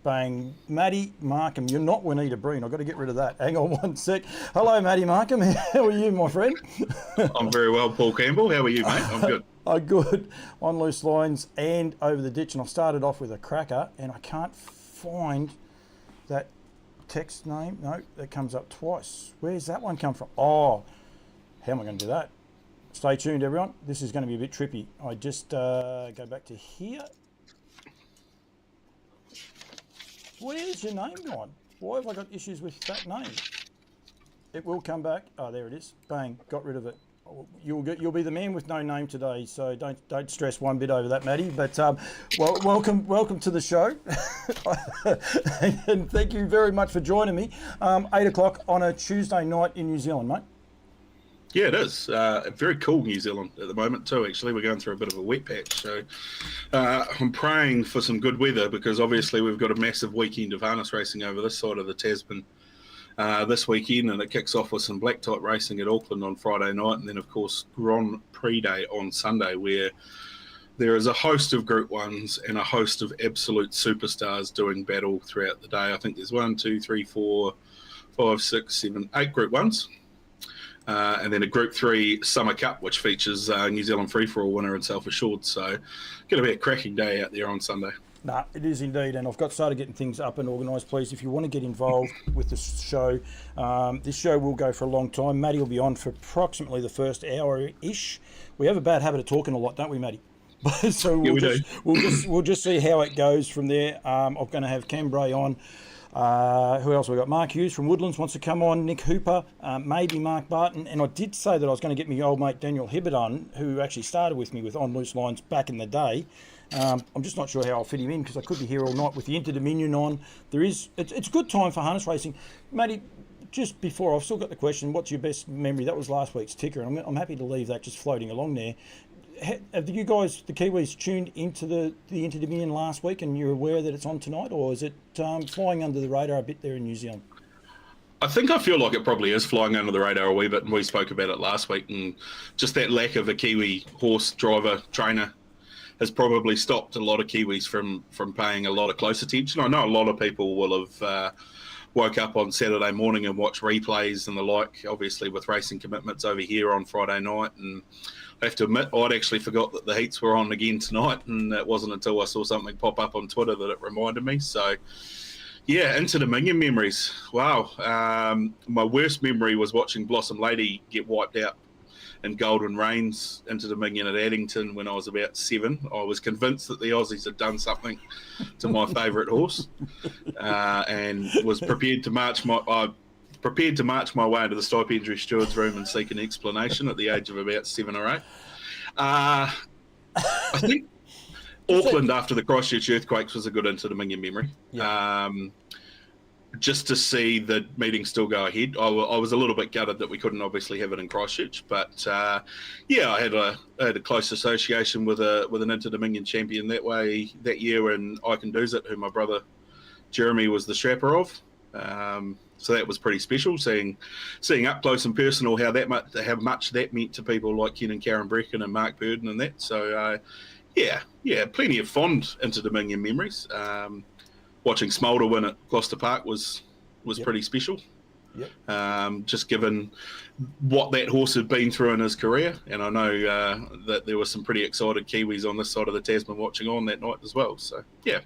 Bang. Matty Markham, you're not Juanita Breen. I've got to get rid of that. Hang on one sec. Hello, Matty Markham. How are you, my friend? I'm very well, Paul Campbell. How are you, mate? I'm good. I'm good. On loose lines and over the ditch. And I've started off with a cracker, and I can't find that text name. No, that comes up twice. Where's that one come from? Oh, how am I going to do that? Stay tuned, everyone. This is going to be a bit trippy. I just go back to here. Where's your name gone? Why have I got issues with that name? It will come back. Oh, there it is. Bang, got rid of it. You'll be the man with no name today, so don't stress one bit over that, Matty. But welcome to the show, and thank you very much for joining me. 8 o'clock on a Tuesday night in New Zealand, mate. Yeah, it is. Very cool New Zealand at the moment too, actually. We're going through a bit of a wet patch. So I'm praying for some good weather because obviously we've got a massive weekend of harness racing over this side of the Tasman this weekend, and it kicks off with some black type racing at Auckland on Friday night, and then of course Grand Prix Day on Sunday, where there is a host of Group 1s and a host of absolute superstars doing battle throughout the day. I think there's 1, 2, 3, 4, 5, 6, 7, 8 Group 1s. And then a Group 3 Summer Cup, which features New Zealand free-for-all winner and self-assured. So going to be a cracking day out there on Sunday. No, it is indeed, and I've got started getting things up and organised. Please, if you want to get involved with the show, this show will go for a long time. Matty will be on for approximately the first hour-ish. We have a bad habit of talking a lot, don't we, Matty? So we'll just see how it goes from there. I'm going to have Cam Bray on. Who else we got? Mark Hughes from Woodlands wants to come on. Nick Hooper, maybe Mark Barton. And I did say that I was going to get my old mate Daniel Hibbert on, who actually started with me with On Loose Lines back in the day. I'm just not sure how I'll fit him in because I could be here all night with the Inter-Dominion on. It's a good time for harness racing. Matty, just before, I've still got the question, what's your best memory? That was last week's ticker, and I'm happy to leave that just floating along there. Have you guys, the Kiwis, tuned into the Inter-Dominion last week and you're aware that it's on tonight, or is it flying under the radar a bit there in New Zealand? I think I feel like it probably is flying under the radar a wee bit, and we spoke about it last week, and just that lack of a Kiwi horse driver trainer has probably stopped a lot of Kiwis from paying a lot of close attention. I know a lot of people will have woke up on Saturday morning and watched replays and the like, obviously with racing commitments over here on Friday night, and I have to admit, I'd actually forgot that the heats were on again tonight, and it wasn't until I saw something pop up on Twitter that it reminded me. So, yeah, Inter-Dominion memories. Wow. My worst memory was watching Blossom Lady get wiped out in Golden Reigns Inter-Dominion at Addington when I was about 7. I was convinced that the Aussies had done something to my favourite horse, and was prepared to march my way into the stipendiary steward's room and seek an explanation at the age of about 7 or 8. I think Auckland after the Christchurch earthquakes was a good Inter-Dominion memory. Yeah. Just to see the meeting still go ahead. I was a little bit gutted that we couldn't obviously have it in Christchurch, but yeah, I had a close association with an Inter-Dominion champion that year, and I Can Do's It, who my brother Jeremy was the strapper of. So that was pretty special, seeing up close and personal how much that meant to people like Ken and Karen Brecken and Mark Burden and that. So yeah, plenty of fond Inter-Dominion memories. Watching Smolder win at Gloucester Park was yep. Pretty special. Yep. Just given what that horse had been through in his career, and I know that there were some pretty excited Kiwis on this side of the Tasman watching on that night as well. So yeah.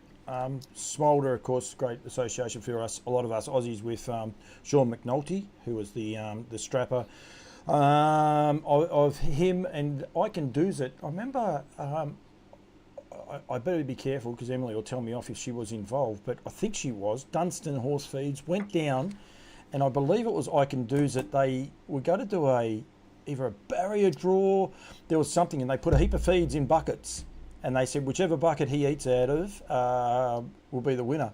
Smolder, of course, great association for us, a lot of us Aussies, with Sean McNulty, who was the strapper of him, and I Can Do's It. I remember, I better be careful because Emily will tell me off if she was involved, but I think she was. Dunstan Horse Feeds went down, and I believe it was I Can Do's It. They were going to do either a barrier draw, there was something, and they put a heap of feeds in buckets. And they said whichever bucket he eats out of will be the winner.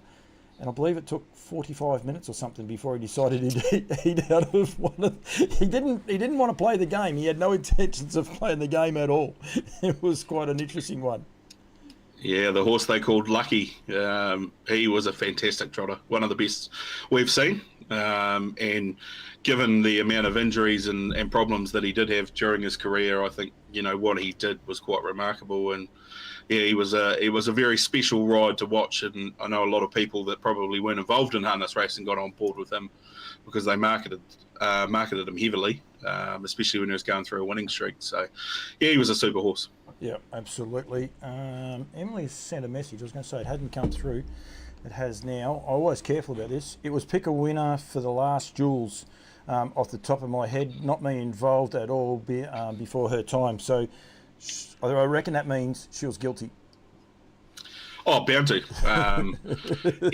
And I believe it took 45 minutes or something before he decided he'd eat out of one of. He didn't want to play the game. He had no intentions of playing the game at all. It was quite an interesting one. Yeah, the horse they called Lucky. He was a fantastic trotter, one of the best we've seen. And given the amount of injuries and problems that he did have during his career, I think what he did was quite remarkable. And yeah, it was a very special ride to watch. And I know a lot of people that probably weren't involved in harness racing got on board with him because they marketed him heavily, especially when he was going through a winning streak. So yeah, he was a super horse. Yeah, absolutely. Emily sent a message. I was going to say it hadn't come through. It has now. I'm always careful about this. It was pick a winner for the last Jules off the top of my head, not me involved at all before her time. So I reckon that means she was guilty. Oh, bound to.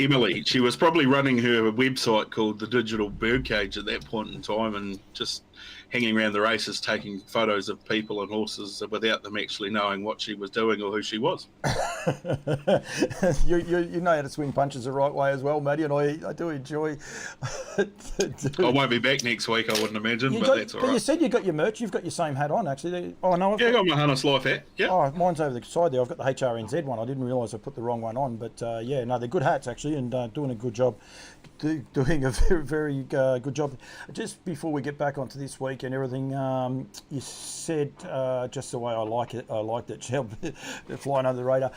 Emily, she was probably running her website called The Digital Birdcage at that point in time and just hanging around the races, taking photos of people and horses without them actually knowing what she was doing or who she was. you know how to swing punches the right way as well, Matty, and I do enjoy. I won't be back next week, I wouldn't imagine, that's all right. You said you got your merch. You've got your same hat on, actually. Oh no, I got my Harness Life hat. Yeah. Oh, mine's over the side there. I've got the HRNZ one. I didn't realise I put the wrong one on, but yeah, no, they're good hats actually, and doing a good job. Doing a very, very good job. Just before we get back onto this week and everything, you said just the way I like it. I liked it. Flying under the radar.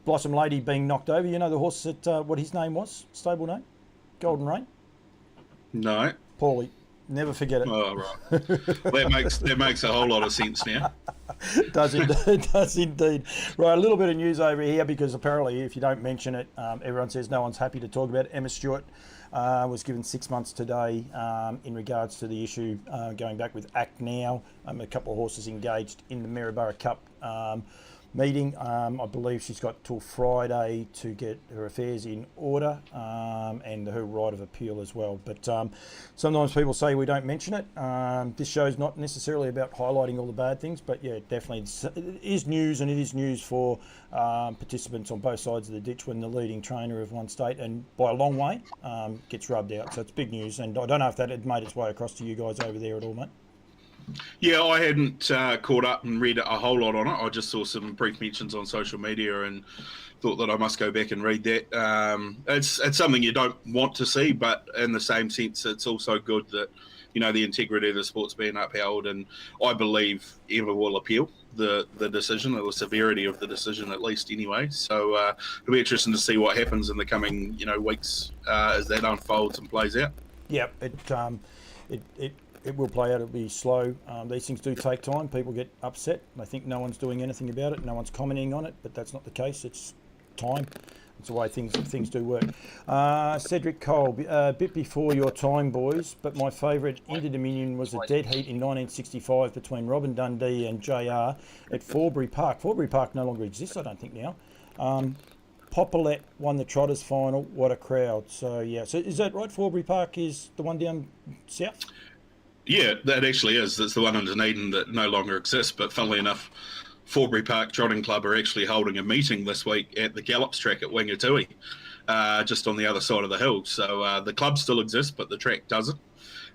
Blossom Lady being knocked over. You know the horse that what his name was? Stable name? Golden Rain. No. Paulie. Never forget it. Oh right. That makes a whole lot of sense now. Does indeed. Right, a little bit of news over here because apparently if you don't mention it, everyone says no one's happy to talk about it. Emma Stewart was given 6 months today in regards to the issue going back with Act Now. A couple of horses engaged in the Maryborough Cup meeting. I believe she's got till Friday to get her affairs in order and her right of appeal as well. But sometimes people say we don't mention it. This show's not necessarily about highlighting all the bad things, but yeah, definitely it is news, and it is news for participants on both sides of the ditch when the leading trainer of one state, and by a long way, gets rubbed out. So it's big news, and I don't know if that had made its way across to you guys over there at all, mate. Yeah, I hadn't caught up and read a whole lot on it. I just saw some brief mentions on social media and thought that I must go back and read that. It's something you don't want to see, but in the same sense, it's also good that the integrity of the sport's being upheld, and I believe Emma will appeal the decision, or the severity of the decision at least anyway. So it'll be interesting to see what happens in the coming weeks as that unfolds and plays out. Yeah, it will play out. It'll be slow. These things do take time. People get upset. They think no one's doing anything about it. No one's commenting on it, but that's not the case. It's time. It's the way things do work. Cedric Cole, a bit before your time, boys, but my favourite Inter-Dominion was a dead heat in 1965 between Robin Dundee and JR at Forbury Park. Forbury Park no longer exists, I don't think, now. Popolette won the Trotters final. What a crowd. So, yeah. So is that right? Forbury Park is the one down south? Yeah, that actually is. It's the one in Dunedin that no longer exists. But funnily enough, Forbury Park Trotting Club are actually holding a meeting this week at the Gallops track at Wangatui, just on the other side of the hill. So the club still exists, but the track doesn't.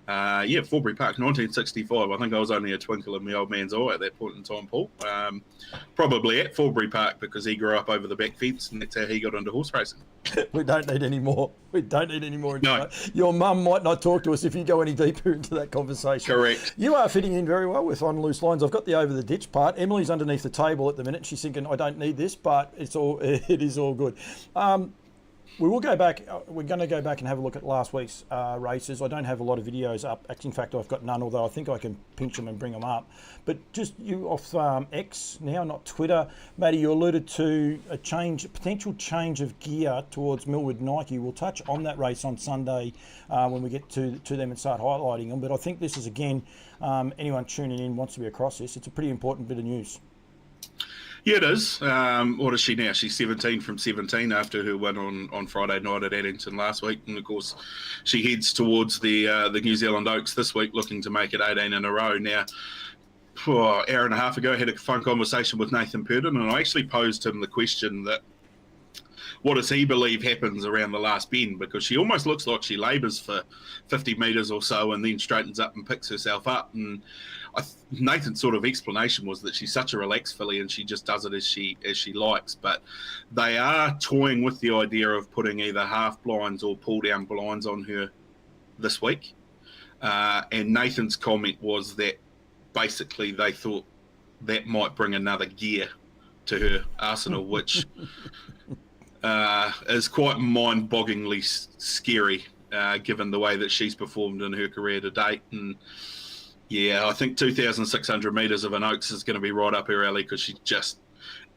Yeah, Forbury Park, 1965. I think I was only a twinkle in my old man's eye at that point in time, Paul. Probably at Forbury Park because he grew up over the back fence and that's how he got into horse racing. We don't need any more. We don't need any more. No. Your mum might not talk to us if you go any deeper into that conversation. Correct. You are fitting in very well with On Loose Lines. I've got the over the ditch part. Emily's underneath the table at the minute. She's thinking, I don't need this, but it is all good. We will go back. We're going to go back and have a look at last week's races. I don't have a lot of videos up. Actually, in fact, I've got none, although I think I can pinch them and bring them up. But just you off X now, not Twitter. Matty, you alluded to a potential change of gear towards Millwood Nike. We'll touch on that race on Sunday when we get to them and start highlighting them. But I think this is, again, anyone tuning in wants to be across this. It's a pretty important bit of news. Yeah, it is. What is she now? She's 17 from 17 after her win on Friday night at Addington last week. And, of course, she heads towards the New Zealand Oaks this week, looking to make it 18 in a row. Now, an hour and a half ago, I had a phone conversation with Nathan Purdon, and I actually posed him the question that what does he believe happens around the last bend? Because she almost looks like she labours for 50 metres or so and then straightens up and picks herself up. And Nathan's sort of explanation was that she's such a relaxed filly and she just does it as she likes. But they are toying with the idea of putting either half blinds or pull down blinds on her this week. And Nathan's comment was that basically they thought that might bring another gear to her arsenal, which is quite mind-bogglingly scary, given the way that she's performed in her career to date. And yeah, I think 2,600 metres of an Oaks is going to be right up her alley because she just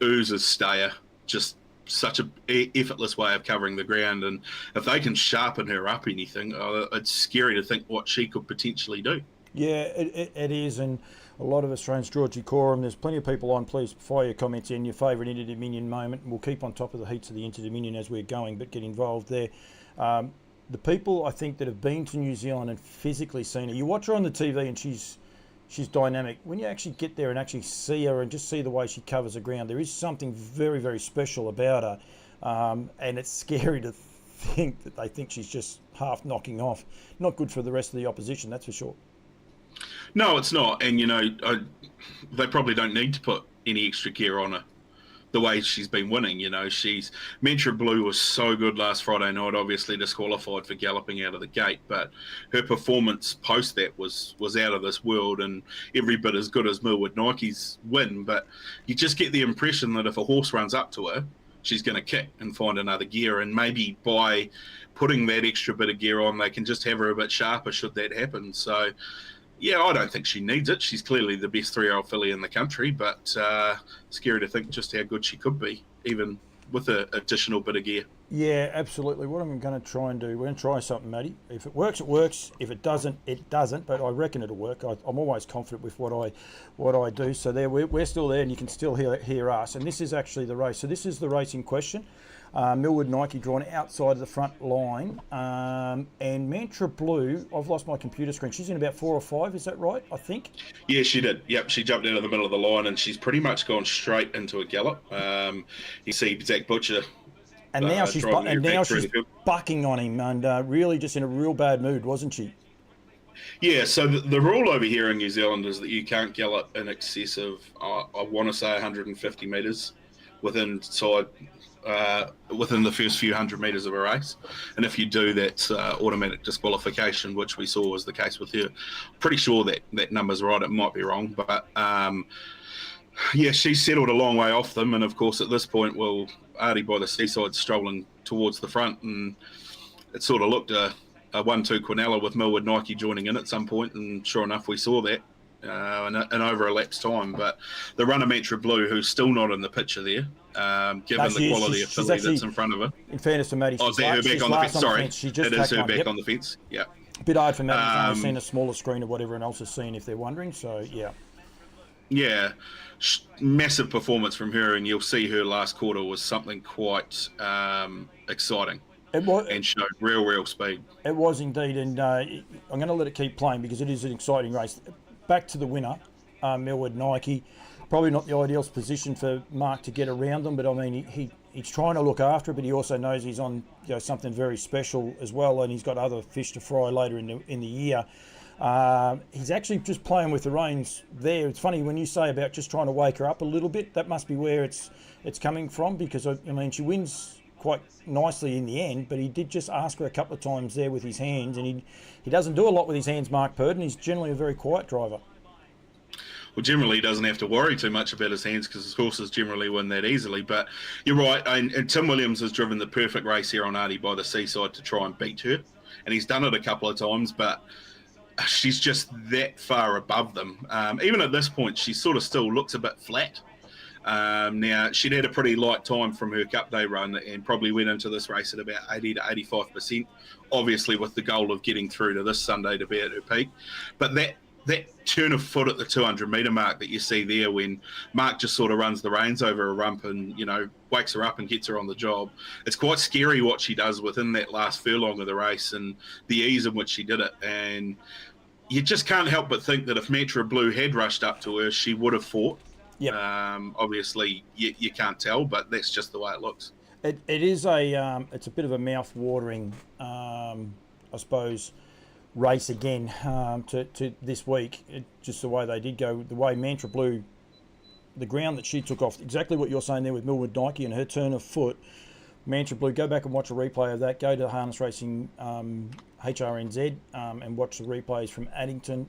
oozes stayer, just such a effortless way of covering the ground. And if they can sharpen her up anything, it's scary to think what she could potentially do. Yeah, it is, and a lot of Australians, Georgie Coram, there's plenty of people on. Please fire your comments in, your favourite Inter-Dominion moment, and we'll keep on top of the heats of the Inter-Dominion as we're going, but get involved there. The people, I think, that have been to New Zealand and physically seen her, you watch her on the TV and she's dynamic. When you actually get there and actually see her and just see the way she covers the ground, there is something very, very special about her, and it's scary to think that they think she's just half knocking off. Not good for the rest of the opposition, that's for sure. No, it's not. And, they probably don't need to put any extra gear on her the way she's been winning. Mantra Blue was so good last Friday night, obviously disqualified for galloping out of the gate, but her performance post that was out of this world and every bit as good as Millwood Nike's win. But you just get the impression that if a horse runs up to her, she's going to kick and find another gear. And maybe by putting that extra bit of gear on, they can just have her a bit sharper should that happen. So, yeah, I don't think she needs it. She's clearly the best 3-year-old filly in the country, but scary to think just how good she could be, even with an additional bit of gear. Yeah, absolutely. What I'm going to try and do, we're going to try something, Matty. If it works, it works. If it doesn't, it doesn't. But I reckon it'll work. I'm always confident with what I do. So there, we're still there, and you can still hear us. And this is actually the race. So this is the race in question. Millwood Nike drawn outside of the front line, and Mantra Blue, I've lost my computer screen, she's in about 4 or 5, is that right, I think? Yeah, she did. Yep, she jumped out of the middle of the line and she's pretty much gone straight into a gallop. You see Zach Butcher and now she's bucking on him and really just in a real bad mood, wasn't she? Yeah, so the rule over here in New Zealand is that you can't gallop in excess of, I want to say 150 metres within the first few hundred metres of a race. And if you do, that's automatic disqualification, which we saw was the case with her. Pretty sure that number's right. It might be wrong. But, yeah, she's settled a long way off them. And, of course, at this point, Artie by the Seaside strolling towards the front. And it sort of looked a 1-2 Quinella with Millwood Nike joining in at some point. And sure enough, we saw that. And over a lapse time, but the runner Mantra Blue, who's still not in the picture there, given the quality of filly that's in front of her. In fairness to Maddie, is that her back on the fence? Sorry, it is her back on the fence. Yeah, a bit hard for Maddie. She's only seen a smaller screen of what everyone else has seen, if they're wondering. So yeah, massive performance from her, and you'll see her last quarter was something quite exciting. It was, and showed real speed. It was indeed, and I'm going to let it keep playing because it is an exciting race. Back to the winner, Millwood Nike. Probably not the ideal position for Mark to get around them, but I mean he's trying to look after it, but he also knows he's on something very special as well, and he's got other fish to fry later in the year. He's actually just playing with the reins there. It's funny when you say about just trying to wake her up a little bit. That must be where it's coming from, because I mean she wins quite nicely in the end, but he did just ask her a couple of times there with his hands, and he doesn't do a lot with his hands, Mark Purden. He's generally a very quiet driver. Well, generally he doesn't have to worry too much about his hands because his horses generally win that easily. But you're right, and Tim Williams has driven the perfect race here on Artie by the Seaside to try and beat her, and he's done it a couple of times, but she's just that far above them. Even at this point, she sort of still looks a bit flat. Now, she'd had a pretty light time from her Cup Day run and probably went into this race at about 80 to 85%, obviously with the goal of getting through to this Sunday to be at her peak. But that turn of foot at the 200-metre mark that you see there when Mark just sort of runs the reins over a rump and, wakes her up and gets her on the job, it's quite scary what she does within that last furlong of the race and the ease in which she did it. And you just can't help but think that if Mantra Blue had rushed up to her, she would have fought. Yep. Obviously, you can't tell, but that's just the way it looks. It is it's a bit of a mouth-watering, I suppose, race again to this week. Just the way they did go, the way Mantra Blue, the ground that she took off, exactly what you're saying there with Millwood Nike and her turn of foot. Mantra Blue, go back and watch a replay of that. Go to Harness Racing HRNZ and watch the replays from Addington.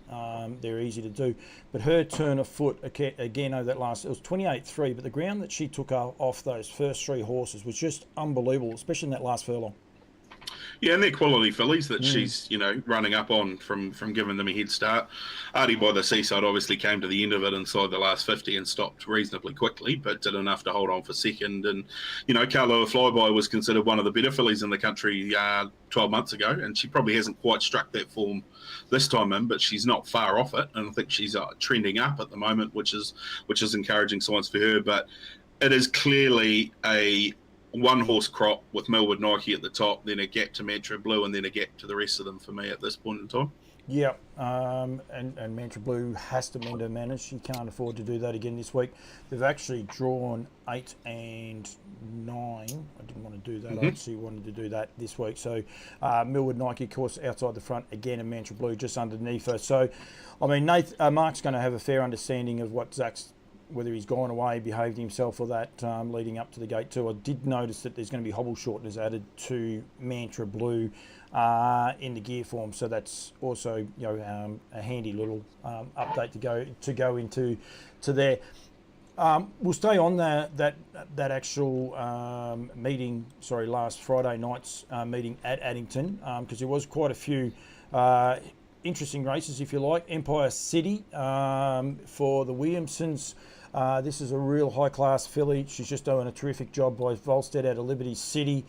They're easy to do. But her turn of foot, again, over that last, it was 28.3, but the ground that she took off those first three horses was just unbelievable, especially in that last furlong. Yeah, and they're quality fillies that she's, running up on from giving them a head start. Artie by the Seaside obviously came to the end of it inside the last 50 and stopped reasonably quickly, but did enough to hold on for second. And, Carlo Flyby was considered one of the better fillies in the country 12 months ago, and she probably hasn't quite struck that form this time in, but she's not far off it. And I think she's trending up at the moment, which is encouraging signs for her. But it is clearly a one-horse crop with Millwood Nike at the top, then a gap to Mantra Blue, and then a gap to the rest of them for me at this point in time. Yeah, and Mantra Blue has to mend her manners. She can't afford to do that again this week. They've actually drawn 8 and 9. I didn't want to do that. I actually wanted to do that this week. So Millwood Nike, of course, outside the front again, and Mantra Blue just underneath her. So, I mean, Mark's going to have a fair understanding of what Zach's, whether he's gone away, behaved himself or that, leading up to the gate too. I did notice that there's going to be hobble shorteners added to Mantra Blue in the gear form, so that's also a handy little update to go into there. We'll stay on that actual meeting. Sorry, last Friday night's meeting at Addington, because there was quite a few interesting races, if you like. Empire City for the Williamsons. This is a real high-class filly. She's just doing a terrific job by Volstead out of Liberty City.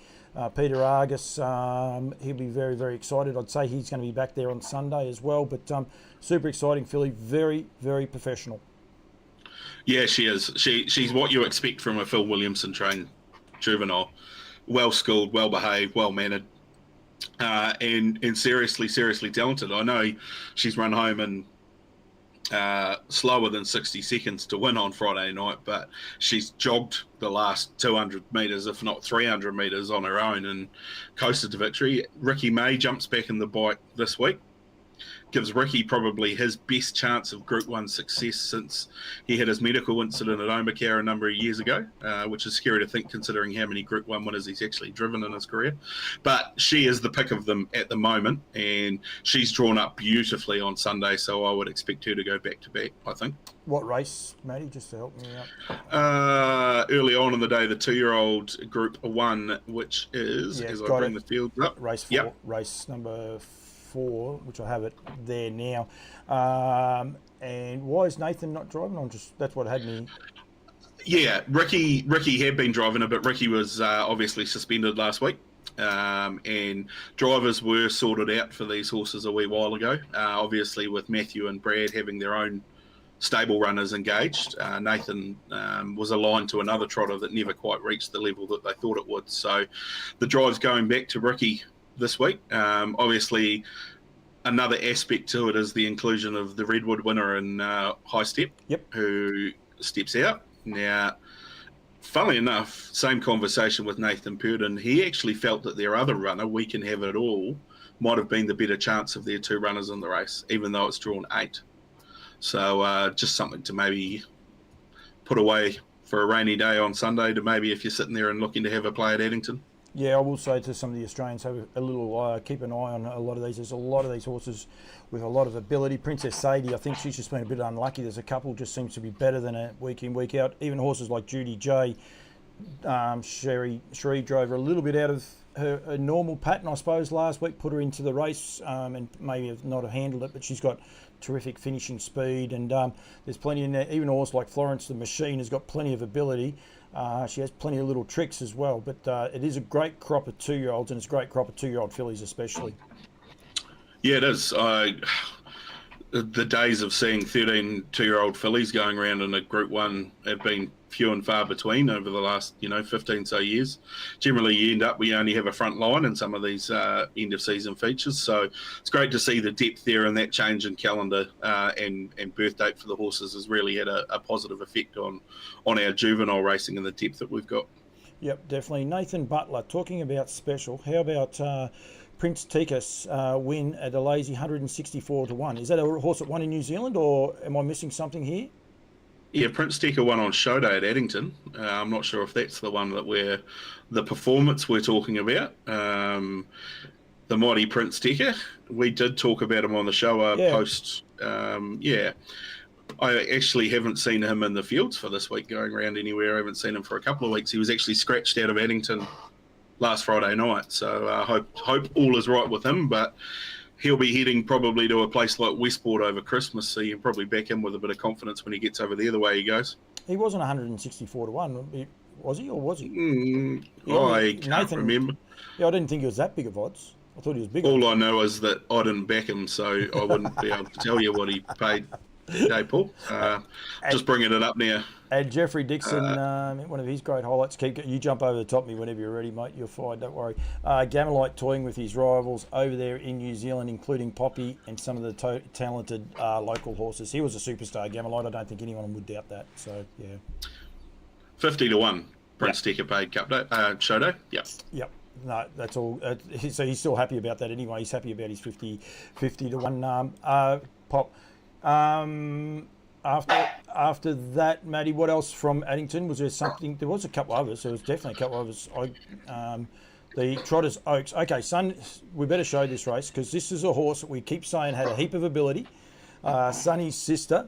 Peter Argus, he'll be very, very excited. I'd say he's going to be back there on Sunday as well. But super exciting filly, very, very professional. Yeah, she is. She's what you expect from a Phil Williamson trained juvenile. Well-schooled, well-behaved, well-mannered. And seriously talented. I know she's run home in slower than 60 seconds to win on Friday night, but she's jogged the last 200 metres, if not 300 metres on her own, and coasted to victory. Ricky May jumps back in the bike this week. Gives Ricky probably his best chance of Group 1 success since he had his medical incident at Omacare a number of years ago, which is scary to think considering how many Group 1 winners he's actually driven in his career. But she is the pick of them at the moment, and she's drawn up beautifully on Sunday, so I would expect her to go back-to-back, I think. What race, Matty, just to help me out? Early on in the day, the 2-year-old Group 1, which is, as I bring the field up. Race 4, race number 4, which I have it there now. And why is Nathan not driving? That's what had me. Yeah, Ricky had been driving it, but Ricky was obviously suspended last week. And drivers were sorted out for these horses a wee while ago. Obviously, with Matthew and Brad having their own stable runners engaged, Nathan was aligned to another trotter that never quite reached the level that they thought it would. So the drive's going back to Ricky this week. Obviously, another aspect to it is the inclusion of the Redwood winner in High Step, who steps out. Now, funnily enough, same conversation with Nathan Purden. He actually felt that their other runner, We Can Have It All, might have been the better chance of their two runners in the race, even though it's drawn 8. So just something to maybe put away for a rainy day on Sunday, to maybe if you're sitting there and looking to have a play at Addington. Yeah, I will say to some of the Australians, have a little keep an eye on a lot of these. There's a lot of these horses with a lot of ability. Princess Sadie, I think she's just been a bit unlucky. There's a couple just seems to be better than her week in, week out. Even horses like Judy J, Sheree drove her a little bit out of her normal pattern, I suppose, last week. Put her into the race and maybe have not have handled it, but she's got terrific finishing speed. And there's plenty in there. Even a horse like Florence the Machine has got plenty of ability. She has plenty of little tricks as well, but it is a great crop of 2-year-olds, and it's a great crop of 2-year-old fillies especially. Yeah, it is. The days of seeing 13 2-year-old fillies going around in a Group 1 have been few and far between over the last 15 so years. Generally, we only have a front line in some of these end of season features, so it's great to see the depth there, and that change in calendar and birth date for the horses has really had a positive effect on our juvenile racing and the depth that we've got. Yep, definitely. Nathan Butler, talking about special, how about Prince Tikas win at a lazy 164 to 1? Is that a horse that won in New Zealand, or am I missing something here? Yeah, Prince Decker won on show day at Addington. I'm not sure if that's the one that the performance we're talking about. The mighty Prince Decker. We did talk about him on the show post. Yeah. I actually haven't seen him in the fields for this week going around anywhere. I haven't seen him for a couple of weeks. He was actually scratched out of Addington last Friday night. So I hope all is right with him, but he'll be heading probably to a place like Westport over Christmas, so you can probably back him with a bit of confidence when he gets over there the way he goes. He wasn't 164 to 1, was he, or was he? I can't remember. Yeah, I didn't think he was that big of odds. I thought he was bigger. All I know is that I didn't back him, so I wouldn't be able to tell you what he paid. Hey, Paul. Just bringing it up now. And Jeffrey Dixon, one of his great highlights. You jump over the top of me whenever you're ready, mate. You're fine, don't worry. Gamelite toying with his rivals over there in New Zealand, including Poppy and some of the talented local horses. He was a superstar, Gamelite. I don't think anyone would doubt that. So, yeah. 50 to 1. Prince Decker paid Cup Day, show day. Yep. Yep. No, that's all. So he's still happy about that anyway. He's happy about his 50 to 1 pop. After that, Matty, what else from Addington? Was there something? There was a couple of others. There was definitely a couple of others. The Trotters Oaks. Okay, son, we better show this race because this is a horse that we keep saying had a heap of ability. Sonny's sister,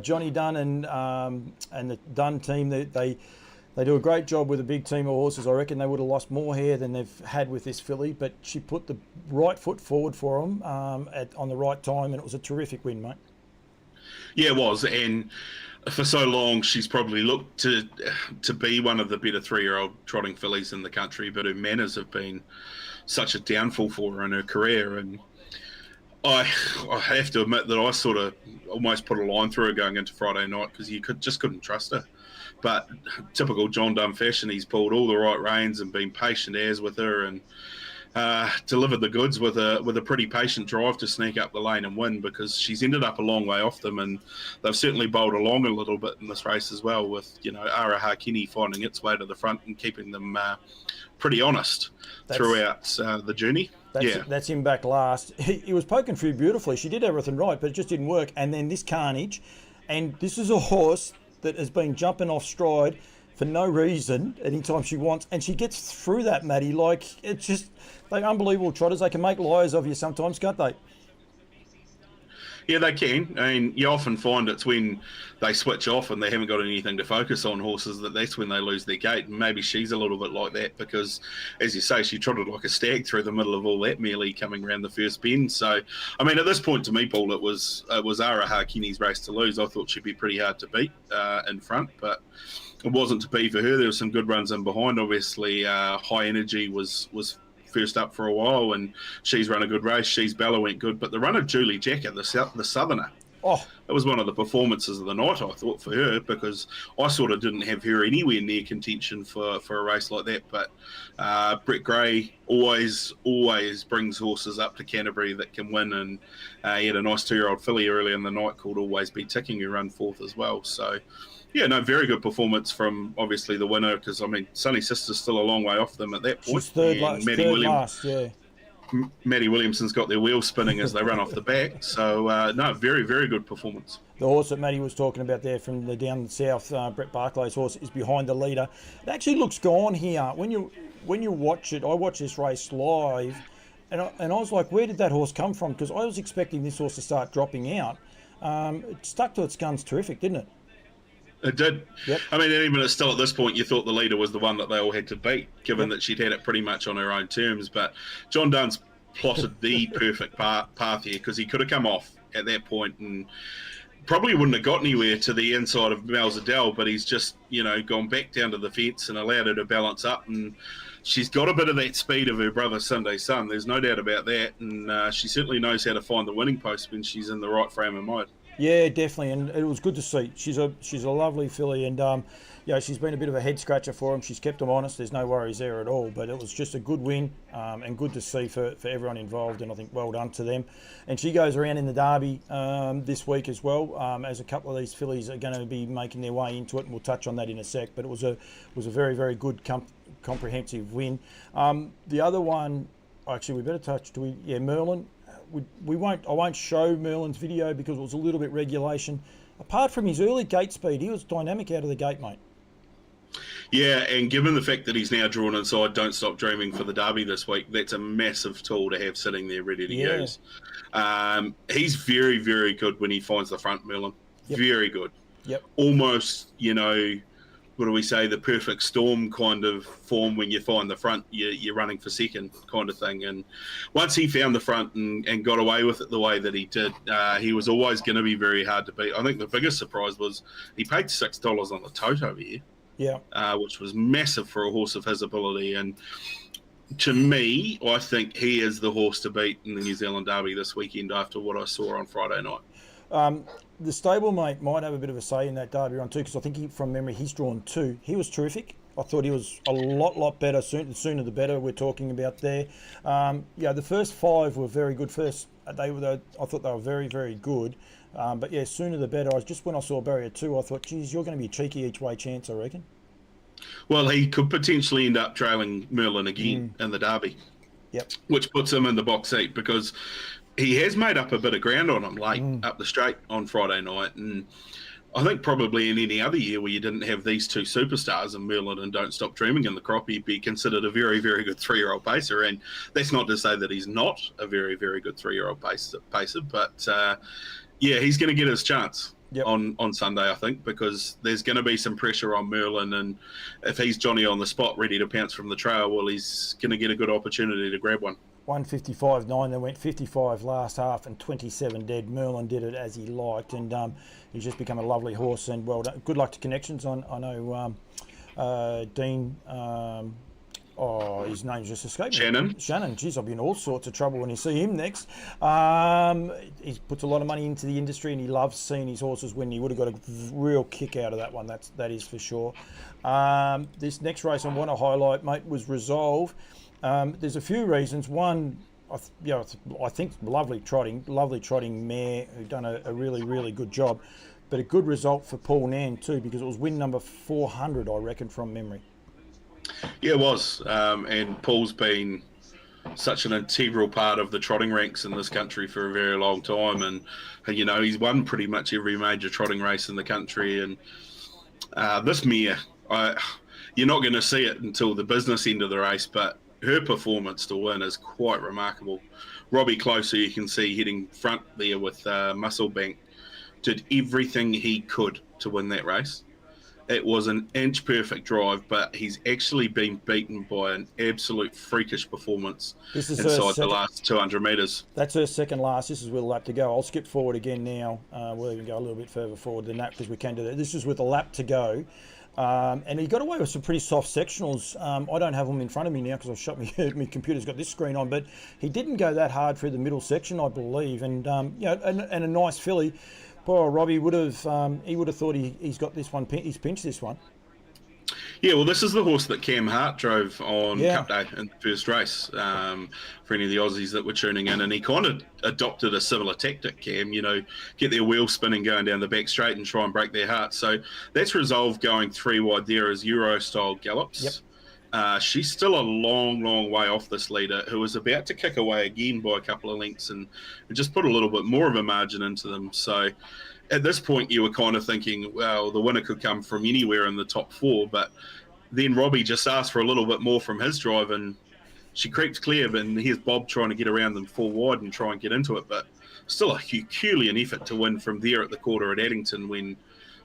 Johnny Dunn, and the Dunn team. They do a great job with a big team of horses. I reckon they would have lost more hair than they've had with this filly, but she put the right foot forward for them on the right time, and it was a terrific win, mate. Yeah, it was, and for so long she's probably looked to be one of the better 3-year-old trotting fillies in the country, but her manners have been such a downfall for her in her career, and I have to admit that I sort of almost put a line through her going into Friday night because you just couldn't trust her. But typical John Dunn fashion, he's pulled all the right reins and been patient as with her, and delivered the goods with a pretty patient drive to sneak up the lane and win, because she's ended up a long way off them, and they've certainly bowled along a little bit in this race as well, with Ara Hakini finding its way to the front and keeping them pretty honest throughout the journey. That's him back last. He was poking through beautifully. She did everything right, but it just didn't work. And then this carnage, and this is a horse that has been jumping off stride for no reason anytime she wants, and she gets through that, Matty. Like, it's just, they're unbelievable trotters. They can make liars of you sometimes, can't they? Yeah, they can. I mean, you often find it's when they switch off and they haven't got anything to focus on horses that's when they lose their gait. And maybe she's a little bit like that because, as you say, she trotted like a stag through the middle of all that melee coming around the first bend. So, I mean, at this point to me, Paul, it was Ara Hakini's race to lose. I thought she'd be pretty hard to beat in front, but it wasn't to be for her. There were some good runs in behind. Obviously, High Energy was first up for a while, and she's run a good race. She's Bella went good, but the run of Julie Jacker, the Southerner, it was one of the performances of the night, I thought, for her, because I sort of didn't have her anywhere near contention for a race like that. But Brett Gray always brings horses up to Canterbury that can win, and he had a nice 2-year-old filly early in the night called Always Be Ticking, who run fourth as well. So, yeah, no, very good performance from obviously the winner, because, I mean, Sonny's sister's still a long way off them at that point. She's third last, yeah. Maddie Williamson's got their wheels spinning as they run off the back. So, no, very, very good performance. The horse that Maddie was talking about there from the down south, Brett Barclay's horse, is behind the leader. It actually looks gone here. When you watch it, I watch this race live, and I was like, where did that horse come from? Because I was expecting this horse to start dropping out. It stuck to its guns terrific, didn't it? It did. Yep. I mean, even still at this point, you thought the leader was the one that they all had to beat, given that she'd had it pretty much on her own terms. But John Dunn's plotted the perfect path here, because he could have come off at that point and probably wouldn't have got anywhere to the inside of Malzadell, but he's just, gone back down to the fence and allowed her to balance up. And she's got a bit of that speed of her brother Sunday Sun. There's no doubt about that. And she certainly knows how to find the winning post when she's in the right frame of mind. Yeah, definitely, and it was good to see. She's a lovely filly, and she's been a bit of a head scratcher for him. She's kept them honest. There's no worries there at all. But it was just a good win, and good to see for everyone involved. And I think well done to them. And she goes around in the Derby this week as well, as a couple of these fillies are going to be making their way into it, and we'll touch on that in a sec. But it was a very, very good comprehensive win. The other one, actually, we better touch. Merlin. I won't show Merlin's video because it was a little bit regulation. Apart from his early gate speed, he was dynamic out of the gate, mate. Yeah, and given the fact that he's now drawn inside Don't Stop Dreaming for the Derby this week, that's a massive tool to have sitting there ready to use. He's very, very good when he finds the front, Merlin. Yep. Very good. Yep. Almost, what do we say, the perfect storm kind of form. When you find the front, you're running for second kind of thing. And once he found the front and got away with it the way that he did, he was always going to be very hard to beat. I think the biggest surprise was he paid $6 on the tote over here. Yeah, which was massive for a horse of his ability. And to me, I think he is the horse to beat in the New Zealand Derby this weekend after what I saw on Friday night. The stablemate might have a bit of a say in that Derby run too, because I think from memory he's drawn 2. He was terrific. I thought he was a lot better. The sooner the better we're talking about there. The first 5 were very good. I thought they were very, very good. But yeah, sooner the better. When I saw barrier 2, I thought, geez, you're going to be a cheeky each way chance, I reckon. Well, he could potentially end up trailing Merlin again in the Derby. Yep. Which puts him in the box seat because he has made up a bit of ground on him late up the straight on Friday night. And I think probably in any other year where you didn't have these 2 superstars in Merlin and Don't Stop Dreaming in the crop, he'd be considered a very, very good 3-year-old pacer. And that's not to say that he's not a very, very good 3-year-old pacer, but he's going to get his chance. Yep. On Sunday, I think, because there's going to be some pressure on Merlin, and if he's Johnny on the spot ready to pounce from the trail, well, he's going to get a good opportunity to grab one. 155.9, they went 55 last half and 27 dead. Merlin did it as he liked, and he's just become a lovely horse, and well done. Good luck to Connections. I know Dean, his name's just escaped me. Shannon. Geez, I'll be in all sorts of trouble when you see him next. He puts a lot of money into the industry, and he loves seeing his horses win. He would have got a real kick out of that one. That is for sure. This next race I want to highlight, mate, was Resolve. There's a few reasons. One, I think lovely trotting mare who done a really, really good job, but a good result for Paul Nan too, because it was win number 400, I reckon, from memory. Yeah, it was. And Paul's been such an integral part of the trotting ranks in this country for a very long time. And he's won pretty much every major trotting race in the country. And this mare, you're not going to see it until the business end of the race, but her performance to win is quite remarkable. Robbie Close, who you can see heading front there with Musclebank, did everything he could to win that race. It was an inch-perfect drive, but he's actually been beaten by an absolute freakish performance inside the last 200 metres. That's her second last. This is with a lap to go. I'll skip forward again now. We'll even go a little bit further forward than that because we can do that. This is with a lap to go. And he got away with some pretty soft sectionals. I don't have them in front of me now because I've shut my computer's got this screen on, but he didn't go that hard through the middle section, I believe. And, and a nice filly. Poor Robbie would have thought he's got this one. He's pinched this one. Yeah, well, this is the horse that Cam Hart drove on Cup Day in the first race for any of the Aussies that were tuning in, and he kind of adopted a similar tactic, Cam, get their wheel spinning going down the back straight and try and break their hearts. So that's Resolve going 3 wide there as Euro-style gallops. Yep. She's still a long, long way off this leader, who was about to kick away again by a couple of lengths and just put a little bit more of a margin into them. So at this point, you were kind of thinking, well, the winner could come from anywhere in the top 4. But then Robbie just asked for a little bit more from his drive, and she creeps clear. And here's Bob trying to get around them 4 wide and try and get into it. But still a Herculean effort to win from there at the quarter at Addington when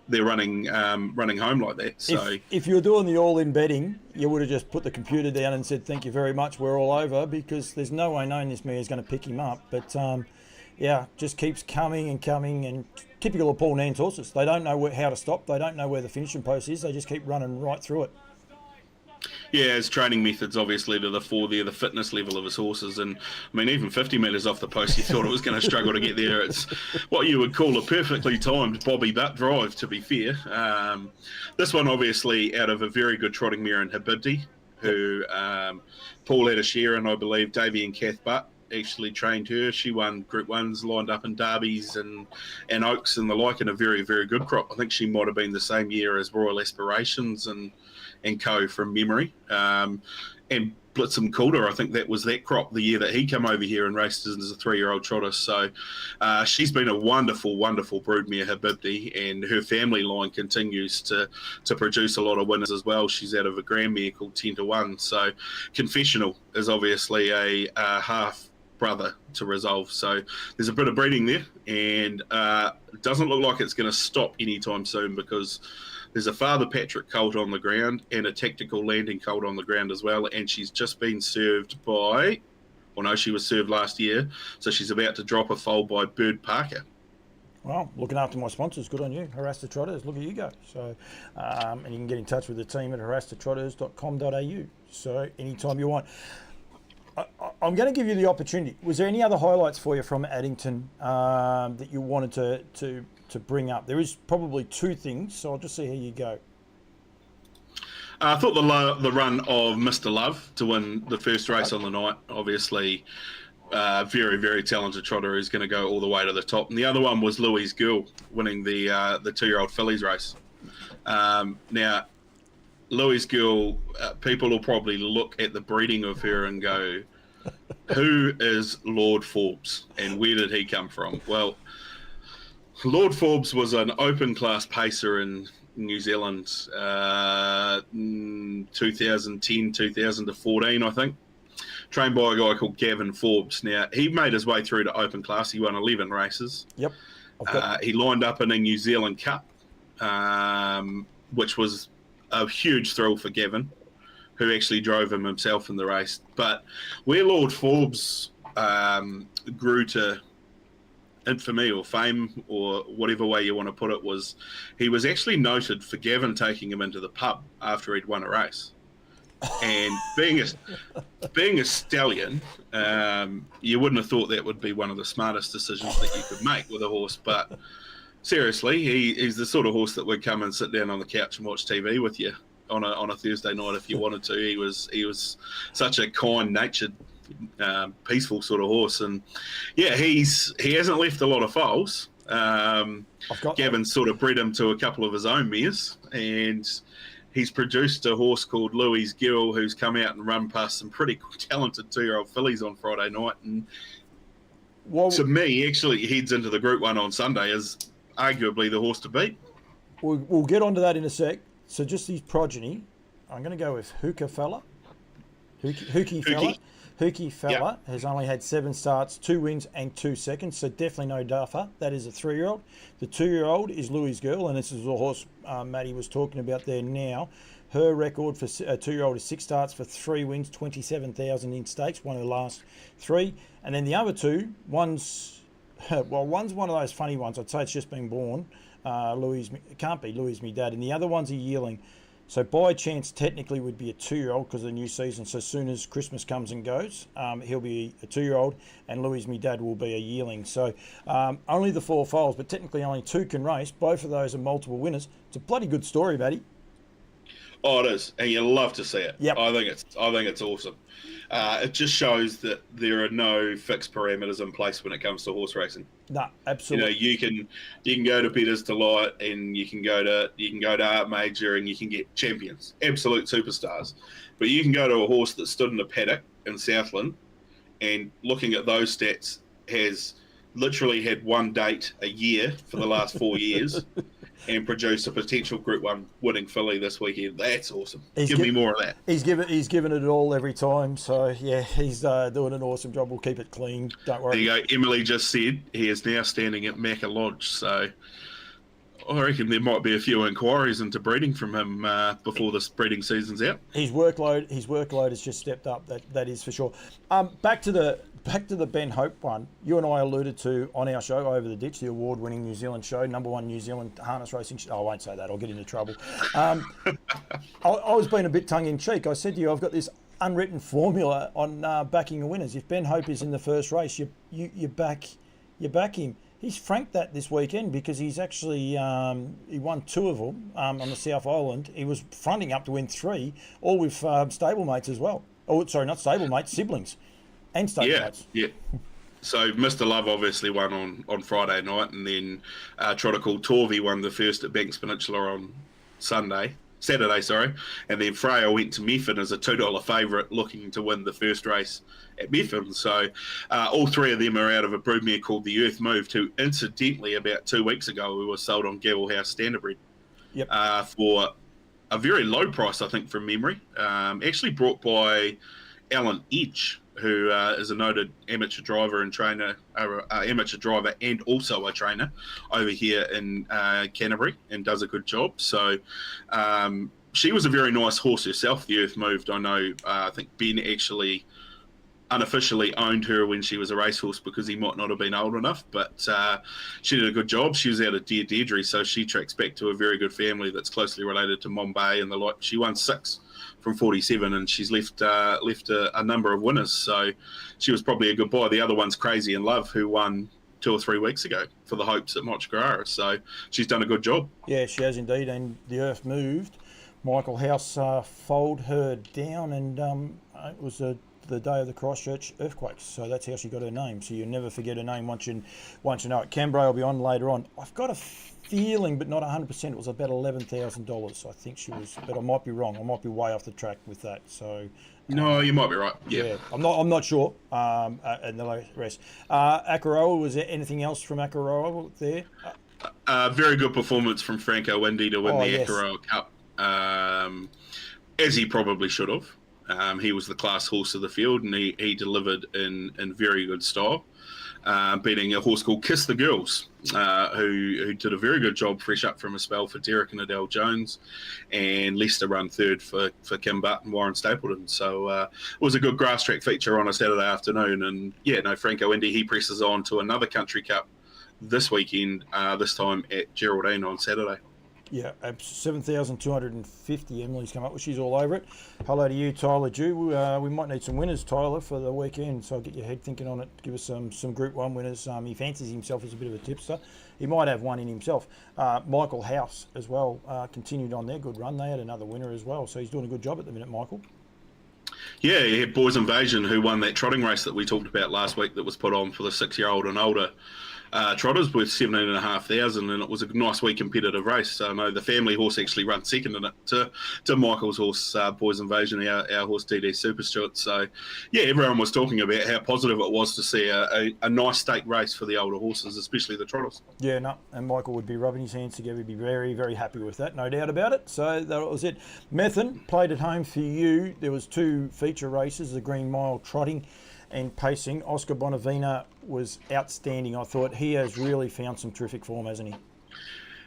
they're running home like that. So if you were doing the all-in betting, you would have just put the computer down and said, thank you very much, we're all over, because there's no way knowing this mare is going to pick him up. But, just keeps coming, and typical of Paul Nan's horses. They don't know how to stop. They don't know where the finishing post is. They just keep running right through it. Yeah, his training methods obviously to the fore there, the fitness level of his horses, and I mean even 50 metres off the post, you thought it was going to struggle to get there. It's what you would call a perfectly timed Bobby Butt drive, to be fair. This one obviously out of a very good trotting mare in Habibdi, who Paul had a share in, I believe, Davey and Kath Butt actually trained her. She won Group 1s, lined up in derbies and Oaks and the like in a very, very good crop. I think she might have been the same year as Royal Aspirations and co from memory. And Blitzham Calder, I think that was that crop the year that he came over here and raced as a 3-year-old trotter. So she's been a wonderful, wonderful broodmare, Habibti, and her family line continues to produce a lot of winners as well. She's out of a grandmare called 10 to 1. So Confessional is obviously a half brother to Resolve. So there's a bit of breeding there, and it doesn't look like it's going to stop anytime soon, because there's a Father Patrick colt on the ground and a Tactical Landing colt on the ground as well, and she's just been served by, well, no, she was served last year, so she's about to drop a foal by Bird Parker. Well, looking after my sponsors, good on you. Harass the Trotters, look at you go. So, and you can get in touch with the team at harassthetrotters.com.au. So anytime you want. I'm going to give you the opportunity. Was there any other highlights for you from Addington that you wanted to bring up? There is probably two things, so I'll just see how you go. I thought the run of Mr. Love to win the first race on the night, obviously very, very talented trotter who's going to go all the way to the top. And the other one was Louise Girl winning the 2-year-old fillies race. Now, Louise Girl, people will probably look at the breeding of her and go, who is Lord Forbes and where did he come from? Well, Lord Forbes was an open class pacer in New Zealand 2010, 2014, I think. Trained by a guy called Gavin Forbes. Now, he made his way through to open class. He won 11 races. Yep. He lined up in a New Zealand Cup, which was a huge thrill for Gavin, who actually drove him himself in the race. But where Lord Forbes grew to infamy or fame, or whatever way you want to put it, was he was actually noted for Gavin taking him into the pub after he'd won a race. And being a stallion, you wouldn't have thought that would be one of the smartest decisions that you could make with a horse. But seriously, he's the sort of horse that would come and sit down on the couch and watch TV with you on a Thursday night if you wanted to. He was such a kind-natured, peaceful sort of horse, and yeah, he hasn't left a lot of foals. Gavin sort of bred him to a couple of his own mares, and he's produced a horse called Louise Gill, who's come out and run past some pretty talented 2-year-old fillies on Friday night, and to me, actually heads into the Group 1 on Sunday as arguably the horse to beat. We'll get onto that in a sec. So just his progeny, I'm going to go with Hooker Fella. Hookie Fella. Hookie Fella has only had 7 starts, 2 wins and 2 seconds, so definitely no duffer. That is a 3-year-old. The 2-year-old is Louise Girl, and this is the horse Matty was talking about there now. Her record for a 2-year-old is 6 starts for 3 wins, 27,000 in stakes, one of the last 3. And then the other 2, one's one of those funny ones. I'd say it's just been born. It can't be Louise Me Dad. And the other one's a yearling. So by chance, technically would be a 2-year-old because of the new season. So as soon as Christmas comes and goes, he'll be a 2-year-old, and Louise Me Dad will be a yearling. So only the 4 foals, but technically only 2 can race. Both of those are multiple winners. It's a bloody good story, Matty. Oh, it is, and you love to see it. Yep. I think it's awesome. It just shows that there are no fixed parameters in place when it comes to horse racing. No, absolutely. You can go to Betters Delight, and you can go to Art Major, and you can get champions, absolute superstars. But you can go to a horse that stood in a paddock in Southland, and looking at those stats, has literally had one date a year for the last 4 years. And produce a potential Group 1 winning filly this weekend. That's awesome. Give me more of that. He's given it all every time. So, yeah, he's doing an awesome job. We'll keep it clean. Don't worry. There you go. Emily just said he is now standing at Macca Lodge. So I reckon there might be a few inquiries into breeding from him before this breeding season's out. His workload has just stepped up. That is for sure. Back to the Ben Hope one. You and I alluded to on our show, Over the Ditch, the award-winning New Zealand show, #1 New Zealand harness racing show. I won't say that. I'll get into trouble. I was being a bit tongue-in-cheek. I said to you, I've got this unwritten formula on backing the winners. If Ben Hope is in the first race, you back him. He's franked that this weekend because he's actually he won 2 of them on the South Island. He was fronting up to win 3, all with stablemates as well. Oh, sorry, not stablemates, siblings. and state rights. Yeah. So Mr. Love obviously won on Friday night, and then a trotter called Torvey won the first at Banks Peninsula on Saturday, sorry. And then Freya went to Methven as a $2 favourite, looking to win the first race at Methven. So all three of them are out of a broodmare called the Earth Moved, who incidentally about 2 weeks ago we were sold on Gavel House Standardbred for a very low price, I think, from memory. Actually brought by Alan Edge, who is a noted amateur driver and trainer, amateur driver and also a trainer over here in Canterbury, and does a good job. So she was a very nice horse herself, the Earth Moved. I know, I think Ben actually unofficially owned her when she was a racehorse because he might not have been old enough, but she did a good job. She was out of Deirdre, so she tracks back to a very good family that's closely related to Mombay and the like. She won 6 from 47, and she's left a number of winners, so she was probably a good buy. The other one's Crazy in Love, who won 2 or 3 weeks ago for the Hopes at Mochgarara, so she's done a good job. Yeah, she has indeed, and the Earth Moved. Michael House foaled her down, and it was the day of the Christchurch earthquakes, so that's how she got her name. So you never forget her name once you know it. Cam Bray will be on later on. I've got a feeling, but not 100%, it was about $11,000. I think she was, but I might be wrong. I might be way off the track with that. So no, you might be right. Yeah, I'm not sure. And the rest. Akaroa, was there anything else from Akaroa there? Very good performance from Franco Indy to win the Akaroa Cup, as he probably should have. He was the class horse of the field, and he delivered in very good style, beating a horse called Kiss the Girls, who did a very good job fresh up from a spell for Derek and Adele Jones, and Leicester run third for Kim Butt and Warren Stapleton. So it was a good grass track feature on a Saturday afternoon. And Franco Indy, he presses on to another Country Cup this weekend, this time at Geraldine on Saturday. Yeah, 7,250. Emily's come up with. She's all over it. Hello to you, Tyler Dew. We might need some winners, Tyler, for the weekend. So I'll get your head thinking on it. Give us some Group 1 winners. He fancies himself as a bit of a tipster. He might have one in himself. Michael House as well continued on their good run. They had another winner as well. So he's doing a good job at the minute, Michael. Yeah, he had Boys Invasion, who won that trotting race that we talked about last week that was put on for the 6-year-old and older trotters, worth 17,500, and it was a nice wee competitive race. So no, the family horse actually ran second in it to Michael's horse, Boys Invasion, our horse DD Super Stewart. So yeah, everyone was talking about how positive it was to see a nice stake race for the older horses, especially the trotters. Yeah, no, and Michael would be rubbing his hands together. He'd be very, very happy with that, no doubt about it. So that was it. Methven played at home for you. There was 2 feature races, the Green Mile trotting and pacing. Oscar Bonavina was outstanding. I thought he has really found some terrific form, hasn't he?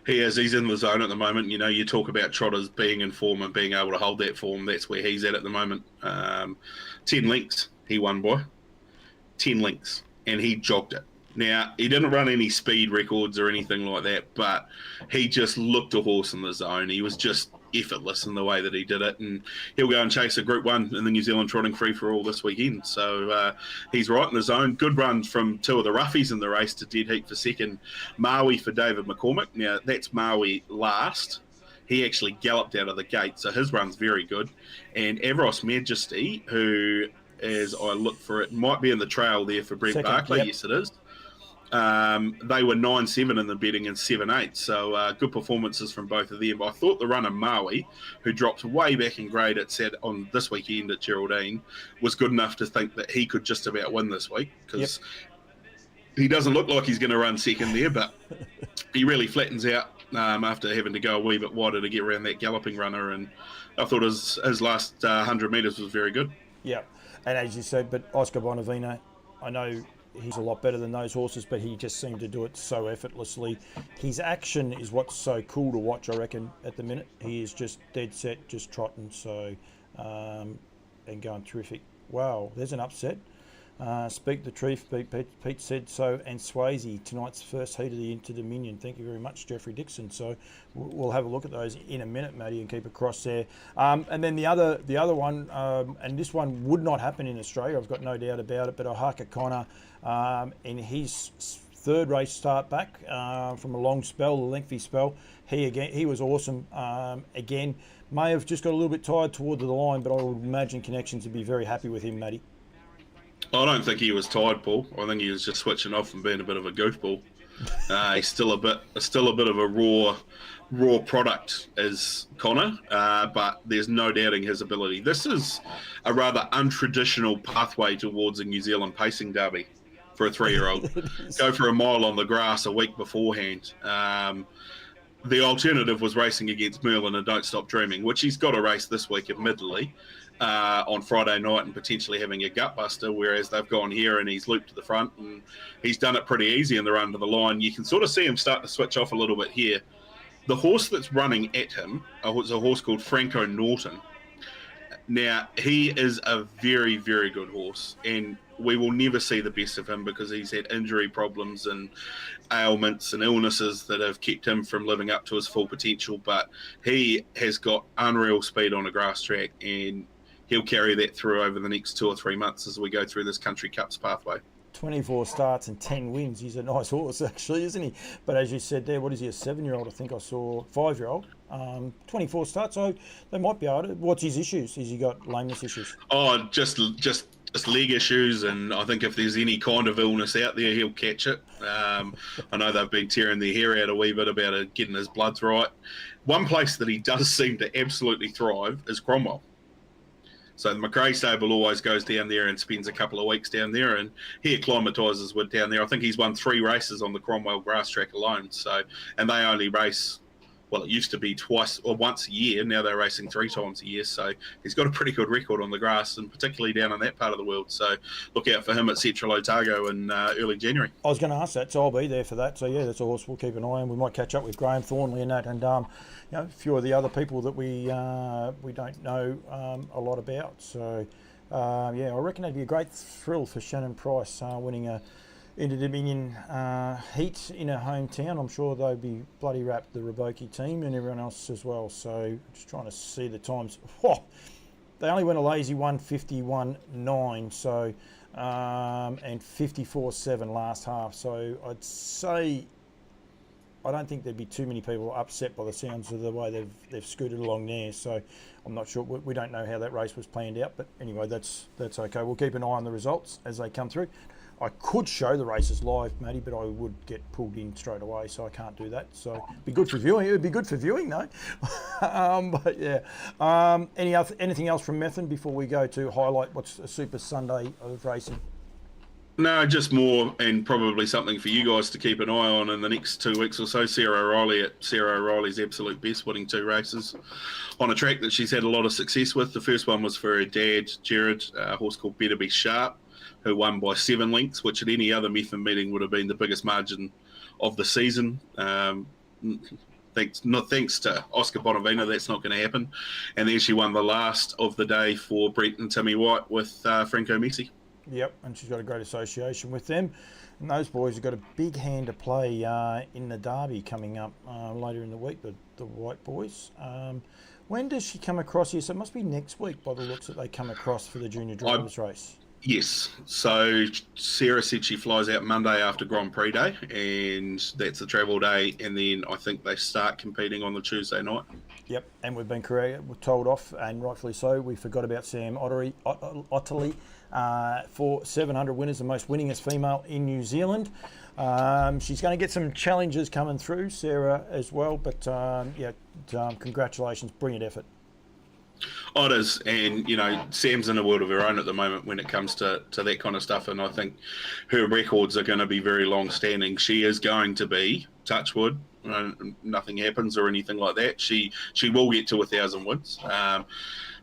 He is. He's in the zone at the moment. You know, you talk about trotters being in form and being able to hold that form. That's where he's at the moment. 10 lengths he won by. 10 lengths. And he jogged it. Now, he didn't run any speed records or anything like that, but he just looked a horse in the zone. He was just effortless in the way that he did it, and he'll go and chase a Group 1 in the New Zealand Trotting Free-for-All this weekend. So he's right in the zone. Good run from 2 of the roughies in the race to dead heat for second. Maui for David McCormick. Now, that's Maui last. He actually galloped out of the gate, so his run's very good. And Avros Majesty, who, as I look for it, might be in the trail there for Brent Barclay. Yep. Yes, it is. They were 9-7 in the betting and 7-8, so good performances from both of them. I thought the runner Maui, who dropped way back in grade on this weekend at Geraldine, was good enough to think that he could just about win this week, because he doesn't look like he's going to run second there, but he really flattens out after having to go a wee bit wider to get around that galloping runner, and I thought his last 100 metres was very good. Yeah, and as you said, but Oscar Bonavina, I know he's a lot better than those horses, but he just seemed to do it so effortlessly. His action is what's so cool to watch, I reckon, at the minute. He is just dead set, just trotting, so, and going terrific. Wow, there's an upset. Speak the truth, Pete said so, and Swayze, tonight's first heat of the Inter-Dominion. Thank you very much, Jeffrey Dixon. So we'll have a look at those in a minute, Matty, and keep a cross there. And then the other one, and this one would not happen in Australia, I've got no doubt about it, but Ohaka Connor, in his third race start back from a long spell, a lengthy spell, he was awesome. Again, may have just got a little bit tired toward the line, but I would imagine Connections would be very happy with him, Matty. I don't think he was tired, Paul. I think he was just switching off and being a bit of a goofball. He's still a bit of a raw product as Connor, but there's no doubting his ability. This is a rather untraditional pathway towards a New Zealand pacing derby for a 3-year-old. Go for a mile on the grass a week beforehand. The alternative was racing against Merlin and Don't Stop Dreaming, which he's got a race this week, admittedly, on Friday night and potentially having a gutbuster, whereas they've gone here and he's looped to the front and he's done it pretty easy in the run to the line. You can sort of see him start to switch off a little bit here. The horse that's running at him is a horse called Franco Norton. Now, he is a very, very good horse, and we will never see the best of him because he's had injury problems and ailments and illnesses that have kept him from living up to his full potential. But he has got unreal speed on a grass track, and he'll carry that through over the next 2 or 3 months as we go through this Country Cups pathway. 24 starts and 10 wins. He's a nice horse, actually, isn't he? But as you said there, what is he, a 7-year-old? I think I saw 5-year-old. 24 starts, so they might be able to. What's his issues? Has he got lameness issues? Oh, just leg issues, and I think if there's any kind of illness out there, he'll catch it. I know they've been tearing their hair out a wee bit about it, getting his bloods right. One place that he does seem to absolutely thrive is Cromwell. So the McRae stable always goes down there and spends a couple of weeks down there, and he acclimatises with down there. I think he's won 3 races on the Cromwell grass track alone. So, and they only race, well, it used to be twice or once a year. Now they're racing 3 times a year. So he's got a pretty good record on the grass, and particularly down in that part of the world. So look out for him at Central Otago in early January. I was going to ask that, so I'll be there for that. So yeah, that's a horse we'll keep an eye on. We might catch up with Graham Thornley and that, and a few of the other people that we don't know a lot about. So I reckon that'd be a great thrill for Shannon Price winning a Inter-Dominion heat in her hometown. I'm sure they'd be bloody wrapped, the Raboki team and everyone else as well. So just trying to see the times. They only went a lazy 151.9, so and 54.7 last half. So I'd say I don't think there'd be too many people upset by the sounds of the way they've scooted along there. So I'm not sure. We don't know how that race was planned out, but anyway, that's okay. We'll keep an eye on the results as they come through. I could show the races live, Matty, but I would get pulled in straight away, so I can't do that. So it'd be good for viewing. It would be good for viewing, though. But yeah. Anything else from Methven before we go to highlight what's a super Sunday of racing? No, just more, and probably something for you guys to keep an eye on in the next 2 weeks or so. Sarah O'Reilly at Sarah O'Reilly's absolute best, winning 2 races on a track that she's had a lot of success with. The first one was for her dad, Jared, a horse called Better Be Sharp, who won by 7 lengths, which at any other Methven meeting would have been the biggest margin of the season. Thanks to Oscar Bonavina, that's not going to happen. And then she won the last of the day for Brett and Timmy White with Franco Messi. Yep, and she's got a great association with them. And those boys have got a big hand to play in the derby coming up later in the week, the White boys. When does she come across here? So it must be next week by the looks that they come across for the junior drivers race. Yes. So Sarah said she flies out Monday after Grand Prix Day, and that's the travel day. And then I think they start competing on the Tuesday night. Yep, and we've been told off, and rightfully so. We forgot about Sam Otterly for 700 winners, the most winningest female in New Zealand. She's going to get some challenges coming through, Sarah, as well. But congratulations, brilliant effort. Oh, it is, and Sam's in a world of her own at the moment when it comes to that kind of stuff, and I think her records are going to be very long-standing. She is going to be, touch wood, nothing happens or anything like that. She will get to 1,000 wins.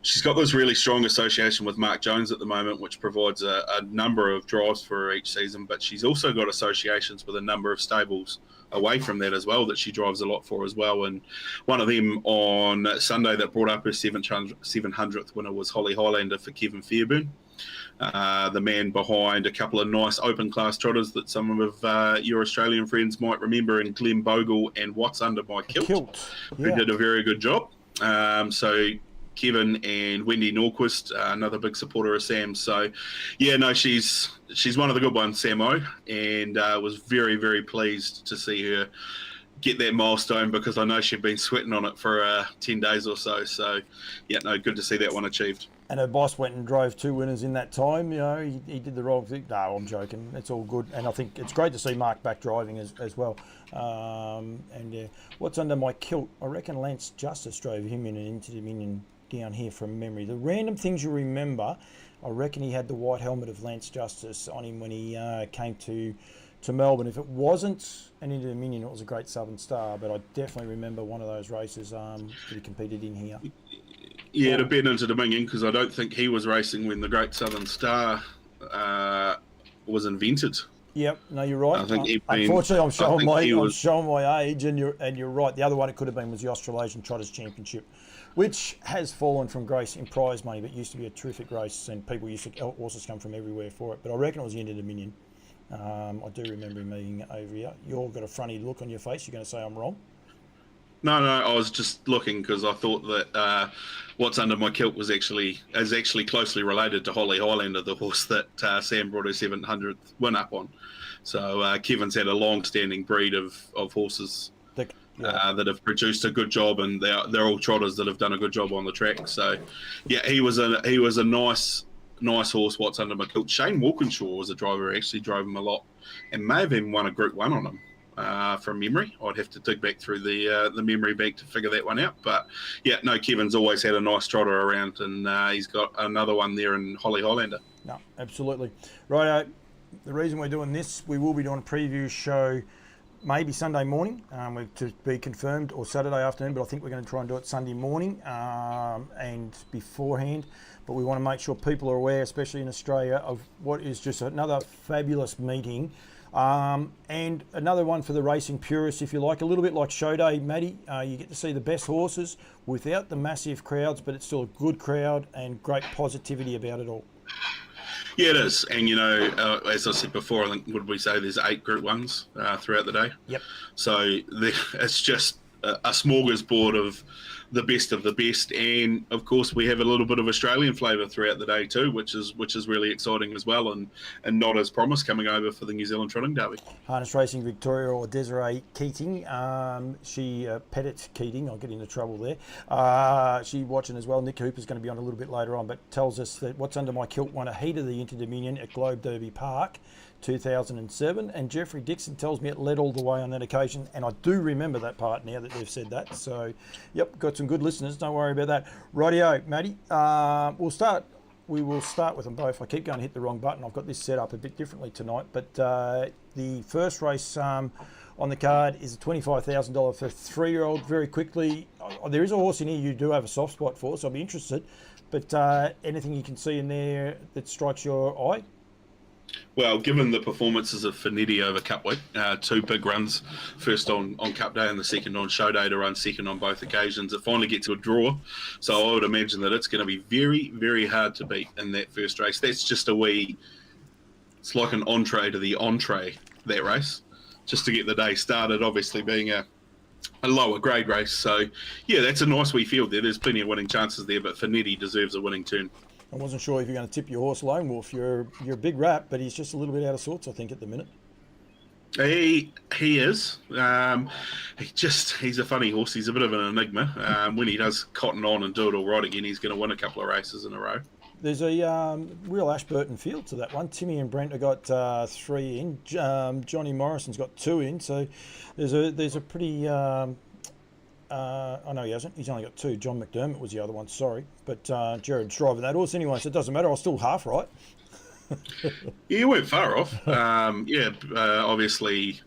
She's got this really strong association with Mark Jones at the moment, which provides a number of drives for her each season, but she's also got associations with a number of stables away from that as well that she drives a lot for as well. And one of them on Sunday that brought up her 700th winner was Holly Highlander for Kevin Fairburn, the man behind a couple of nice open class trotters that some of your Australian friends might remember in Glenn Bogle and What's Under My Kilt. Who did a very good job. So Kevin and Wendy Norquist, another big supporter of Sam. So, she's one of the good ones, Samo, and was very, very pleased to see her get that milestone because I know she'd been sweating on it for 10 days or so. So, yeah, no, good to see that one achieved. And her boss went and drove 2 winners in that time. You know, he did the wrong thing. No, I'm joking. It's all good. And I think it's great to see Mark back driving as well. And yeah, what's under my kilt? I reckon Lance Justice drove him in and into Dominion down here from memory. The random things you remember, I reckon he had the white helmet of Lance Justice on him when he came to Melbourne. If it wasn't an Inter Dominion, it was a Great Southern Star, but I definitely remember one of those races that he competed in here. Yeah, it'd have been Inter Dominion because I don't think he was racing when the Great Southern Star was invented. Yep, no, you're right. I think unfortunately, I'm showing my age, and you're right. The other one it could have been was the Australasian Trotters Championship, which has fallen from grace in prize money, but used to be a terrific race, and people used to horses come from everywhere for it. But I reckon it was the Inter Dominion. I do remember him being over here. You've got a funny look on your face. You're going to say I'm wrong? No, I was just looking because I thought that what's under my kilt is actually closely related to Holly Highlander, the horse that Sam brought her 700th win up on. So Kevin's had a long-standing breed of horses that have produced a good job, and they're all trotters that have done a good job on the track. So, yeah, he was a nice horse. What's under my kilt? Shane Walkinshaw was a driver who actually drove him a lot, and may have even won a Group 1 on him. From memory, I'd have to dig back through the memory bank to figure that one out. But yeah, no, Kevin's always had a nice trotter around, and he's got another one there in Holly Highlander. No, absolutely. Right, the reason we're doing this, we will be doing a preview show maybe Sunday morning, to be confirmed, or Saturday afternoon, but I think we're going to try and do it Sunday morning and beforehand. But we want to make sure people are aware, especially in Australia, of what is just another fabulous meeting. And another one for the racing purists, if you like, a little bit like show day, Matty. You get to see the best horses without the massive crowds, but it's still a good crowd and great positivity about it all. Yeah, it is. And, you know, as I said before, I think, would we say there's 8 Group 1s throughout the day? Yep. So it's just a smorgasbord of the best, and of course we have a little bit of Australian flavour throughout the day too, which is really exciting as well, and not as promised coming over for the New Zealand Trotting Derby. Harness Racing Victoria, or Desiree Keating, Pettit Keating, I'll get into trouble there. She's watching as well. Nick Hooper's going to be on a little bit later on, but tells us that What's Under My Kilt won a heat of the Inter Dominion at Globe Derby Park 2007, and Jeffrey Dixon tells me it led all the way on that occasion, and I do remember that part now that they've said that. So, yep, got some good listeners. Don't worry about that. Rightio, Matty. We will start with them both. I keep going to hit the wrong button. I've got this set up a bit differently tonight, but the first race on the card is a $25,000 for 3-year-old. Very quickly, there is a horse in here you do have a soft spot for, so I'll be interested. But anything you can see in there that strikes your eye? Well, given the performances of Finetti over Cup Week, 2 big runs, first on Cup Day and the second on Show Day, to run second on both occasions, it finally gets to a draw. So I would imagine that it's going to be very, very hard to beat in that first race. That's just it's like an entree to the entree, that race, just to get the day started, obviously being a lower grade race. So, yeah, that's a nice wee field there. There's plenty of winning chances there, but Finetti deserves a winning turn. I wasn't sure if you're going to tip your horse Lone Wolf. You're a big rat, but he's just a little bit out of sorts, I think, at the minute. He is. He's a funny horse. He's a bit of an enigma. When he does cotton on and do it all right again, he's going to win a couple of races in a row. There's a real Ashburton field to that one. Timmy and Brent have got 3 in. Johnny Morrison's got 2 in. So there's a pretty... I know he hasn't. He's only got 2. John McDermott was the other one, sorry. But Jared's driving that horse anyway, so it doesn't matter. I was still half right. Yeah, you weren't far off. Obviously,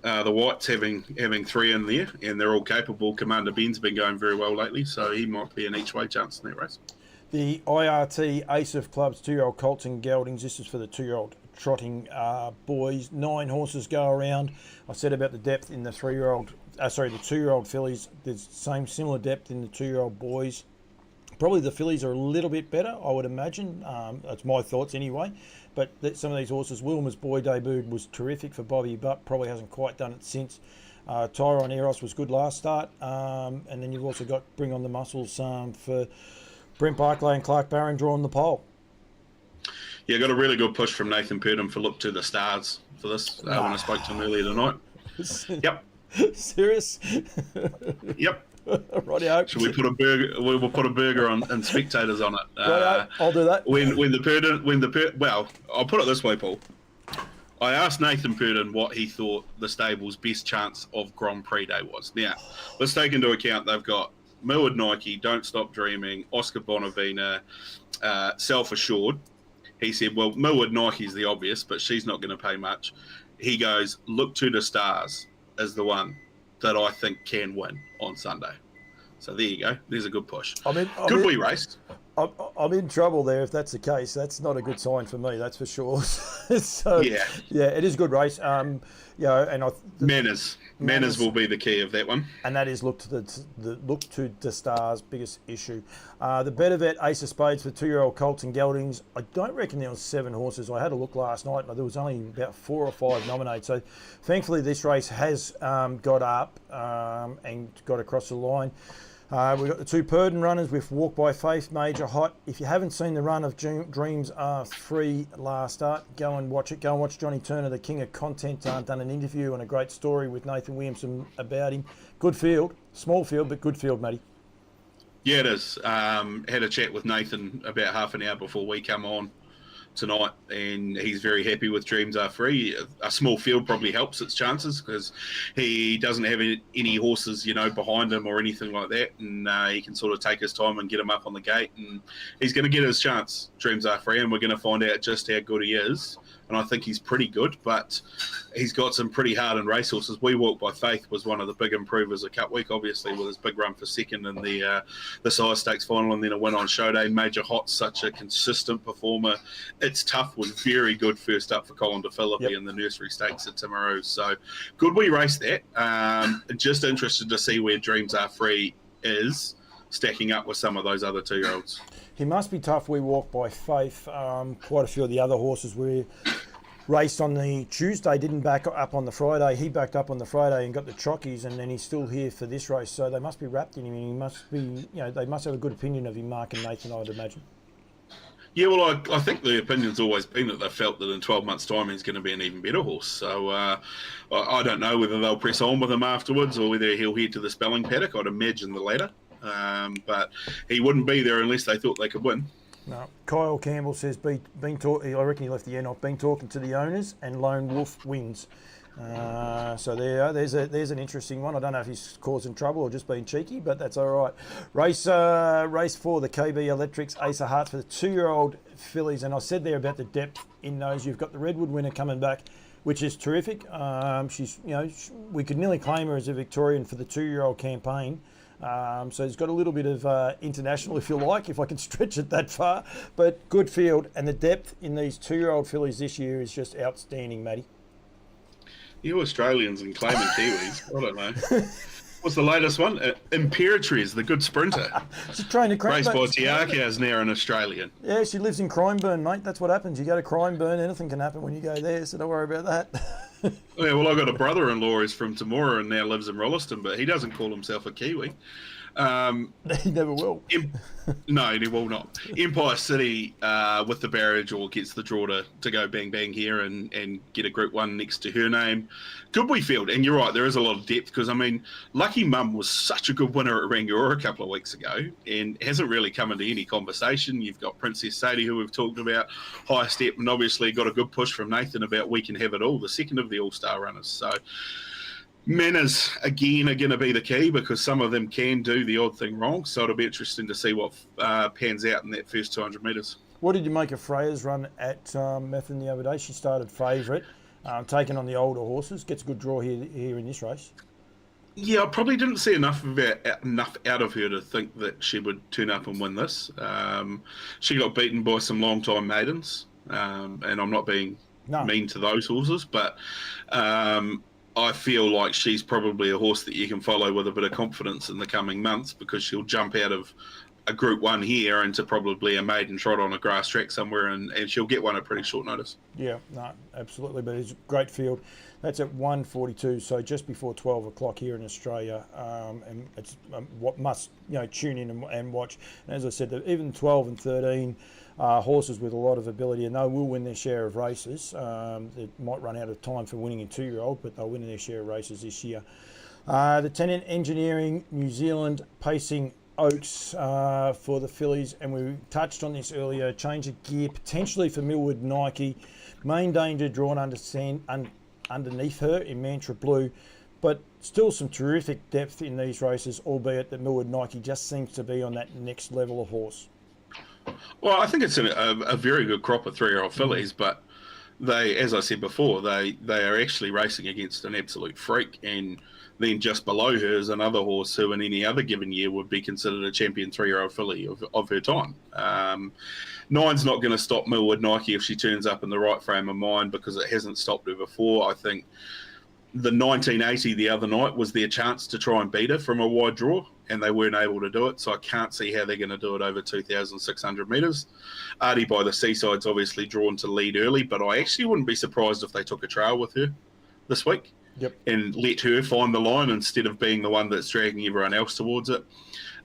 the Whites having 3 in there, and they're all capable. Commander Ben's been going very well lately, so he might be an each-way chance in that race. The IRT Ace of Clubs 2-year-old colts and geldings. This is for the 2-year-old trotting boys. 9 horses go around. I said about the depth in the 2-year-old fillies. There's similar depth in the 2-year-old boys. Probably the fillies are a little bit better, I would imagine. That's my thoughts anyway. But some of these horses, Wilmer's Boy debuted was terrific for Bobby Butt. Probably hasn't quite done it since. Tyrone Eros was good last start. And then you've also got Bring On The Muscles for Brent Barclay and Clark Barron drawing the pole. Yeah, got a really good push from Nathan Purdom for Look to the Stars for this when I spoke to him earlier tonight. Yep. Serious? Yep. Rightio. Should we put a burger? We'll put a burger on and spectators on it. Rightio, I'll do that. Well, I'll put it this way, Paul. I asked Nathan Purdon what he thought the stable's best chance of Grand Prix Day was. Now, let's take into account they've got Millwood Nike, Don't Stop Dreaming, Oscar Bonavina, Self Assured. He said, well, Millwood Nike's the obvious, but she's not going to pay much. He goes, Look to the Stars as the one that I think can win on Sunday. So there you go. There's a good push. Good we raced. I'm in trouble there if that's the case. That's not a good sign for me, that's for sure. So Yeah, it is a good race. And Manners will be the key of that one. And that is look to the Stars' biggest issue. The better vet, Ace of Spades for 2-year-old colts and geldings. I don't reckon there was 7 horses. I had a look last night, and there was only about 4 or 5 nominated. So thankfully this race has got up and got across the line. We've got the 2 Purdon runners with Walk by Faith, Major Hot. If you haven't seen the run of Dreams Are Free last start, go and watch it. Go and watch Johnny Turner, the king of content, done an interview and a great story with Nathan Williamson about him. Good field, small field, but good field, Matty. Yeah, it is. Had a chat with Nathan about half an hour before we come on tonight, and he's very happy with Dreams Are Free. A small field probably helps its chances because he doesn't have any horses, behind him or anything like that, and he can sort of take his time and get him up on the gate, and he's going to get his chance, Dreams Are Free, and we're going to find out just how good he is. And I think he's pretty good, but he's got some pretty hardened racehorses. We Walk by Faith was one of the big improvers of Cup Week, obviously, with his big run for second in the Sire Stakes final and then a win on Showday. Major Hot's such a consistent performer. It's Tough was very good first up for Colin DeFilippi in the Nursery Stakes at Timaru. So good we raced that. Just interested to see where Dreams Are Free is stacking up with some of those other 2-year-olds. He must be tough. We Walk by Faith. Quite a few of the other horses were raced on the Tuesday, didn't back up on the Friday. He backed up on the Friday and got the chockies, and then he's still here for this race. So they must be wrapped in him, and he must be, they must have a good opinion of him, Mark and Nathan, I'd imagine. Yeah, well, I think the opinion's always been that they felt that in 12 months' time he's going to be an even better horse. So I don't know whether they'll press on with him afterwards or whether he'll head to the spelling paddock. I'd imagine the latter. But he wouldn't be there unless they thought they could win. No. Kyle Campbell says, I reckon he left the end off, been talking to the owners, and Lone Wolf wins. So there's an interesting one. I don't know if he's causing trouble or just being cheeky, but that's all right. Race 4, the KB Electrics, Ace of Hearts for the 2-year-old fillies. And I said there about the depth in those. You've got the Redwood winner coming back, which is terrific. She's, we could nearly claim her as a Victorian for the 2-year-old campaign. So he's got a little bit of international, if you like, if I can stretch it that far. But good field, and the depth in these 2-year-old fillies this year is just outstanding, Matty. You Australians and claiming Kiwis, I don't know. What's the latest one? Imperatrice, the good sprinter. She's training to Raced by Tiaka is now an Australian. Yeah, she lives in Crimeburn, mate. That's what happens. You go to Crimeburn, anything can happen when you go there, so don't worry about that. Yeah, well, I've got a brother-in-law who's from Temora and now lives in Rolleston, but he doesn't call himself a Kiwi. He never will. No, he will not. Empire City with the barrage or gets the draw to go bang bang here and get a Group 1 next to her name. Good field, and you're right, there is a lot of depth because, Lucky Mum was such a good winner at Rangiora a couple of weeks ago and hasn't really come into any conversation. You've got Princess Sadie, who we've talked about, high step, and obviously got a good push from Nathan about We Can Have It All, the second of the All-Star runners. So manners, again, are going to be the key because some of them can do the odd thing wrong. So it'll be interesting to see what pans out in that first 200 metres. What did you make of Freya's run at Methven the other day? She started favourite, taking on the older horses. Gets a good draw here in this race. Yeah, I probably didn't see enough out of her to think that she would turn up and win this. She got beaten by some long-time maidens, and I'm not being mean to those horses, but I feel like she's probably a horse that you can follow with a bit of confidence in the coming months because she'll jump out of a Group 1 here into probably a maiden trot on a grass track somewhere, and she'll get one at pretty short notice. Yeah, no, absolutely. But it's a great field. That's at 1:42, so just before 12 o'clock here in Australia. And it's what must tune in and watch. And as I said, even 12 and 13 horses with a lot of ability, and they will win their share of races. They might run out of time for winning in 2-year-old, but they'll win their share of races this year. The Tenant Engineering New Zealand Pacing Oaks for the fillies, and we touched on this earlier. Change of gear potentially for Millwood Nike. Main danger drawn underneath her in Mantra Blue, but still some terrific depth in these races, albeit that Millwood Nike just seems to be on that next level of horse. Well, I think it's a very good crop of 3-year-old fillies, but they, as I said before, they are actually racing against an absolute freak, and then just below her is another horse who in any other given year would be considered a champion 3-year-old filly of her time. Nine's not going to stop Millwood Nike if she turns up in the right frame of mind, because it hasn't stopped her before. I think the 1980 the other night was their chance to try and beat her from a wide draw, and they weren't able to do it, so I can't see how they're going to do it over 2,600 metres. Artie by the Seaside's obviously drawn to lead early, but I actually wouldn't be surprised if they took a trail with her this week. Yep. And let her find the line instead of being the one that's dragging everyone else towards it.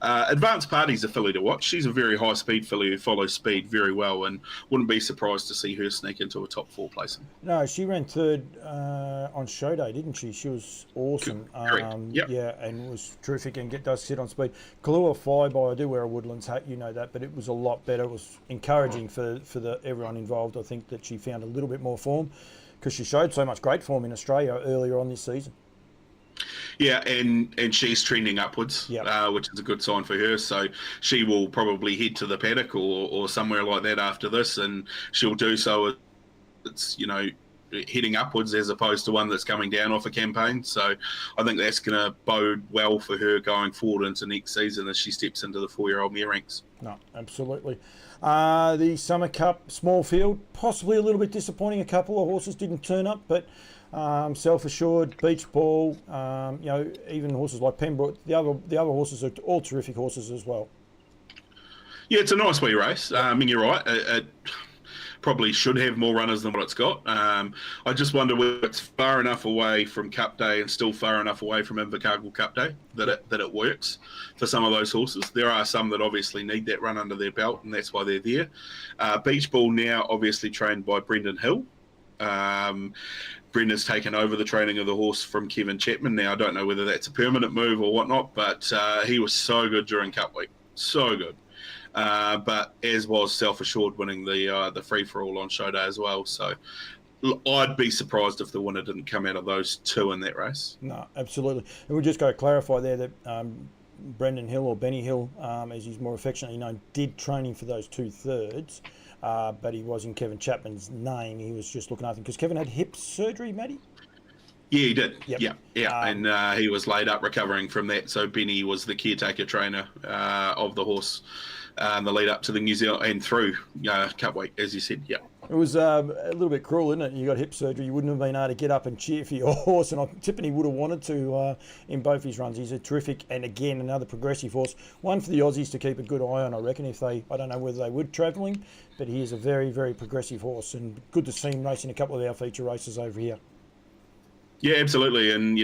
Advanced Party's a filly to watch. She's a very high-speed filly who follows speed very well, and wouldn't be surprised to see her sneak into a top 4 placing. No, she ran third on show day, didn't she? She was awesome. Correct. Yep. Yeah, and was terrific and does sit on speed. Kalua Flyby, I do wear a Woodlands hat, you know that, but it was a lot better. It was encouraging for everyone involved. I think that she found a little bit more form, because she showed so much great form in Australia earlier on this season. Yeah, and she's trending upwards, Yep. Which is a good sign for her. So she will probably head to the paddock or somewhere like that after this, and she'll do so. It's, heading upwards as opposed to one that's coming down off a campaign. So I think that's going to bode well for her going forward into next season as she steps into the 4-year-old mare ranks. No, absolutely. The Summer Cup small field, possibly a little bit disappointing. A couple of horses didn't turn up, but Self-Assured, Beach Ball, even horses like Pembroke, the other horses are all terrific horses as well. Yeah, it's a nice wee race. You're right. It probably should have more runners than what it's got. I just wonder whether it's far enough away from Cup Day and still far enough away from Invercargill Cup Day that it works for some of those horses. There are some that obviously need that run under their belt, and that's why they're there. Beach Ball now obviously trained by Brendan Hill. Brendan's taken over the training of the horse from Kevin Chapman. Now, I don't know whether that's a permanent move or whatnot, but he was so good during Cup Week. So good. But as was Self-Assured winning the free-for-all on show day as well. So I'd be surprised if the winner didn't come out of those two in that race. No, absolutely. And we've just got to clarify there that Brendan Hill, or Benny Hill, as he's more affectionately known, did training for those 2/3. But he was in Kevin Chapman's name. He was just looking after him because Kevin had hip surgery, Matty. Yeah, he did. Yep. Yeah. And he was laid up recovering from that. So Benny was the caretaker trainer of the horse in the lead up to the New Zealand and through Cup Week, as you said. Yeah. It was a little bit cruel, isn't it? You got hip surgery. You wouldn't have been able to get up and cheer for your horse. And Tiffany would have wanted to in both his runs. He's a terrific, and again, another progressive horse. One for the Aussies to keep a good eye on, I reckon, I don't know whether they would travelling, but he is a very, very progressive horse, and good to see him racing a couple of our feature races over here. Yeah, absolutely. And,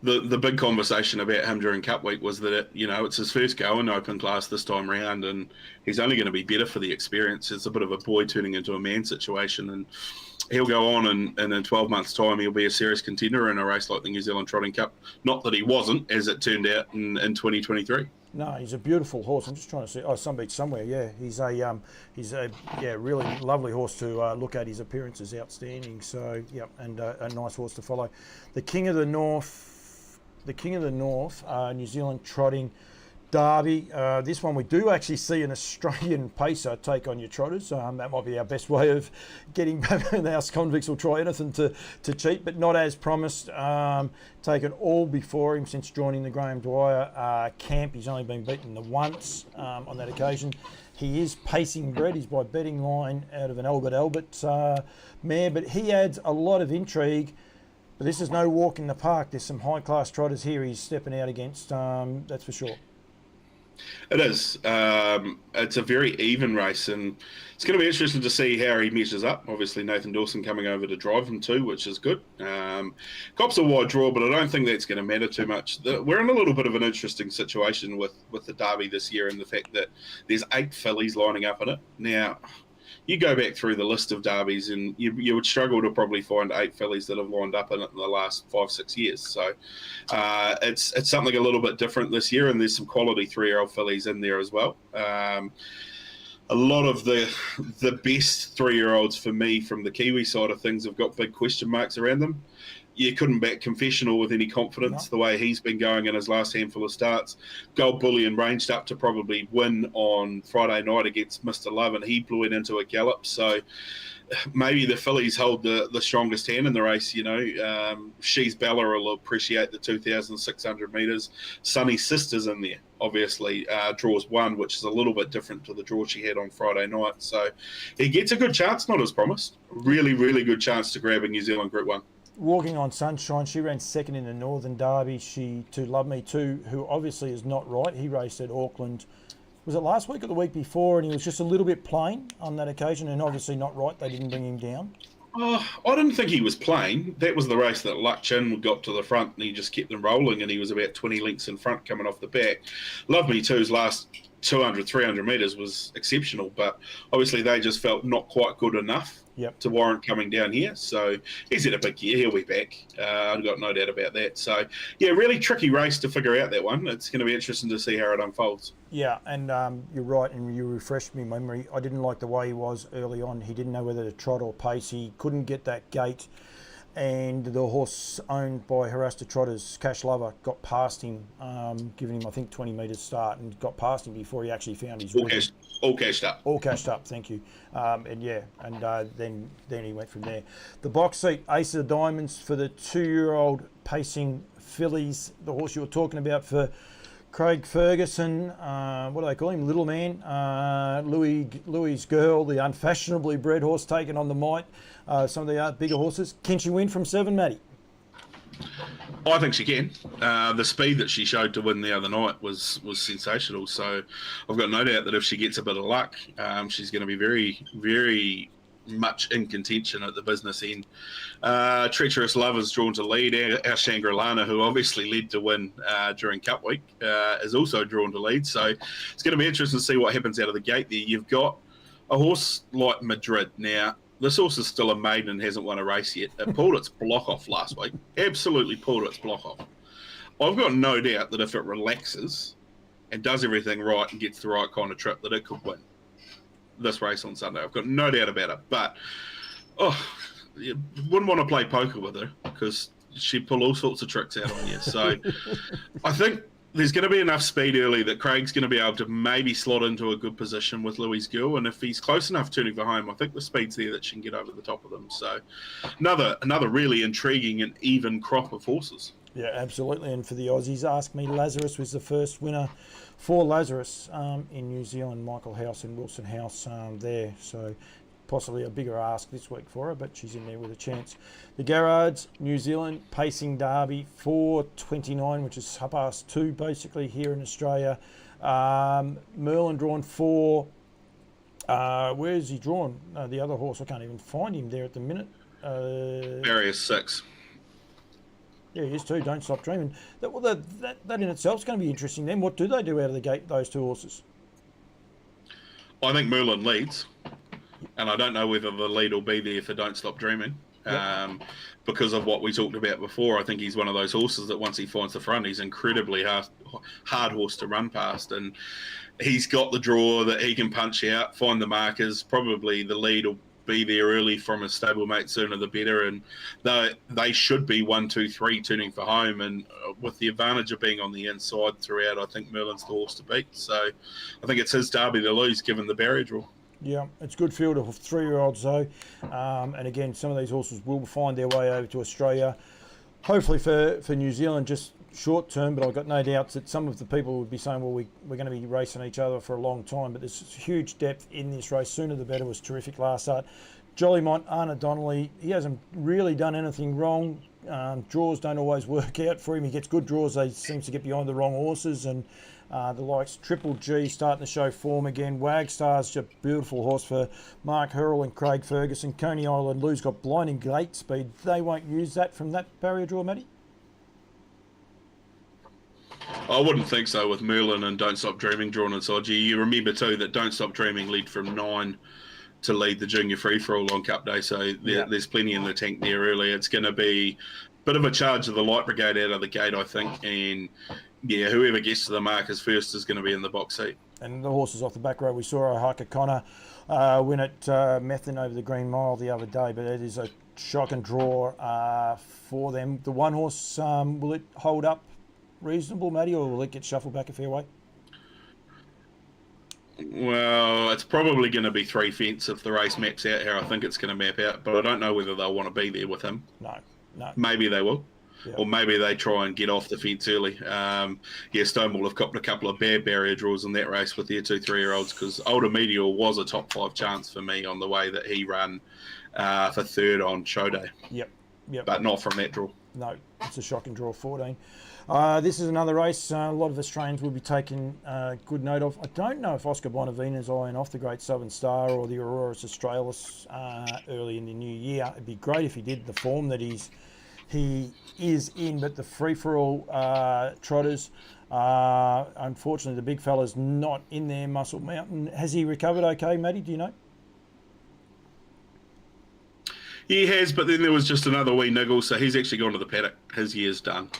the big conversation about him during Cup Week was that, it's his first go in open class this time round, and he's only going to be better for the experience. It's a bit of a boy turning into a man situation, and he'll go on and in 12 months' time, he'll be a serious contender in a race like the New Zealand Trotting Cup. Not that he wasn't, as it turned out in 2023. No, he's a beautiful horse. I'm just trying to see. Oh, Sunbeach somewhere. Yeah, he's a really lovely horse to look at. His appearance is outstanding. So and a nice horse to follow. The King of the North, New Zealand Trotting Derby. This one we do actually see an Australian pacer take on your trotters. That might be our best way of getting the house convicts will try anything to cheat, but not as promised. Taken all before him since joining the Graham Dwyer camp. He's only been beaten once on that occasion. He is pacing bred. He's by betting line out of an Albert mare, but he adds a lot of intrigue. But this is no walk in the park. There's some high-class trotters here he's stepping out against, that's for sure. It is. It's a very even race, and it's going to be interesting to see how he measures up. Obviously, Nathan Dawson coming over to drive him too, which is good. Cop's a wide draw, but I don't think that's going to matter too much. We're in a little bit of an interesting situation with the Derby this year, and the fact that there's 8 fillies lining up in it. Now, you go back through the list of derbies and you would struggle to probably find 8 fillies that have lined up in it in the last 5-6 years. So it's something a little bit different this year, and there's some quality 3-year-old fillies in there as well. A lot of the best 3-year-olds for me from the Kiwi side of things have got big question marks around them. You couldn't back Confessional with any confidence the way he's been going in his last handful of starts. Gold Bullion ranged up to probably win on Friday night against Mr. Love, and he blew it into a gallop. So maybe the fillies hold the strongest hand in the race. She's Bella will appreciate the 2,600 metres. Sunny Sisters in there, obviously, draws 1, which is a little bit different to the draw she had on Friday night. So he gets a good chance, not as promised. Really, really good chance to grab a New Zealand Group 1. Walking on Sunshine, she ran second in the Northern Derby. She to Love Me Too, who obviously is not right. He raced at Auckland. Was it last week or the week before? And he was just a little bit plain on that occasion, and obviously not right. They didn't bring him down. I didn't think he was plain. That was the race that Luck Chin got to the front, and he just kept them rolling, and he was about 20 lengths in front coming off the back. Love Me Too's last 200, 300 metres was exceptional, but obviously they just felt not quite good enough to warrant coming down here. So he's had a big year. He'll be back. I've got no doubt about that. So, yeah, really tricky race to figure out that one. It's going to be interesting to see how it unfolds. Yeah, and you're right, and you refreshed me memory. I didn't like the way he was early on. He didn't know whether to trot or pace. He couldn't get that gait. And the horse owned by Harasta Trotters, Cash Lover, got past him, giving him, I think, 20 metres start, and got past him before he actually found his rhythm. All cashed up. All cashed up, thank you. Then he went from there. The box seat, Ace of the Diamonds for the 2-year-old pacing fillies, the horse you were talking about for Craig Ferguson, what do they call him? Little man, Louis' girl, the unfashionably bred horse taken on the might. Some of the bigger horses. Can she win from 7, Matty? I think she can. The speed that she showed to win the other night was sensational. So I've got no doubt that if she gets a bit of luck, she's going to be very, very much in contention at the business end. Treacherous Lovers drawn to lead. Our Shangri-Lana, who obviously led to win during Cup Week, is also drawn to lead. So it's going to be interesting to see what happens out of the gate there. You've got a horse like Madrid. Now, this horse is still a maiden and hasn't won a race yet. It pulled its block off last week. Absolutely pulled its block off. I've got no doubt that if it relaxes and does everything right and gets the right kind of trip, that it could win this race on Sunday. I've got no doubt about it. But, you wouldn't want to play poker with her because she'd pull all sorts of tricks out on you. So I think there's going to be enough speed early that Craig's going to be able to maybe slot into a good position with Louis' girl. And if he's close enough turning for home, I think the speed's there that she can get over the top of them. So another really intriguing and even crop of horses. Yeah, absolutely. And for the Aussies, Ask Me Lazarus was the first winner for Lazarus in New Zealand. Michael House and Wilson House there. So possibly a bigger ask this week for her, but she's in there with a chance. The Garrards, New Zealand Pacing Derby, 4:29, which is past 2 basically here in Australia. Merlin drawn 4. Where is he drawn? The other horse, I can't even find him there at the minute. Barrier 6. Yeah, he is too. Don't Stop Dreaming. That in itself is going to be interesting then. What do they do out of the gate, those two horses? I think Merlin leads. And I don't know whether the lead will be there for Don't Stop Dreaming. Because of what we talked about before. I think he's one of those horses that once he finds the front, he's incredibly hard horse to run past. And he's got the draw that he can punch out, find the markers. Probably the lead will be there early from his stablemate, sooner the better. And they should be 1, 2, 3 tuning for home. And with the advantage of being on the inside throughout, I think Merlin's the horse to beat. So I think it's his derby to lose given the barrier draw. Yeah, it's a good field of 3-year-olds though. And again, some of these horses will find their way over to Australia. Hopefully for New Zealand, just short term, but I've got no doubts that some of the people would be saying, well, we're going to be racing each other for a long time, but there's huge depth in this race. Sooner the Better was terrific last start. Jollymont, Arna Donnelly, he hasn't really done anything wrong. Draws don't always work out for him. He gets good draws. They seems to get behind the wrong horses, and the likes Triple G starting to show form again. Wagstar's a beautiful horse for Mark Hurrell and Craig Ferguson. Coney Island Lou's got blinding gate speed. They won't use that from that barrier draw, Matty? I wouldn't think so with Merlin and Don't Stop Dreaming drawn inside you. You remember too that Don't Stop Dreaming led from 9 to lead the junior free-for-all on Cup Day, so there's plenty in the tank there early. It's going to be a bit of a charge of the light brigade out of the gate, I think, and whoever gets to the markers first is going to be in the box seat. And the horses off the back row, we saw Ohaka Connor win at Methven over the Green Mile the other day, but it is a shock and draw for them. The one horse, will it hold up reasonable, Matty, or will it get shuffled back a fair way? Well, it's probably going to be 3 fence if the race maps out how I think it's going to map out, but I don't know whether they'll want to be there with him. No. Maybe they will. Yeah. Or maybe they try and get off the fence early. Stonewall have copped a couple of bad barrier draws in that race with their 2 3-year-olds, because Older Meteor was a top 5 chance for me on the way that he ran for third on show day. Yep. But not from that draw. No, it's a shocking draw, 14. This is another race a lot of Australians will be taking good note of. I don't know if Oscar Bonavina's eyeing off the Great Southern Star or the Aurora's Australis early in the new year. It'd be great if he did the form that he is in, but the free-for-all trotters, unfortunately the big fella's not in there. Muscle Mountain, has he recovered okay, Matty, do you know? He has, but then there was just another wee niggle, so he's actually gone to the paddock. His year's done.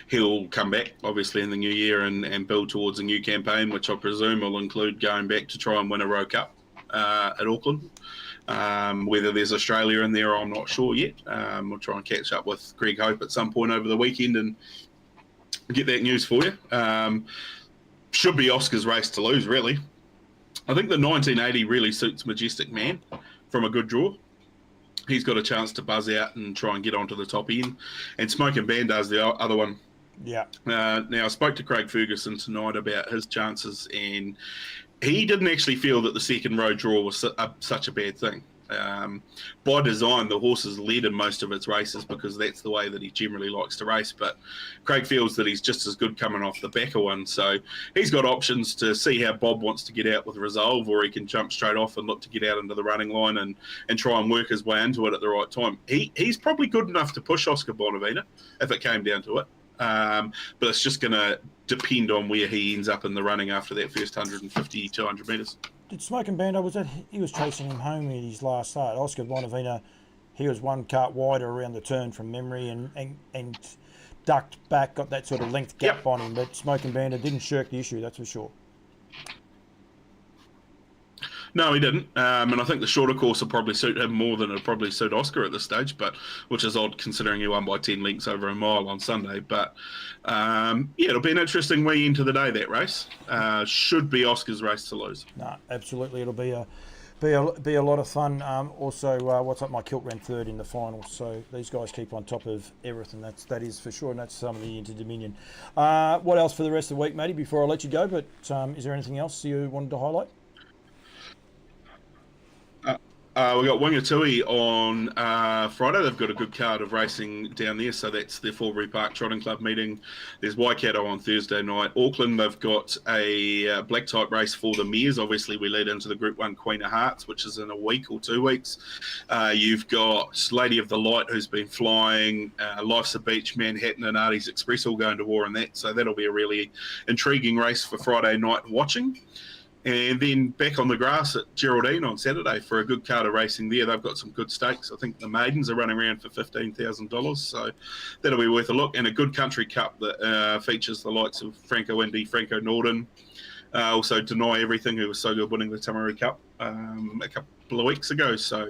He'll come back, obviously, in the new year and build towards a new campaign, which I presume will include going back to try and win a Rowe Cup at Auckland. Whether there's Australia in there, I'm not sure yet. We'll try and catch up with Greg Hope at some point over the weekend and get that news for you. Should be Oscar's race to lose, really. I think the 1980 really suits Majestic Man from a good draw. He's got a chance to buzz out and try and get onto the top end. And Smoking Bandar's the other one. Yeah. Now, I spoke to Craig Ferguson tonight about his chances, and he didn't actually feel that the second row draw was such a bad thing. By design, the horse has led in most of its races because that's the way that he generally likes to race. But Craig feels that he's just as good coming off the back of one. So he's got options to see how Bob wants to get out with Resolve, or he can jump straight off and look to get out into the running line and try and work his way into it at the right time. He's probably good enough to push Oscar Bonavina if it came down to it. But it's just going to depend on where he ends up in the running after that first 150, 200 metres. Did Smoking Bando, he was chasing him home in his last start. Oscar Bonavina, he was one cart wider around the turn from memory and ducked back, got that sort of length gap on him. But Smoking Bando didn't shirk the issue, that's for sure. No, he didn't. And I think the shorter course will probably suit him more than it'll probably suit Oscar at this stage, but which is odd considering he won by 10 lengths over a mile on Sunday. But it'll be an interesting way into the day, that race. Should be Oscar's race to lose. No, absolutely. It'll be a lot of fun. Also, What's Up My Kilt ran third in the final, so these guys keep on top of everything. That is for sure, and that's some of the Inter-Dominion. What else for the rest of the week, Matty, before I let you go? But is there anything else you wanted to highlight? We got Wingatui on Friday. They've got a good card of racing down there, so that's their Forbury Park Trotting Club meeting. There's Waikato on Thursday night. Auckland, they've got a black type race for the mares. Obviously, we lead into the Group 1 Queen of Hearts, which is in a week or 2 weeks. You've got Lady of the Light, who's been flying, Life's a Beach, Manhattan and Artie's Express all going to war in that, so that'll be a really intriguing race for Friday night watching. And then back on the grass at Geraldine on Saturday for a good card of racing there. They've got some good stakes. I think the maidens are running around for $15,000, so that'll be worth a look. And a good country cup that features the likes of Franco Indy, Franco Norden, also Deny Everything, who was so good winning the Tamaroo Cup a couple of weeks ago. So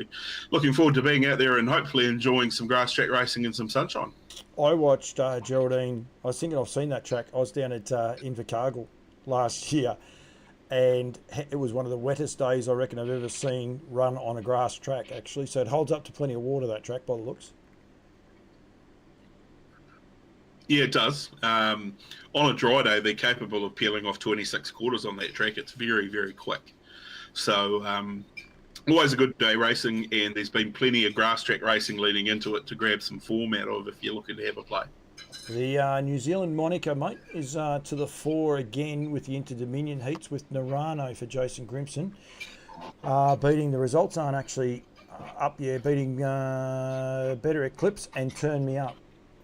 looking forward to being out there and hopefully enjoying some grass track racing and some sunshine. I watched Geraldine. I was thinking I've seen that track. I was down at Invercargill last year, and it was one of the wettest days I reckon I've ever seen run on a grass track, actually. So it holds up to plenty of water, that track, by the looks. Yeah, it does. On a dry day, they're capable of peeling off 26 quarters on that track. It's very, very quick. So always a good day racing, and there's been plenty of grass track racing leading into it to grab some form out of if you're looking to have a play. The New Zealand moniker, mate, is to the fore again with the Inter-Dominion heats with Narano for Jason Grimson. Beating, the results aren't actually up yet, beating Better Eclipse and Turn Me Up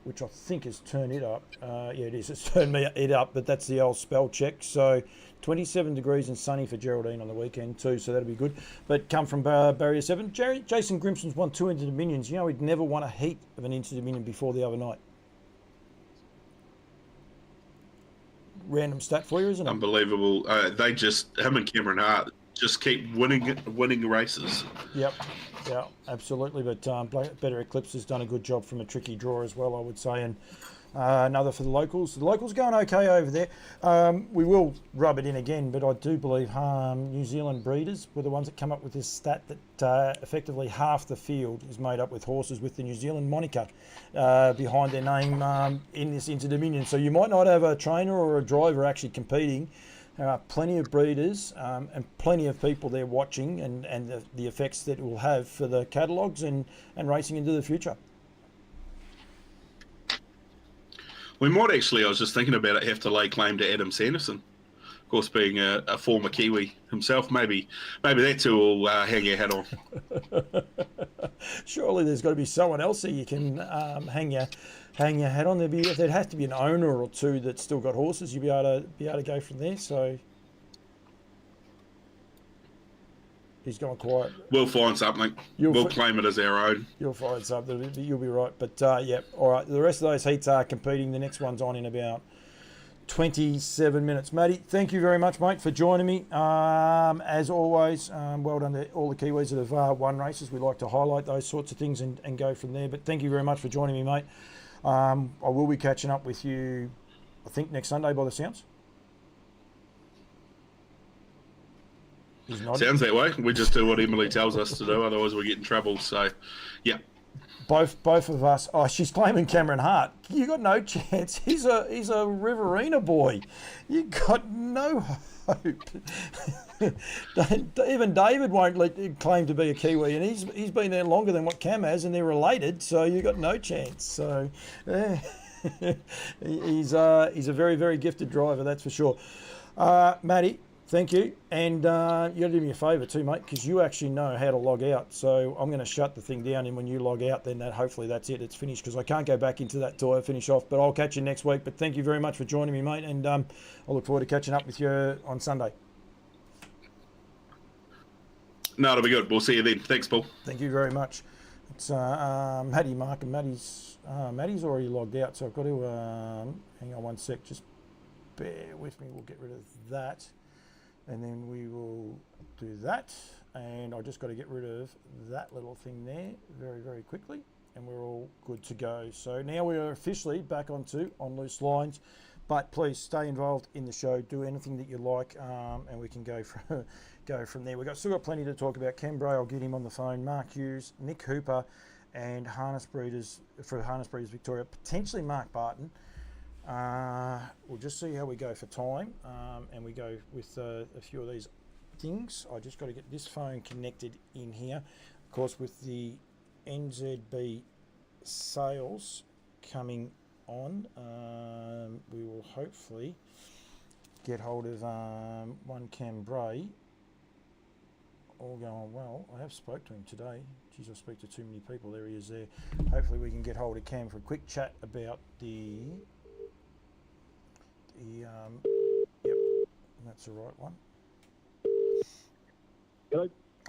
which I think has turned it up. Yeah, it is. It's turned it up, but that's the old spell check. So 27 degrees and sunny for Geraldine on the weekend too, so that'll be good. But come from Barrier 7. Jason Grimson's won 2 Inter-Dominions. You know, he'd never won a heat of an Inter-Dominion before the other night. Random stat for you, isn't it? Unbelievable. They just, him and Cameron Hart, just keep winning races. Yep. Yeah, absolutely. But Better Eclipse has done a good job from a tricky draw as well, I would say. And another for the locals. The locals going okay over there. We will rub it in again, but I do believe New Zealand breeders were the ones that come up with this stat that effectively half the field is made up with horses with the New Zealand moniker behind their name in this Inter-Dominion. So you might not have a trainer or a driver actually competing. There are plenty of breeders and plenty of people there watching and the effects that it will have for the catalogues and racing into the future. We might actually, I was just thinking about it, have to lay claim to Adam Sanderson. Of course, being a former Kiwi himself, maybe that's who will hang your hat on. Surely there's got to be someone else that you can hang your hat on. There'd have to be an owner or two that's still got horses. You'd be able to go from there. So he's gone quiet. We'll find something. We'll claim it as our own. You'll find something. You'll be right. But yeah, all right. The rest of those heats are competing. The next one's on in about 27 minutes. Matty, thank you very much, mate, for joining me. As always, well done to all the Kiwis that have won races. We like to highlight those sorts of things and go from there. But thank you very much for joining me, mate. I will be catching up with you, I think, next Sunday by the sounds. Sounds that way. We just do what Emily tells us to do, otherwise we get in trouble. So, yeah. Both of us. Oh, she's claiming Cameron Hart. You got no chance. He's a Riverina boy. You got no hope. Even David won't claim to be a Kiwi, and he's been there longer than what Cam has, and they're related. So you got no chance. So he's a very, very gifted driver, that's for sure. Matty, thank you, and you got to do me a favour too, mate, because you actually know how to log out. So I'm going to shut the thing down, and when you log out, then hopefully that's it. It's finished, because I can't go back into that till I finish off. But I'll catch you next week. But thank you very much for joining me, mate, and I look forward to catching up with you on Sunday. No, it'll be good. We'll see you then. Thanks, Paul. Thank you very much. It's Matt Markham. Matty's already logged out, so I've got to hang on one sec. Just bear with me. We'll get rid of that. And then we will do that. And I just got to get rid of that little thing there very, very quickly. And we're all good to go. So now we are officially back On Loose Lines. But please stay involved in the show. Do anything that you like, and we can go from there. We've still got plenty to talk about. Cam Bray, I'll get him on the phone. Mark Hughes, Nick Hooper, and Harness Breeders Victoria. Potentially Mark Barton. We'll just see how we go for time, and we go with a few of these things. I just got to get this phone connected in here. Of course, with the NZB sales coming on, we will hopefully get hold of one Cam Bray. All going well. I have spoke to him today. Geez, I speak to too many people. There he is there. Hopefully we can get hold of Cam for a quick chat about yep, that's the right one.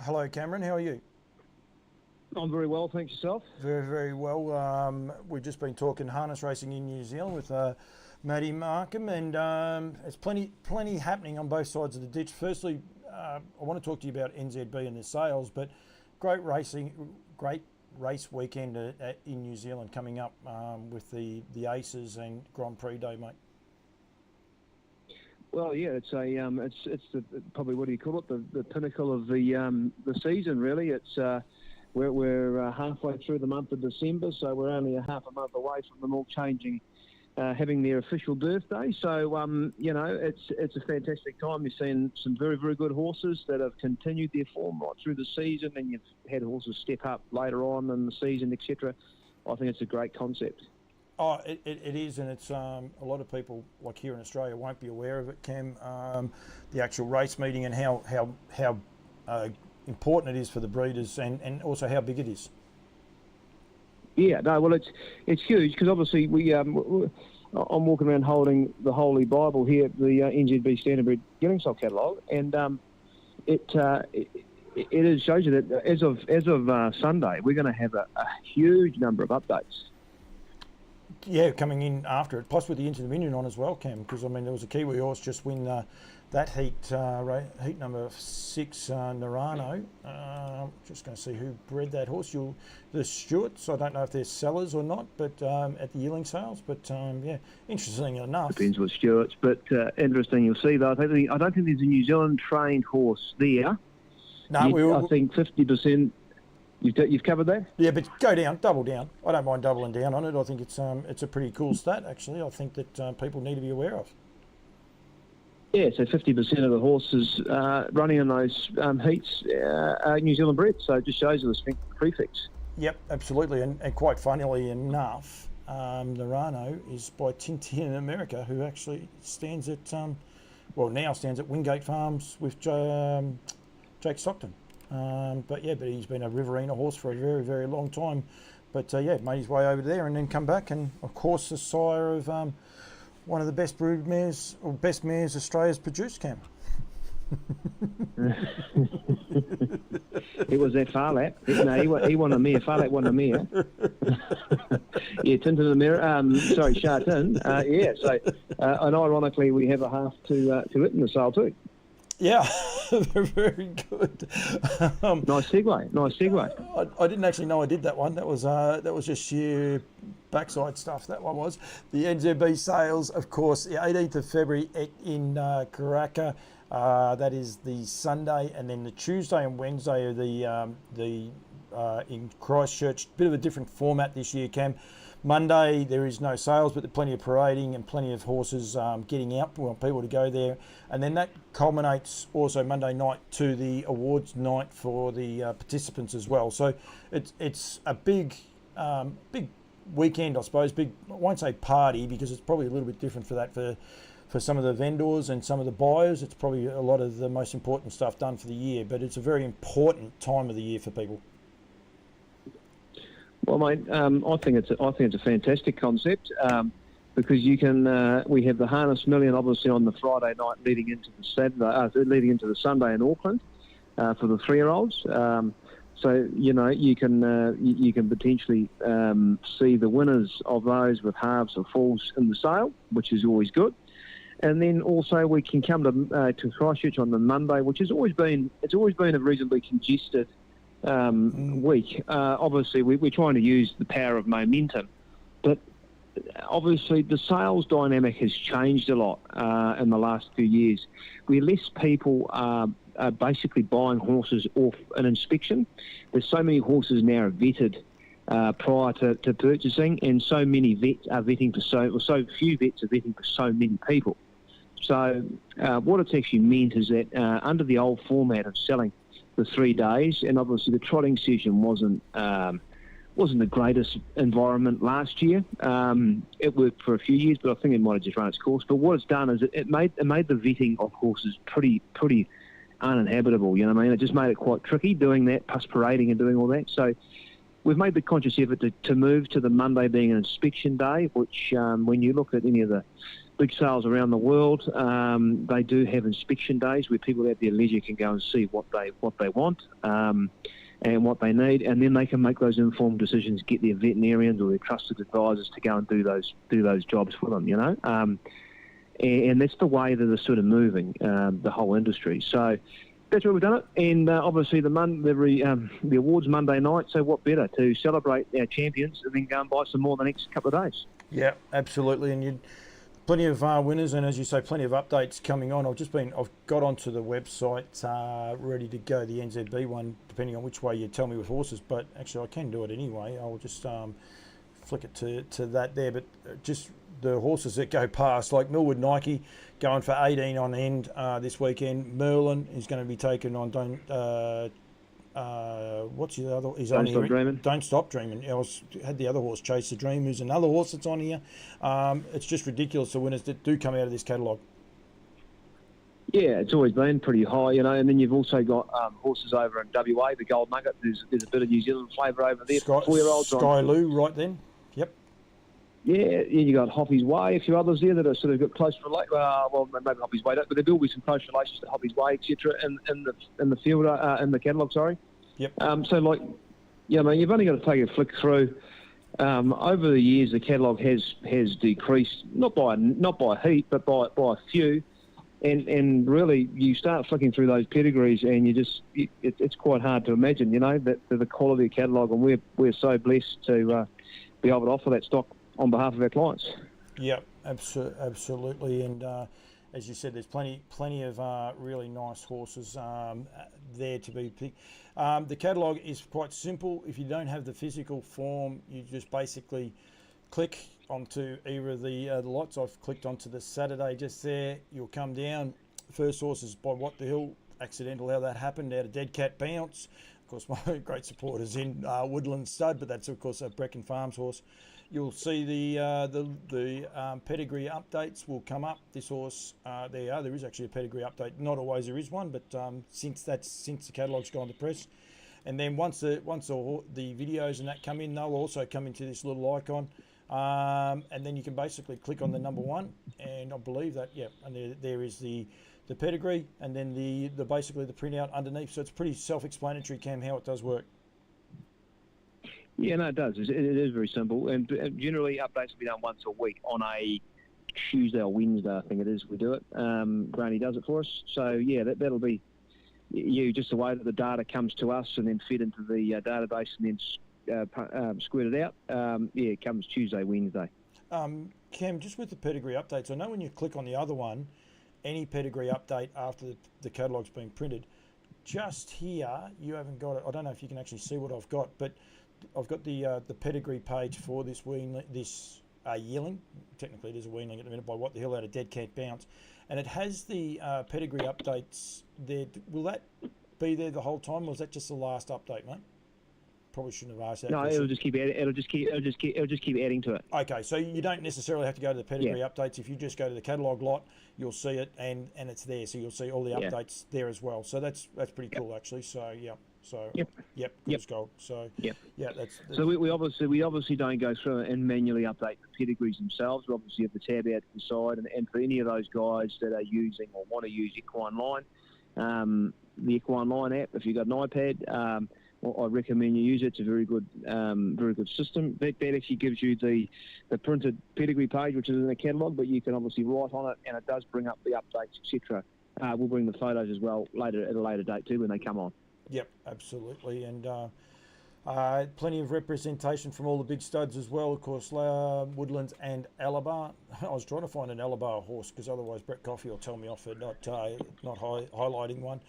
Hello, Cameron. How are you? I'm very well, thanks. Yourself? Very, very well. We've just been talking harness racing in New Zealand with Matt Markham, and there's plenty happening on both sides of the ditch. Firstly, I want to talk to you about NZB and the sales, but great race weekend in New Zealand coming up with the Aces and Grand Prix Day, mate. Well, yeah, it's the probably, what do you call it, the pinnacle of the season, really. It's we're halfway through the month of December, so we're only a half a month away from them all changing, having their official birthday. So it's a fantastic time. You've seen some very, very good horses that have continued their form right through the season, and you've had horses step up later on in the season, etc. I think it's a great concept. Oh, it is, and it's a lot of people, like here in Australia, won't be aware of it, Cam. The actual race meeting and how important it is for the breeders, and also how big it is. Yeah, no, well, it's huge because obviously I'm walking around holding the Holy Bible here, the NZB Standardbred Gelding Stock catalogue, and it shows you that as of Sunday, we're going to have a huge number of updates. Yeah, coming in after it, plus with the Inter-Dominion on as well, Cam, because, I mean, there was a Kiwi horse just win that heat, heat number 6, Narano. Just going to see who bred that horse. The Stewarts, I don't know if they're sellers or not, but at the yearling sales. But, yeah, interesting enough. Depends what Stewarts, but interesting you'll see, though. I don't think there's a New Zealand-trained horse there. No, I think 50%... You've covered that? Yeah, but go down, double down. I don't mind doubling down on it. I think it's a pretty cool stat, actually. I think that people need to be aware of. Yeah, so 50% of the horses running in those heats are New Zealand bred, so it just shows you the prefix. Yep, absolutely, and quite funnily enough, Narano is by Tintin in America, who actually stands at, now stands at Wingate Farms with Jake Stockton. But he's been a Riverina horse for a very, very long time. But made his way over there and then come back, and of course the sire of one of the best brood mares or best mares Australia's produced, Cam. It was that far lap. No, he won a mare. Far lap won a mare. Yeah, Tintin in America. Sorry, Chartin. And ironically, we have a half to it in the sale too. Yeah, very good. Nice segue. I didn't actually know I did that one. That was just sheer backside stuff. That one was the NZB sales, of course, the 18th of February in Karaka. That is the Sunday, and then the Tuesday and Wednesday are the in Christchurch. Bit of a different format this year, Cam. Monday there is no sales, but there's plenty of parading and plenty of horses getting out. We want people to go there, and then that culminates also Monday night to the awards night for the participants as well. So it's a big weekend, I suppose. I won't say party because it's probably a little bit different for that for some of the vendors and some of the buyers. It's probably a lot of the most important stuff done for the year, but it's a very important time of the year for people. Well, mate, I think it's a fantastic concept because you can. We have the Harness Million obviously on the Friday night leading into the Sunday in Auckland for the 3-year-olds. So you can potentially see the winners of those with halves or fulls in the sale, which is always good. And then also we can come to Christchurch on the Monday, which has always been a reasonably congested week. Obviously, we're trying to use the power of momentum, but obviously the sales dynamic has changed a lot in the last few years, where less people are basically buying horses off an inspection. There's so many horses now are vetted prior to purchasing, and so many vets are vetting for so few vets are vetting for so many people. So what it's actually meant is that under the old format of selling the 3 days, and obviously the trotting session wasn't the greatest environment last year. It worked for a few years, but I think it might have just run its course. But what it's done is it made the vetting of horses pretty uninhabitable. You know what I mean? It just made it quite tricky doing that, plus parading and doing all that. So we've made the conscious effort to move to the Monday being an inspection day, which when you look at any of the big sales around the world, they do have inspection days where people at their leisure can go and see what they want and what they need, and then they can make those informed decisions, get their veterinarians or their trusted advisors to go and do those jobs for them. And that's the way that they're sort of moving the whole industry. So that's where we've done it, and obviously the awards Monday night. So what better to celebrate our champions and then go and buy some more the next couple of days? Yeah, absolutely, and plenty of winners, and as you say, plenty of updates coming on. I've got onto the website ready to go, the NZB one, depending on which way you tell me with horses, but actually I can do it anyway. I'll just flick it to that there, but just the horses that go past, like Millwood Nike going for 18 on end this weekend. Merlin is going to be taken on what's his other? He's Don't on Stop here. Dreaming. Don't Stop Dreaming. I had the other horse, Chase the Dream, who's another horse that's on here. It's just ridiculous, the winners that do come out of this catalogue. Yeah, it's always been pretty high, you know. And then you've also got horses over in WA, the Gold Nugget. There's a bit of New Zealand flavour over there for 4-year-olds. Skyloo, right then. Yep. Yeah, you got Hoppy's Way, a few others there that are sort of got close relate. Well, maybe Hoppy's Way, but there will be some close relations to Hoppy's Way, etc. In the field, in the catalogue. Sorry. Yep. So like, yeah, man, you've only got to take a flick through. Over the years, the catalogue has decreased, not by a heap, but by a few. And really, you start flicking through those pedigrees, and it's quite hard to imagine, you know, that the quality of catalogue, and we're so blessed to be able to offer that stock on behalf of our clients. Yeah, absolutely. And as you said, there's plenty of really nice horses there to be picked. The catalogue is quite simple. If you don't have the physical form, you just basically click onto either of the lots. I've clicked onto the Saturday just there. You'll come down. First horse is by What the Hill. Accidental how that happened out of Dead Cat Bounce. Of course, my great supporters in Woodlands Stud, but that's of course a Brecon Farms horse. You'll see the pedigree updates will come up. This horse, there is actually a pedigree update. Not always there is one, but since the catalogue's gone to press, and then once the videos and that come in, they'll also come into this little icon. And then you can basically click on the number one, and I believe that, and there is the pedigree, and then the basically the printout underneath. So it's pretty self-explanatory, Cam, how it does work. Yeah, no, it does. It is very simple, and generally updates will be done once a week on a Tuesday or Wednesday, I think it is. We do it. Granny does it for us. So yeah, that'll be just the way that the data comes to us and then fed into the database and then squirted out. It comes Tuesday, Wednesday. Cam, just with the pedigree updates, I know when you click on the other one, any pedigree update after the catalogue's been printed, just here, you haven't got it. I don't know if you can actually see what I've got, but I've got the pedigree page for this yearling. Technically, it is a weanling at the minute by What the Hill out of Dead Cat Bounce. And it has the pedigree updates there. Will that be there the whole time, or is that just the last update, mate? Probably shouldn't have asked that. No, it'll just keep adding to it. Okay, so you don't necessarily have to go to the pedigree updates. If you just go to the catalogue lot, you'll see it, and it's there. So you'll see all the updates there as well. So that's pretty cool, actually. So good as gold. So that's so we obviously don't go through and manually update the pedigrees themselves. We obviously have the tab out to the side, and for any of those guys that are using or want to use Equine Line, the Equine Line app, if you've got an iPad. I recommend you use it. It's a very good system. That actually gives you the printed pedigree page, which is in the catalogue, but you can obviously write on it, and it does bring up the updates, etc. We'll bring the photos as well at a later date too when they come on. Yep, absolutely, and plenty of representation from all the big studs as well. Of course, Woodlands and Alabar. I was trying to find an Alabar horse because otherwise Brett Coffey will tell me off for not highlighting one.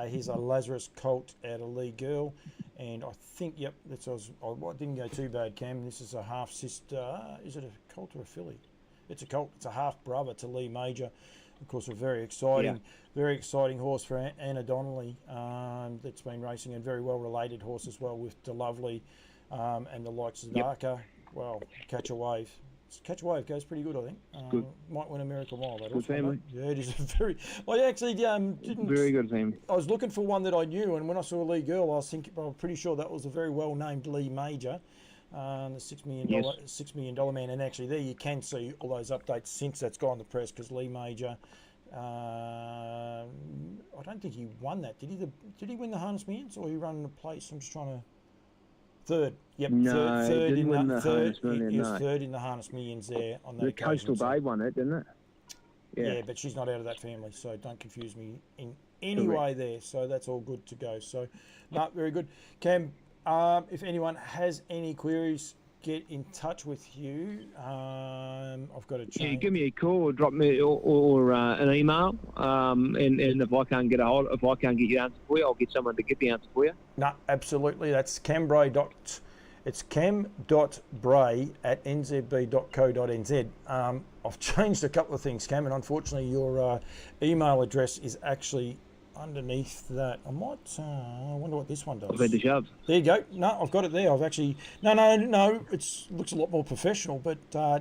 Here's a Lazarus colt out of Lee Girl, and I think I didn't go too bad, Cam. This is a half sister. Is it a colt or a filly? It's a colt. It's a half brother to Lee Major. Of course, a very exciting horse for Anna Donnelly that's been racing, and very well related horse as well with DeLovely and the likes of Darker. Well, Catch a Wave. Catch a Wave goes pretty good, I think. Good. Might win a Miracle Mile. That good family. Yeah, it is a very. I actually didn't. Very good family. I was looking for one that I knew, and when I saw Lee Girl, I'm pretty sure that was a very well named Lee Major, the $6 million man. And actually, there you can see all those updates since that's gone to press, because Lee Major. I don't think he won that. Did he win the Harness Millions, or he run the place? I'm just trying to. Third. Yep. No, third didn't in win the Harness Million, He was third in the Harness Millions there on that The occasion. Coastal Bay won it, didn't it? Yeah, but she's not out of that family, so don't confuse me in any way there. So that's all good to go. So, no, very good. Cam, if anyone has any queries, get in touch with you. I've got to change. Yeah, give me a call or drop me or an email. And if I can't get your answer for you, I'll get someone to get the answer for you. No, absolutely. That's Cam Bray. It's cam.bray at nzb.co.nz. I've changed a couple of things, Cam, and unfortunately your email address is actually underneath that. I wonder what this one does. I've had the shove. There you go. No, I've got it there. I've actually... No. It looks a lot more professional, but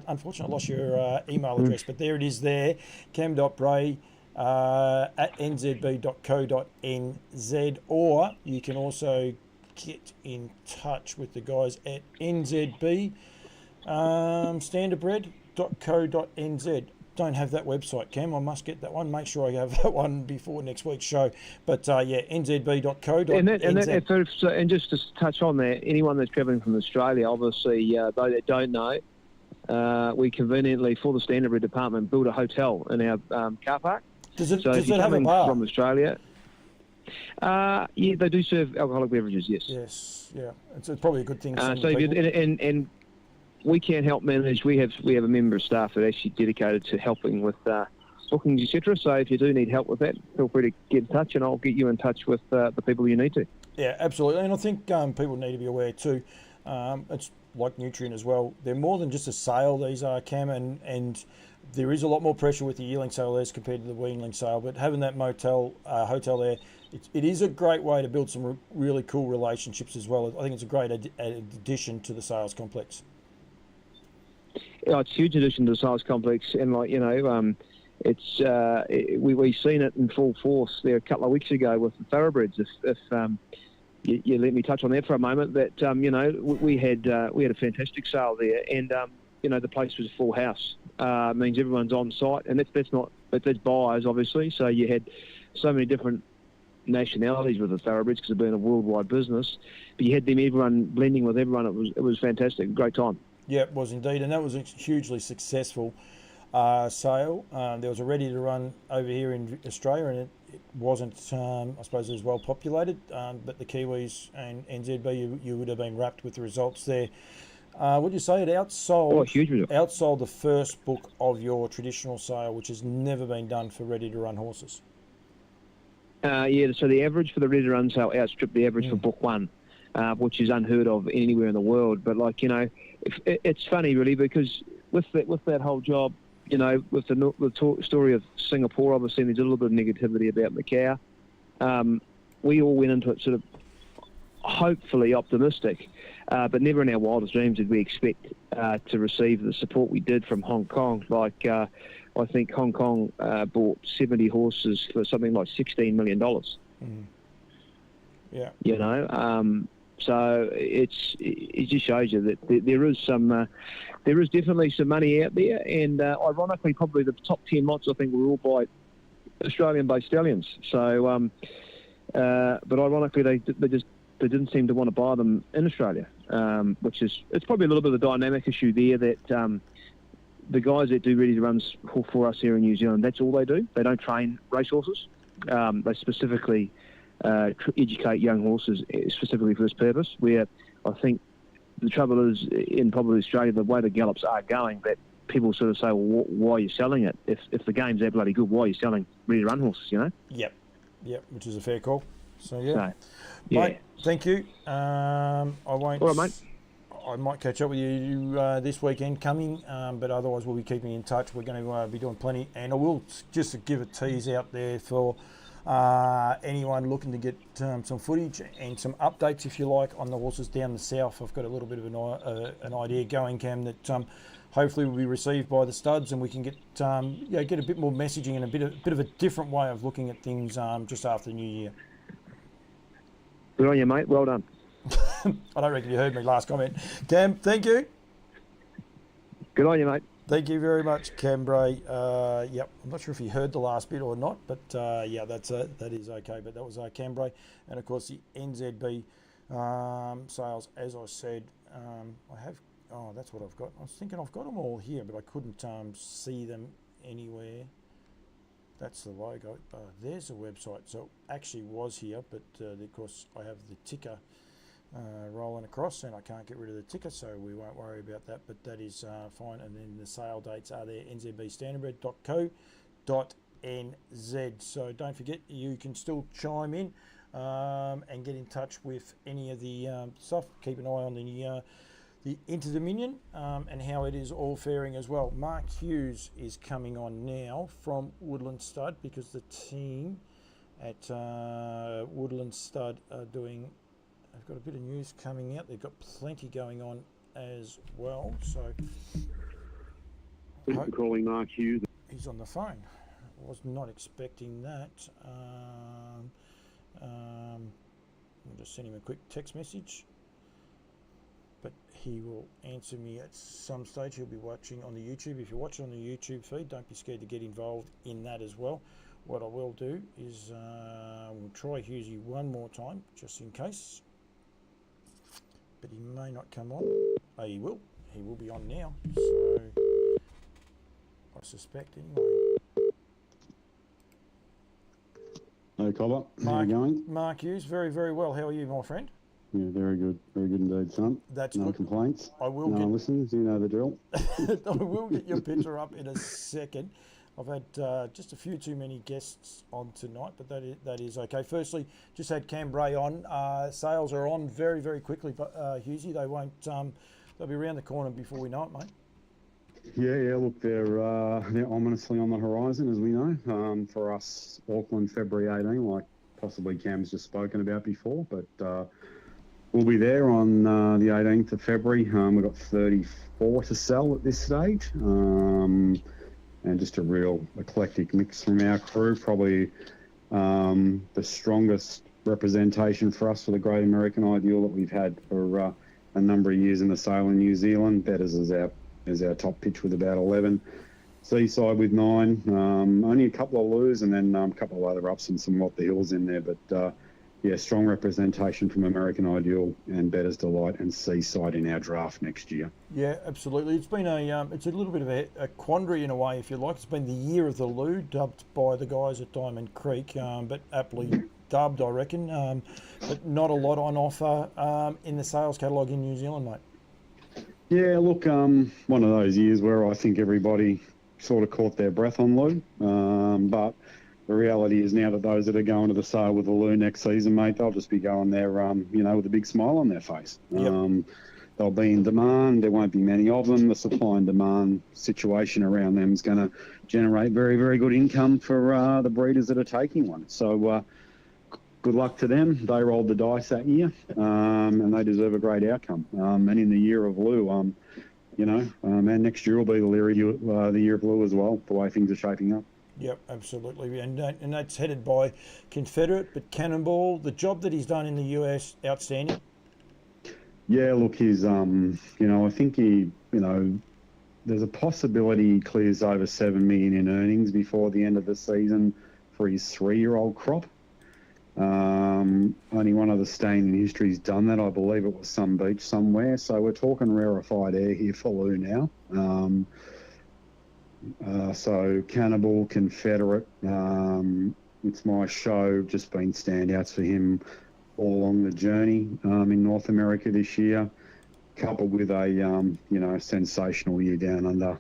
unfortunately I lost your email address. But there it is there, cam.bray at nzb.co.nz, or you can also get in touch with the guys at nzb standardbred.co.nz. Don't have that website, Cam. I must get that one. Make sure I have that one before next week's show. But yeah, nzb.co.nz. And just to touch on that, anyone that's travelling from Australia, obviously, those that don't know, we conveniently, for the Standardbred department, built a hotel in our car park. Does it if you're have a coming bar? from Australia, yeah, they do serve alcoholic beverages. Yes. Yes. Yeah. It's probably a good thing. So if you, and we can help manage. We have a member of staff that are actually dedicated to helping with bookings, etc. So if you do need help with that, feel free to get in touch, and I'll get you in touch with the people you need to. Yeah, absolutely. And I think people need to be aware too. It's like Nutrient as well. They're more than just a sale, these are, Cam, and there is a lot more pressure with the yearling sale as compared to the weanling sale. But having that hotel there, it is a great way to build some really cool relationships as well. I think it's a great addition to the sales complex. Yeah, it's a huge addition to the sales complex, and it's we've seen it in full force there a couple of weeks ago with the thoroughbreds. If you let me touch on that for a moment, that we had a fantastic sale there, and the place was a full house. Means everyone's on site, and that's buyers obviously. So you had so many different nationalities with the thoroughbreds because of being a worldwide business, but you had everyone blending with everyone. It was fantastic, great time. Yeah, it was indeed, and that was a hugely successful sale. There was a ready to run over here in Australia, and it wasn't, I suppose, as well populated. But the Kiwis and NZB, you would have been wrapped with the results there. Would you say it outsold the first book of your traditional sale, which has never been done for ready to run horses? Yeah, so the average for the ready to run sale outstripped the average for book one, which is unheard of anywhere in the world. But it's funny really, because with that whole job, with the story of Singapore, obviously there's a little bit of negativity about Macau. We all went into it sort of hopefully optimistic, but never in our wildest dreams did we expect to receive the support we did from Hong Kong. I think Hong Kong bought 70 horses for something like $16 million. Yeah. So it just shows you that there is definitely some money out there, and ironically, probably the top 10 lots I think were all by Australian-based stallions. So, but ironically, they didn't seem to want to buy them in Australia, it's probably a little bit of a dynamic issue there that the guys that do ready to runs for us here in New Zealand, that's all they do. They don't train racehorses. They specifically educate young horses specifically for this purpose, where I think the trouble is in probably Australia, the way the gallops are going, that people sort of say, well, why are you selling it? If the game's that bloody good, why are you selling ready to run horses, Yep, which is a fair call. So, yeah. Mate, thank you. I won't... All right, mate. I might catch up with you this weekend coming, but otherwise we'll be keeping in touch. We're going to be doing plenty, and I will just give a tease out there for anyone looking to get some footage and some updates, if you like, on the horses down the south. I've got a little bit of an idea going, Cam, that hopefully will be received by the studs, and we can get get a bit more messaging and a bit of a different way of looking at things just after the new year. Good on you, mate. Well done. I don't reckon you heard me last comment. Cam, thank you. Good on you, mate. Thank you very much, Cam Bray. Yep, I'm not sure if you heard the last bit or not, but yeah, that is okay. But that was Cam Bray, and of course the NZB sales. As I said, I have. Oh, that's what I've got. I was thinking I've got them all here, but I couldn't see them anywhere. That's the logo. There's a website. So it actually was here, but of course I have the ticker rolling across, and I can't get rid of the ticker, so we won't worry about that, but that is fine. And then the sale dates are there, nzbstandardbred.co.nz. So don't forget, you can still chime in and get in touch with any of the stuff. Keep an eye on the Interdominion and how it is all faring as well. Mark Hughes is coming on now from Woodlands Stud, because the team at Woodlands Stud are doing... They've got a bit of news coming out. They've got plenty going on as well. So, thanks for calling Mark Hughes. He's on the phone. was not expecting that. I'll just send him a quick text message. But he will answer me at some stage. He'll be watching on the YouTube. If you're watching on the YouTube feed, don't be scared to get involved in that as well. What I will do is we'll try Hughesy one more time, just in case. But he may not come on. Oh, he will. He will be on now. So I suspect anyway. Hey, Cobber. How you going? Mark Hughes, very, very well. How are you, my friend? Yeah, very good indeed, son. That's no good. complaints. I will no get. Listens, you know the drill. I will get your picture up in a second. I've had just a few too many guests on tonight, but that is okay. Firstly, just had Cam Bray on. Sales are on very, very quickly, but Hughesy, they won't. They'll be around the corner before we know it, mate. Yeah. Look, they're ominously on the horizon, as we know. For us, Auckland, February 18, like possibly Cam's just spoken about before, but. We'll be there on the 18th of February. We've got 34 to sell at this stage. And just a real eclectic mix from our crew. Probably the strongest representation for us for the Great American Ideal that we've had for a number of years in the sale in New Zealand. Betters is our top pitch with about 11. Seaside with 9. Only a couple of loos and then a couple of other ups and some What the Hills in there. But yeah, strong representation from American Ideal and Better's Delight and Seaside in our draft next year. Yeah, absolutely. It's been it's a little bit of a quandary in a way, if you like. It's been the year of the Loo, dubbed by the guys at Diamond Creek, but aptly dubbed, I reckon. But not a lot on offer in the sales catalogue in New Zealand, mate. Yeah, look, one of those years where I think everybody sort of caught their breath on Loo, but the reality is now that those that are going to the sale with the Loo next season, mate, they'll just be going there, with a big smile on their face. Yep. They'll be in demand. There won't be many of them. The supply and demand situation around them is going to generate very, very good income for the breeders that are taking one. So good luck to them. They rolled the dice that year, and they deserve a great outcome. And in the year of Loo, and next year will be the year of Loo as well, the way things are shaping up. Yep, absolutely, and that's headed by Confederate, but Cannonball, the job that he's done in the US, outstanding. Yeah, look, he's, I think he, there's a possibility he clears over $7 million in earnings before the end of the season for his 3-year-old crop. Only one other stain in history's done that. I believe it was some beach somewhere. So we're talking rarefied air here for Lou now. So Cannibal, Confederate, it's my show, just been standouts for him all along the journey in North America this year, coupled with a, sensational year down under,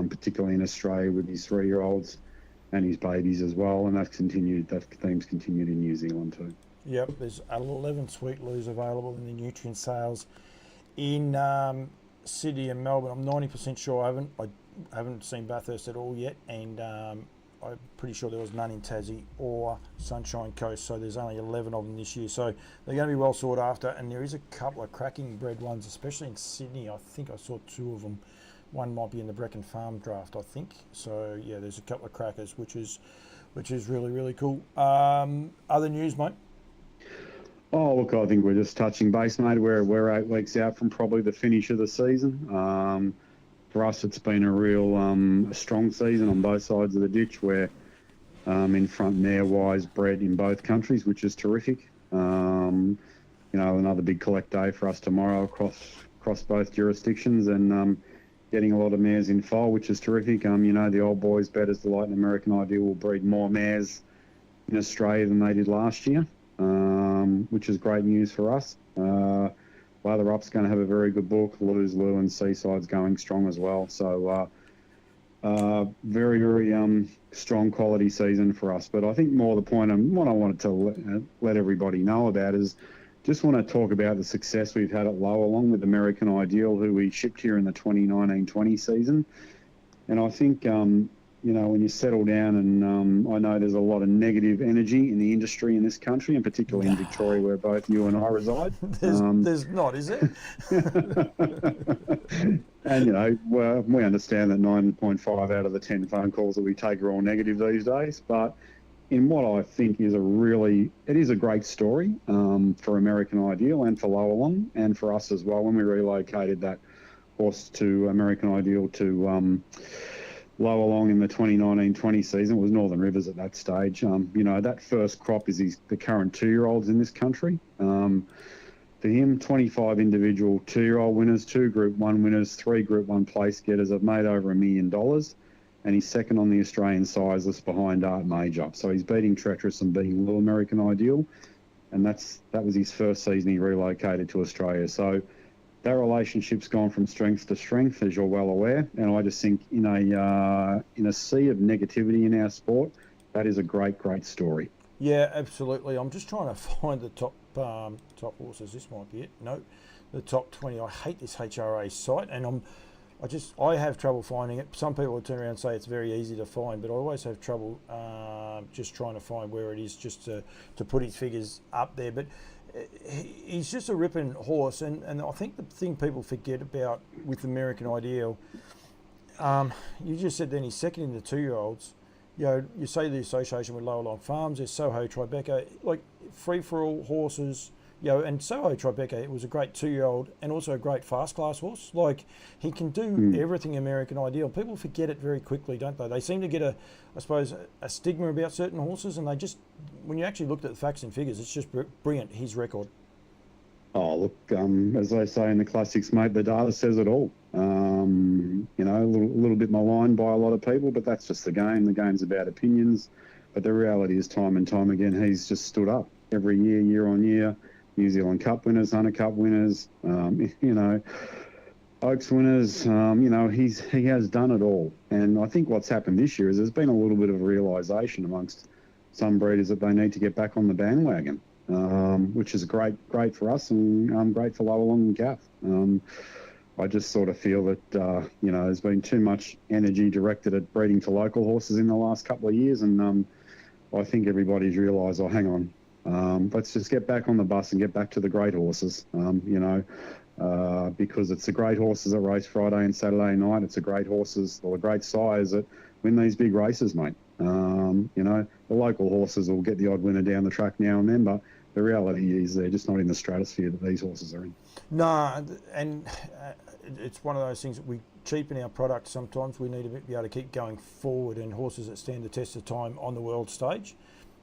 particularly in Australia with his 3-year-olds and his babies as well. And that theme's continued in New Zealand too. Yep, there's 11 sweet loos available in the nutrient sales in Sydney and Melbourne. I'm 90% sure I haven't seen Bathurst at all yet, and I'm pretty sure there was none in Tassie or Sunshine Coast, so there's only 11 of them this year. So they're going to be well sought after, and there is a couple of cracking bred ones, especially in Sydney. I think I saw 2 of them. One might be in the Brecon Farm draft, I think. So yeah, there's a couple of crackers, which is really, really cool. Other news, mate? Oh, look, I think we're just touching base, mate. We're 8 weeks out from probably the finish of the season. For us, it's been a real a strong season on both sides of the ditch. We're in front mare-wise bred in both countries, which is terrific. Another big collect day for us tomorrow across both jurisdictions, and getting a lot of mares in foal, which is terrific. The old boys, Better's Delight and American Ideal, will breed more mares in Australia than they did last year, which is great news for us. Lather Up's going to have a very good book. Lou and Seaside's going strong as well. So very, very strong quality season for us. But I think more the point and what I wanted to let everybody know about is just want to talk about the success we've had at Low, along with American Ideal, who we shipped here in the 2019-20 season. And I think, when you settle down, and I know there's a lot of negative energy in the industry in this country, and particularly in Victoria, where both you and I reside. There's not, is there? And, well, we understand that 9.5 out of the 10 phone calls that we take are all negative these days. But in what I think is it is a great story for American Ideal and for Lowalong and for us as well when we relocated that horse to American Ideal to Lowalong in the 2019-20 season. It was Northern Rivers at that stage. That first crop is the current 2-year-olds in this country. For him, 25 individual 2-year-old winners, 2 Group 1 winners, 3 Group 1 place getters have made over $1 million. And he's second on the Australian size list behind Art Major. So he's beating Treacherous and beating Little American Ideal. And that was his first season he relocated to Australia. So that relationship's gone from strength to strength, as you're well aware. And I just think in a sea of negativity in our sport, that is a great, great story. Yeah, absolutely. I'm just trying to find the top horses. This might be it. No, the top 20. I hate this HRA site, and I have trouble finding it. Some people will turn around and say it's very easy to find, but I always have trouble just trying to find where it is, just to put his figures up there. But he's just a ripping horse, and I think the thing people forget about with American Ideal, you just said then he's second in the 2-year-olds. You say the association with Lowalong Farms, there's Soho Tribeca, like free-for-all horses, and Soho Tribeca, it was a great 2-year-old and also a great fast-class horse. Like, he can do everything American Ideal. People forget it very quickly, don't they? They seem to get a stigma about certain horses, and they just, when you actually looked at the facts and figures, it's just brilliant, his record. Oh, look, as they say in the classics, mate, the data says it all. A little bit maligned by a lot of people, but that's just the game. The game's about opinions. But the reality is, time and time again, he's just stood up every year, year on year. New Zealand Cup winners, Hunter Cup winners, Oaks winners. He has done it all. And I think what's happened this year is there's been a little bit of a realisation amongst some breeders that they need to get back on the bandwagon. Which is great for us and great for Lowalong and Gaff. I just sort of feel that, there's been too much energy directed at breeding to local horses in the last couple of years, and I think everybody's realised, hang on, let's just get back on the bus and get back to the great horses, because it's the great horses that race Friday and Saturday night. It's the great horses or the great sires that win these big races, mate. The local horses will get the odd winner down the track now and then, but the reality is they're just not in the stratosphere that these horses are in. No, and it's one of those things that we cheapen our product sometimes. We need to be able to keep going forward, and horses that stand the test of time on the world stage,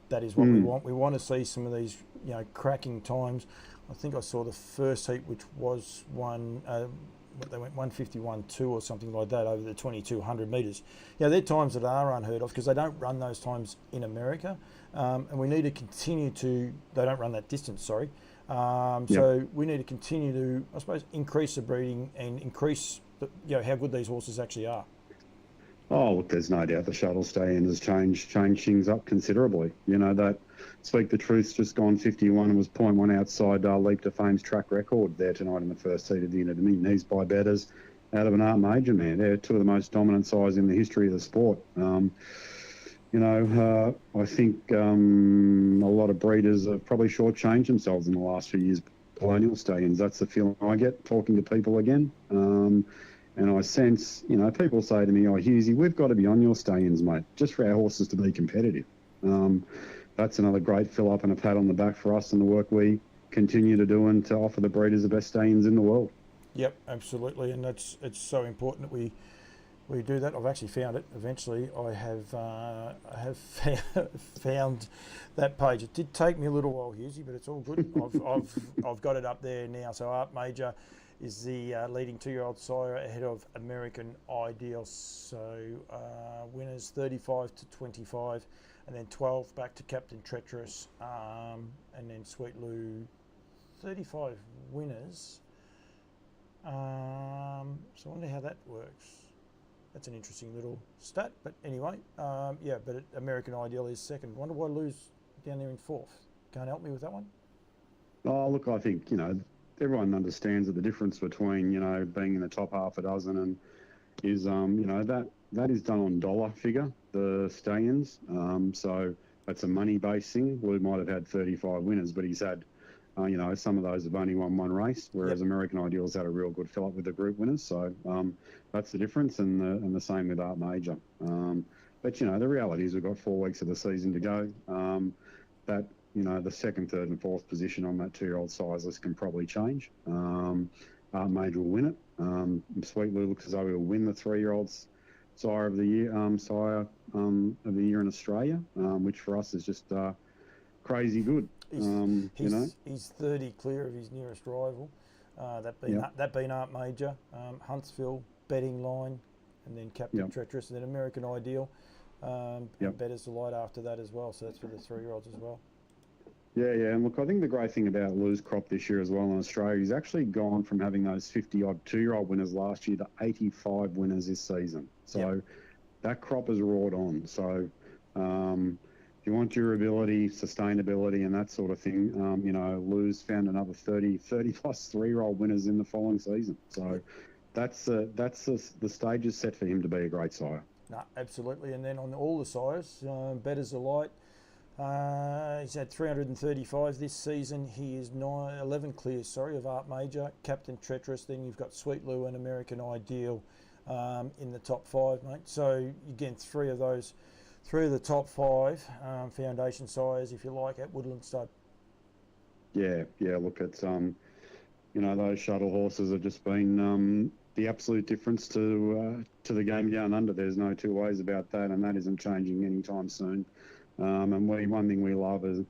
that is what we want. We want to see some of these, cracking times. I think I saw the first heat, which was they went 151.2 or something like that over the 2,200 metres. They're times that are unheard of because they don't run those times in America, and we need to continue to. They don't run that distance, sorry. So we need to continue to, I suppose, increase the breeding and increase how good these horses actually are. Oh, look, there's no doubt the shuttle stand has changed things up considerably. That Speak the Truth's just gone 51 and was 0.1 outside Leap to Fame's track record there tonight in the first heat of the Inter-Dominion. He's by betters out of an Art Major, man. They're two of the most dominant sides in the history of the sport. I think a lot of breeders have probably shortchanged themselves in the last few years. Colonial stallions, that's the feeling I get talking to people again. And I sense, people say to me, Hughesy, we've got to be on your stallions, mate, just for our horses to be competitive. That's another great fill up and a pat on the back for us and the work we continue to do and to offer the breeders the best stallions in the world. Yep, absolutely, and it's so important that we do that. I've actually found it. Eventually, I have found that page. It did take me a little while, Hughesy, but it's all good. I've got it up there now. So Art Major is the leading 2-year-old sire ahead of American Ideal. So winners 35 to 25, and then 12 back to Captain Treacherous, and then Sweet Lou 35 winners. So I wonder how that works. That's an interesting little stat, but anyway, but American Ideal is second. Wonder why Lou's down there in fourth. Can't help me with that one? Oh, look, I think, everyone understands that the difference between, being in the top half a dozen and is, that that is done on dollar figure, the stallions. So that's a money-based thing. Lou might have had 35 winners, but he's had, some of those have only won one race, whereas American Ideal's had a real good fill-up with the group winners. So that's the difference, and the same with Art Major. But, the reality is we've got 4 weeks of the season to go. The second, third and fourth position on that 2-year-old size list can probably change. Art Major will win it. Sweet Lou looks as though he'll win the 3-year-olds sire of the year, in Australia, which for us is just crazy good. He's 30 clear of his nearest rival. That being Art Major, Huntsville, Betting Line, and then Captain Treacherous, and then American Ideal. And Better's Delight after that as well. So that's for the 3-year-olds as well. Yeah, and look, I think the great thing about Lou's crop this year as well in Australia, he's actually gone from having those 50-odd 2-year-old winners last year to 85 winners this season. So that crop has roared on. So if you want durability, sustainability and that sort of thing, Lou's found another 30 plus 3-year-old winners in the following season. So that's the stage is set for him to be a great sire. No, absolutely. And then on all the sires, Better's Delight, he's had 335 this season. He is 11 clears, of Art Major, Captain Treacherous. Then you've got Sweet Lou and American Ideal in the top 5, mate. So again, three of the top 5 foundation sires, if you like, at Woodlands Stud. Yeah. Look, it's those shuttle horses have just been the absolute difference to the game down under. There's no two ways about that, and that isn't changing anytime soon. And one thing we love is,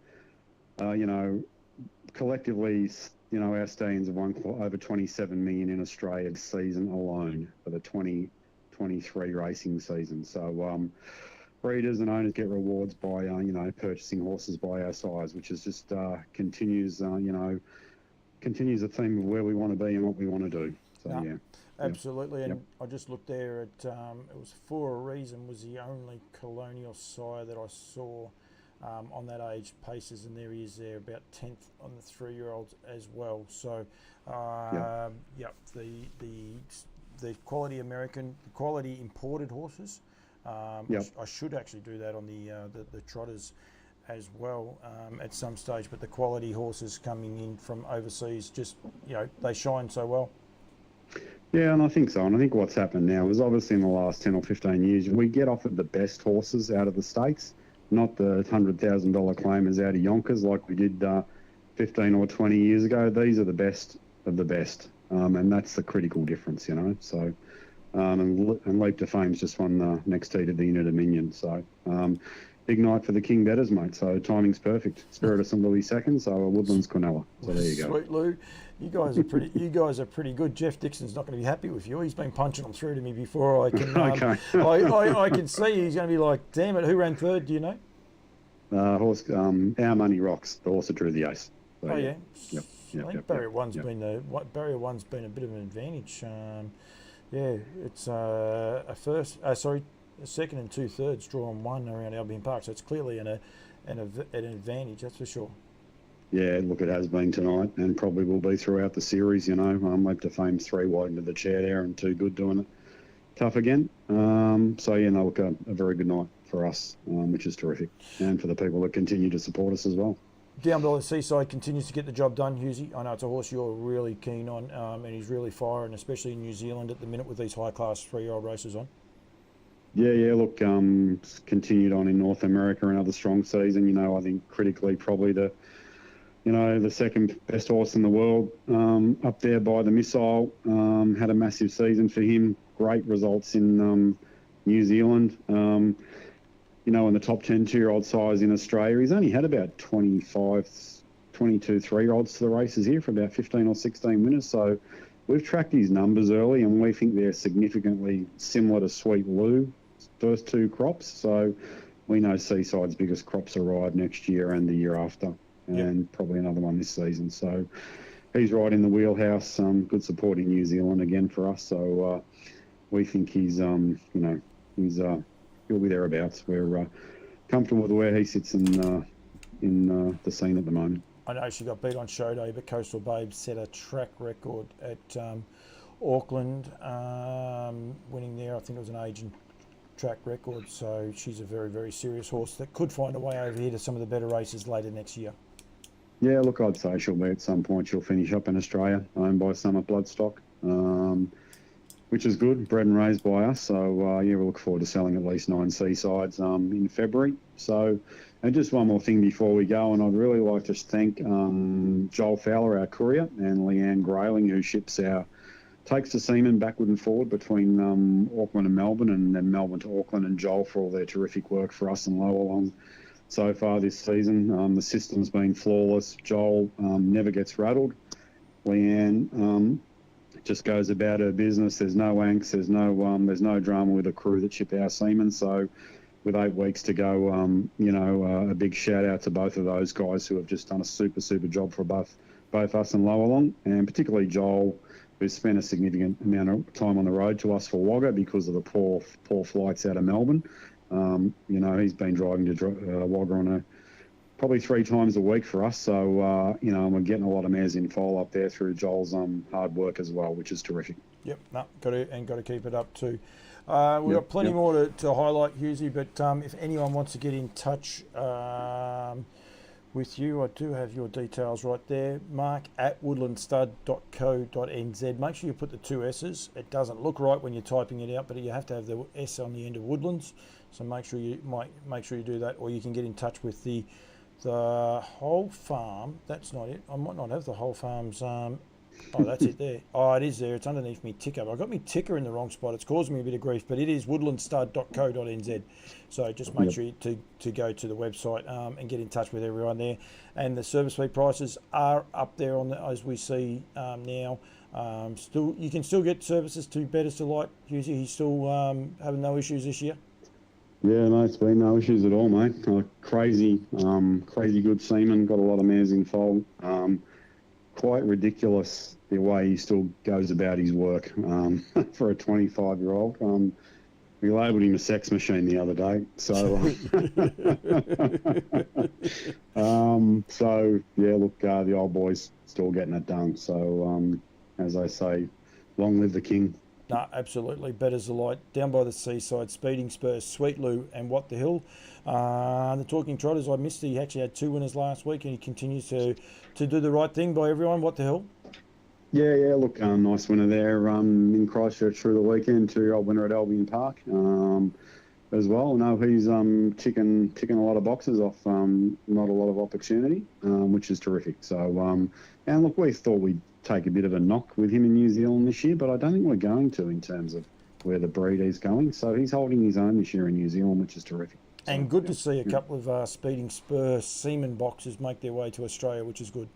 collectively, our stallions have won over 27 million in Australia this season alone for the 2023 racing season. So breeders and owners get rewards by, purchasing horses by our sires, which is just continues the theme of where we want to be and what we want to do. So, Absolutely, and I just looked there at, it was For a Reason was the only colonial sire that I saw on that age paces, and there he is there, about 10th on the 3-year-olds as well. So, the quality American, the quality imported horses, I should actually do that on the trotters as well at some stage, but the quality horses coming in from overseas, just, they shine so well. Yeah, and I think so. And I think what's happened now is obviously in the last 10 or 15 years, we get offered the best horses out of the States, not the $100,000 claimers out of Yonkers like we did 15 or 20 years ago. These are the best of the best. And that's the critical difference, So, and Leap to Fame's just won the next heat of the Inter Dominion. So, big night for the King Betters, mate. So timing's perfect. Spirit of St. Louis second, so Woodlands Quinella. So there you go. Sweet Lou, you guys are pretty good. Jeff Dixon's not going to be happy with you. He's been punching them through to me before. I can I can see he's going to be like, damn it, who ran third? Do you know? Our Money Rocks, the horse that drew the ace. So, I think Barrier One's been a bit of an advantage. It's a second and 2/3 draw on one around Albion Park, so it's clearly an advantage, that's for sure. Yeah, look, it has been tonight and probably will be throughout the series, Leap to Fame's 3 wide into the chair there and Too Good doing it tough again. Look, a very good night for us, which is terrific, and for the people that continue to support us as well. Down below the Seaside continues to get the job done, Hughesy. I know it's a horse you're really keen on, and he's really firing, especially in New Zealand at the minute with these high-class 3-year-old races on. Yeah, look, continued on in North America, another strong season. I think critically probably the second best horse in the world, up there by the Missile, had a massive season for him. Great results in New Zealand. In the top 10 2-year-old size in Australia, he's only had about 22 3-year-olds to the races here for about 15 or 16 winners. So we've tracked his numbers early, and we think they're significantly similar to Sweet Lou, first 2 crops. So we know Seaside's biggest crops arrive next year and the year after, and probably another one this season. So he's right in the wheelhouse. Good support in New Zealand again for us. So we think he's he'll be thereabouts. We're comfortable with where he sits in the scene at the moment. I know she got beat on show day, but Coastal Babes set a track record at Auckland, winning there. I think it was an track record. So she's a very, very serious horse that could find a way over here to some of the better races later next year. Yeah, look, I'd say she'll be at some point. She'll finish up in Australia, owned by Summit Bloodstock, which is good, bred and raised by us. So, yeah, we'll look forward to selling at least 9 Seasides in February. So, and just one more thing before we go, and I'd really like to thank Joel Fowler, our courier, and Leanne Grayling, who takes the seamen backward and forward between Auckland and Melbourne, and then Melbourne to Auckland, and Joel for all their terrific work for us and Lower Long so far this season. The system's been flawless. Joel never gets rattled. Leanne just goes about her business. There's no angst. There's no drama with the crew that ship our seamen. So with 8 weeks to go, a big shout out to both of those guys who have just done a super job for both us and Lower Long, and particularly Joel, who's spent a significant amount of time on the road to us for Wagga because of the poor flights out of Melbourne. He's been driving to Wagga on probably 3 times a week for us. So, we're getting a lot of mares in foal up there through Joel's hard work as well, which is terrific. Yep, got to keep it up too. We've got plenty more to highlight, Hughesy, but if anyone wants to get in touch with you, I do have your details right there. Mark at woodlandstud.co.nz. Make sure you put the 2 S's. It doesn't look right when you're typing it out, but you have to have the S on the end of Woodlands. So make sure you do that, or you can get in touch with the whole farm. That's not it. I might not have the whole farm's. Oh, that's it there. Oh, it is there. It's underneath me ticker. I got me ticker in the wrong spot. It's causing me a bit of grief, but it is woodlandstud.co.nz. So just make sure to go to the website and get in touch with everyone there. And the service fee prices are up there as we see now. You can still get services to Betters Delight. He's still having no issues this year. Yeah, no, it's been no issues at all, mate. Crazy good seaman. Got a lot of mares in foal. Quite ridiculous the way he still goes about his work for a 25-year-old. We labelled him a sex machine the other day. So, the old boy's still getting it done. So, as I say, long live the king. No, absolutely. Betters Delight, down by the seaside, Speeding Spurs, Sweet Lou, and What the Hill. The Talking Trotters, I missed it. He actually had 2 winners last week, and he continues to do the right thing by everyone. What the Hill? Yeah. Look, nice winner there in Christchurch through the weekend. 2-year-old winner at Albion Park as well. No, he's ticking a lot of boxes off. Not a lot of opportunity, which is terrific. So, and look, we thought we'd take a bit of a knock with him in New Zealand this year, but I don't think we're going to in terms of where the breed is going. So he's holding his own this year in New Zealand, which is terrific. And good to see a couple of Speeding Spur seaman boxes make their way to Australia, which is good.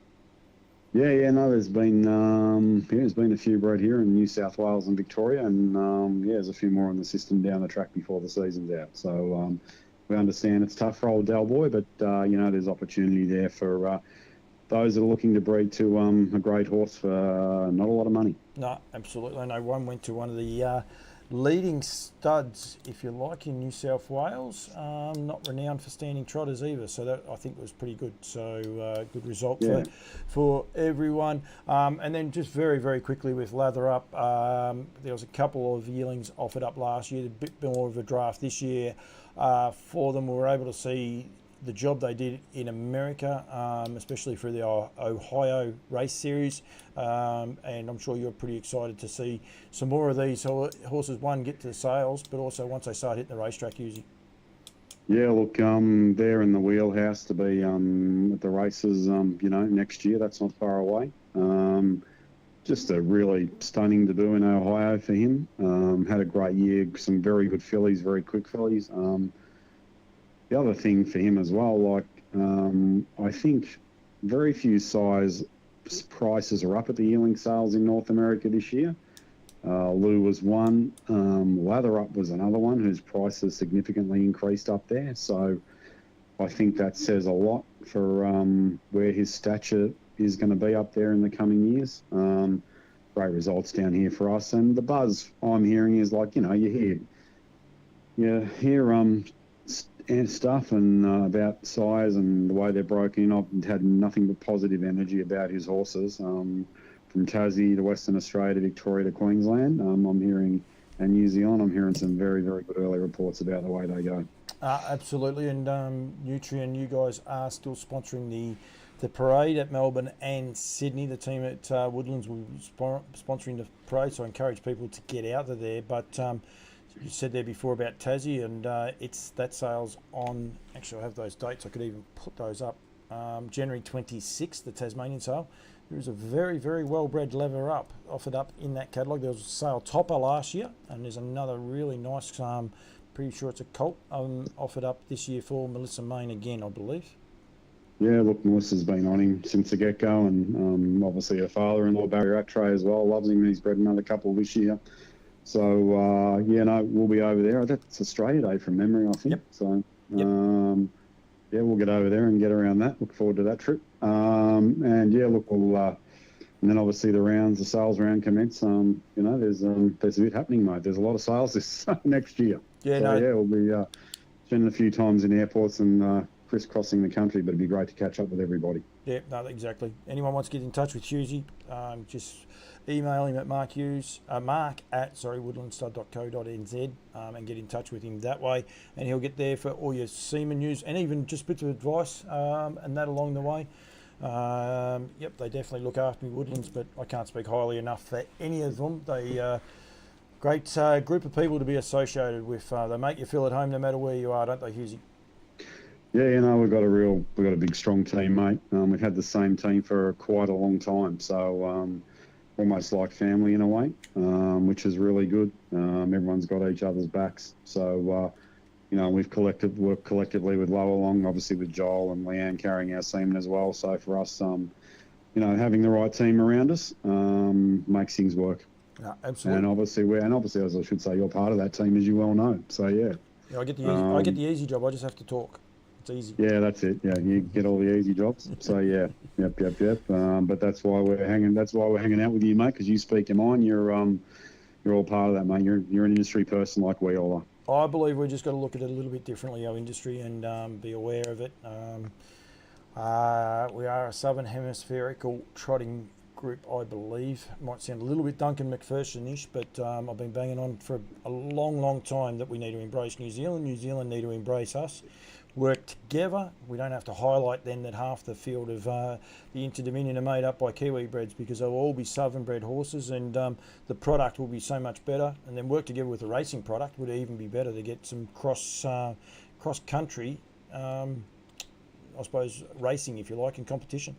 Yeah, no, there's been a few bred here in New South Wales and Victoria, and there's a few more on the system down the track before the season's out. So we understand it's tough for old Del Boy, but there's opportunity there for those that are looking to breed to a great horse for not a lot of money. No, absolutely. I know one went to one of the leading studs, if you like, in New South Wales. Not renowned for standing trotters either, so that I think was pretty good. So good result for everyone. And then just very, very quickly with Lather Up, there was a couple of yearlings offered up last year, a bit more of a draft this year for them. We were able to see the job they did in America, especially for the Ohio race series, and I'm sure you're pretty excited to see some more of these horses, one, get to the sales, but also once they start hitting the racetrack using. Yeah, look, they're in the wheelhouse to be at the races, next year. That's not far away. Just a really stunning debut in Ohio for him. Had a great year, some very good fillies, very quick fillies. The other thing for him as well, I think very few size prices are up at the yearling sales in North America this year. Lou was one. Lather Up was another one whose price has significantly increased up there. So I think that says a lot for where his stature is going to be up there in the coming years. Great results down here for us. And the buzz I'm hearing is you hear and stuff and about size and the way they're broken in. I've had nothing but positive energy about his horses, from Tassie to Western Australia to Victoria to Queensland. I'm hearing and New Zealand. I'm hearing some very, very good early reports about the way they go. Absolutely, and Nutrien, you guys are still sponsoring the parade at Melbourne and Sydney. The team at Woodlands will be sponsoring the parade, so I encourage people to get out of there. But you said there before about Tassie, and it's that sale's on. Actually, I have those dates. I could even put those up. January 26th, the Tasmanian sale. There is a very, very well-bred lever up offered up in that catalogue. There was a sale topper last year, and there's another really nice, pretty sure it's a colt, offered up this year for Melissa Main again, I believe. Yeah, look, Melissa's been on him since the get-go, and obviously her father-in-law, Barry Rattray, as well, loves him. He's bred another couple this year. So, we'll be over there. That's Australia Day from memory, I think. Yep. So, Yep. we'll get over there and get around that. Look forward to that trip. And then obviously the sales round commence. There's a bit happening, mate. There's a lot of sales this next year. Yeah, We'll be spending a few times in airports and crisscrossing the country, but it'd be great to catch up with everybody. Yeah, no, exactly. Anyone wants to get in touch with Hughesy, just email him at mark@woodlandstud.co.nz and get in touch with him that way, and he'll get there for all your semen news and even just bits of advice and that along the way. They definitely look after me, Woodlands, but I can't speak highly enough for any of them. They great group of people to be associated with. They make you feel at home no matter where you are, don't they, Hughesy? Yeah, we've got a big strong team, mate. We've had the same team for quite a long time, so almost like family in a way, which is really good. Everyone's got each other's backs, so we've worked collectively with Lower Long, obviously with Joel and Leanne carrying our semen as well. So for us, having the right team around us makes things work. Yeah, absolutely. And obviously, as I should say, you're part of that team, as you well know. So yeah, I get the easy job. I just have to talk. It's easy. Yeah, that's it. Yeah, you get all the easy jobs. So yeah, yep. But that's why we're hanging out with you, mate, because you speak your mind. You're all part of that, mate. You're an industry person like we all are. I believe we just got to look at it a little bit differently, our industry, and be aware of it. We are a Southern Hemispherical trotting group, I believe. Might sound a little bit Duncan McPherson-ish, but I've been banging on for a long, long time that we need to embrace New Zealand. New Zealand need to embrace us. Work together. We don't have to highlight then that half the field of the Inter-Dominion are made up by Kiwi breds, because they'll all be Southern bred horses, and the product will be so much better. And then work together with the racing product would even be better to get some cross country, I suppose, racing, if you like, in competition.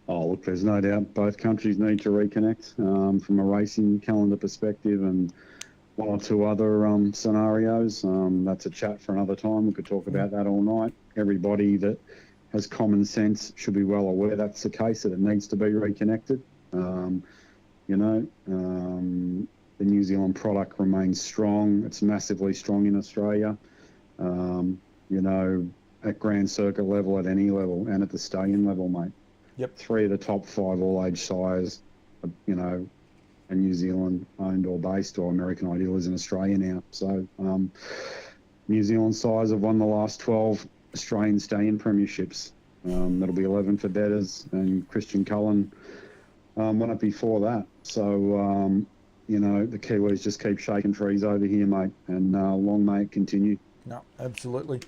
Oh, look, there's no doubt both countries need to reconnect from a racing calendar perspective, and one or two other scenarios. That's a chat for another time. We could talk about that all night. Everybody that has common sense should be well aware that's the case, that it needs to be reconnected. The New Zealand product remains strong. It's massively strong in Australia, at Grand Circuit level, at any level, and at the stallion level, mate. Yep. 3 of the top 5 all-age sires, and New Zealand owned or based, or American Ideal is in Australia now. So New Zealand sires have won the last 12 Australian stallion premierships. That'll be 11 for Betters, and Christian Cullen won it before that. So, the Kiwis just keep shaking trees over here, mate, and long may it continue. No, absolutely.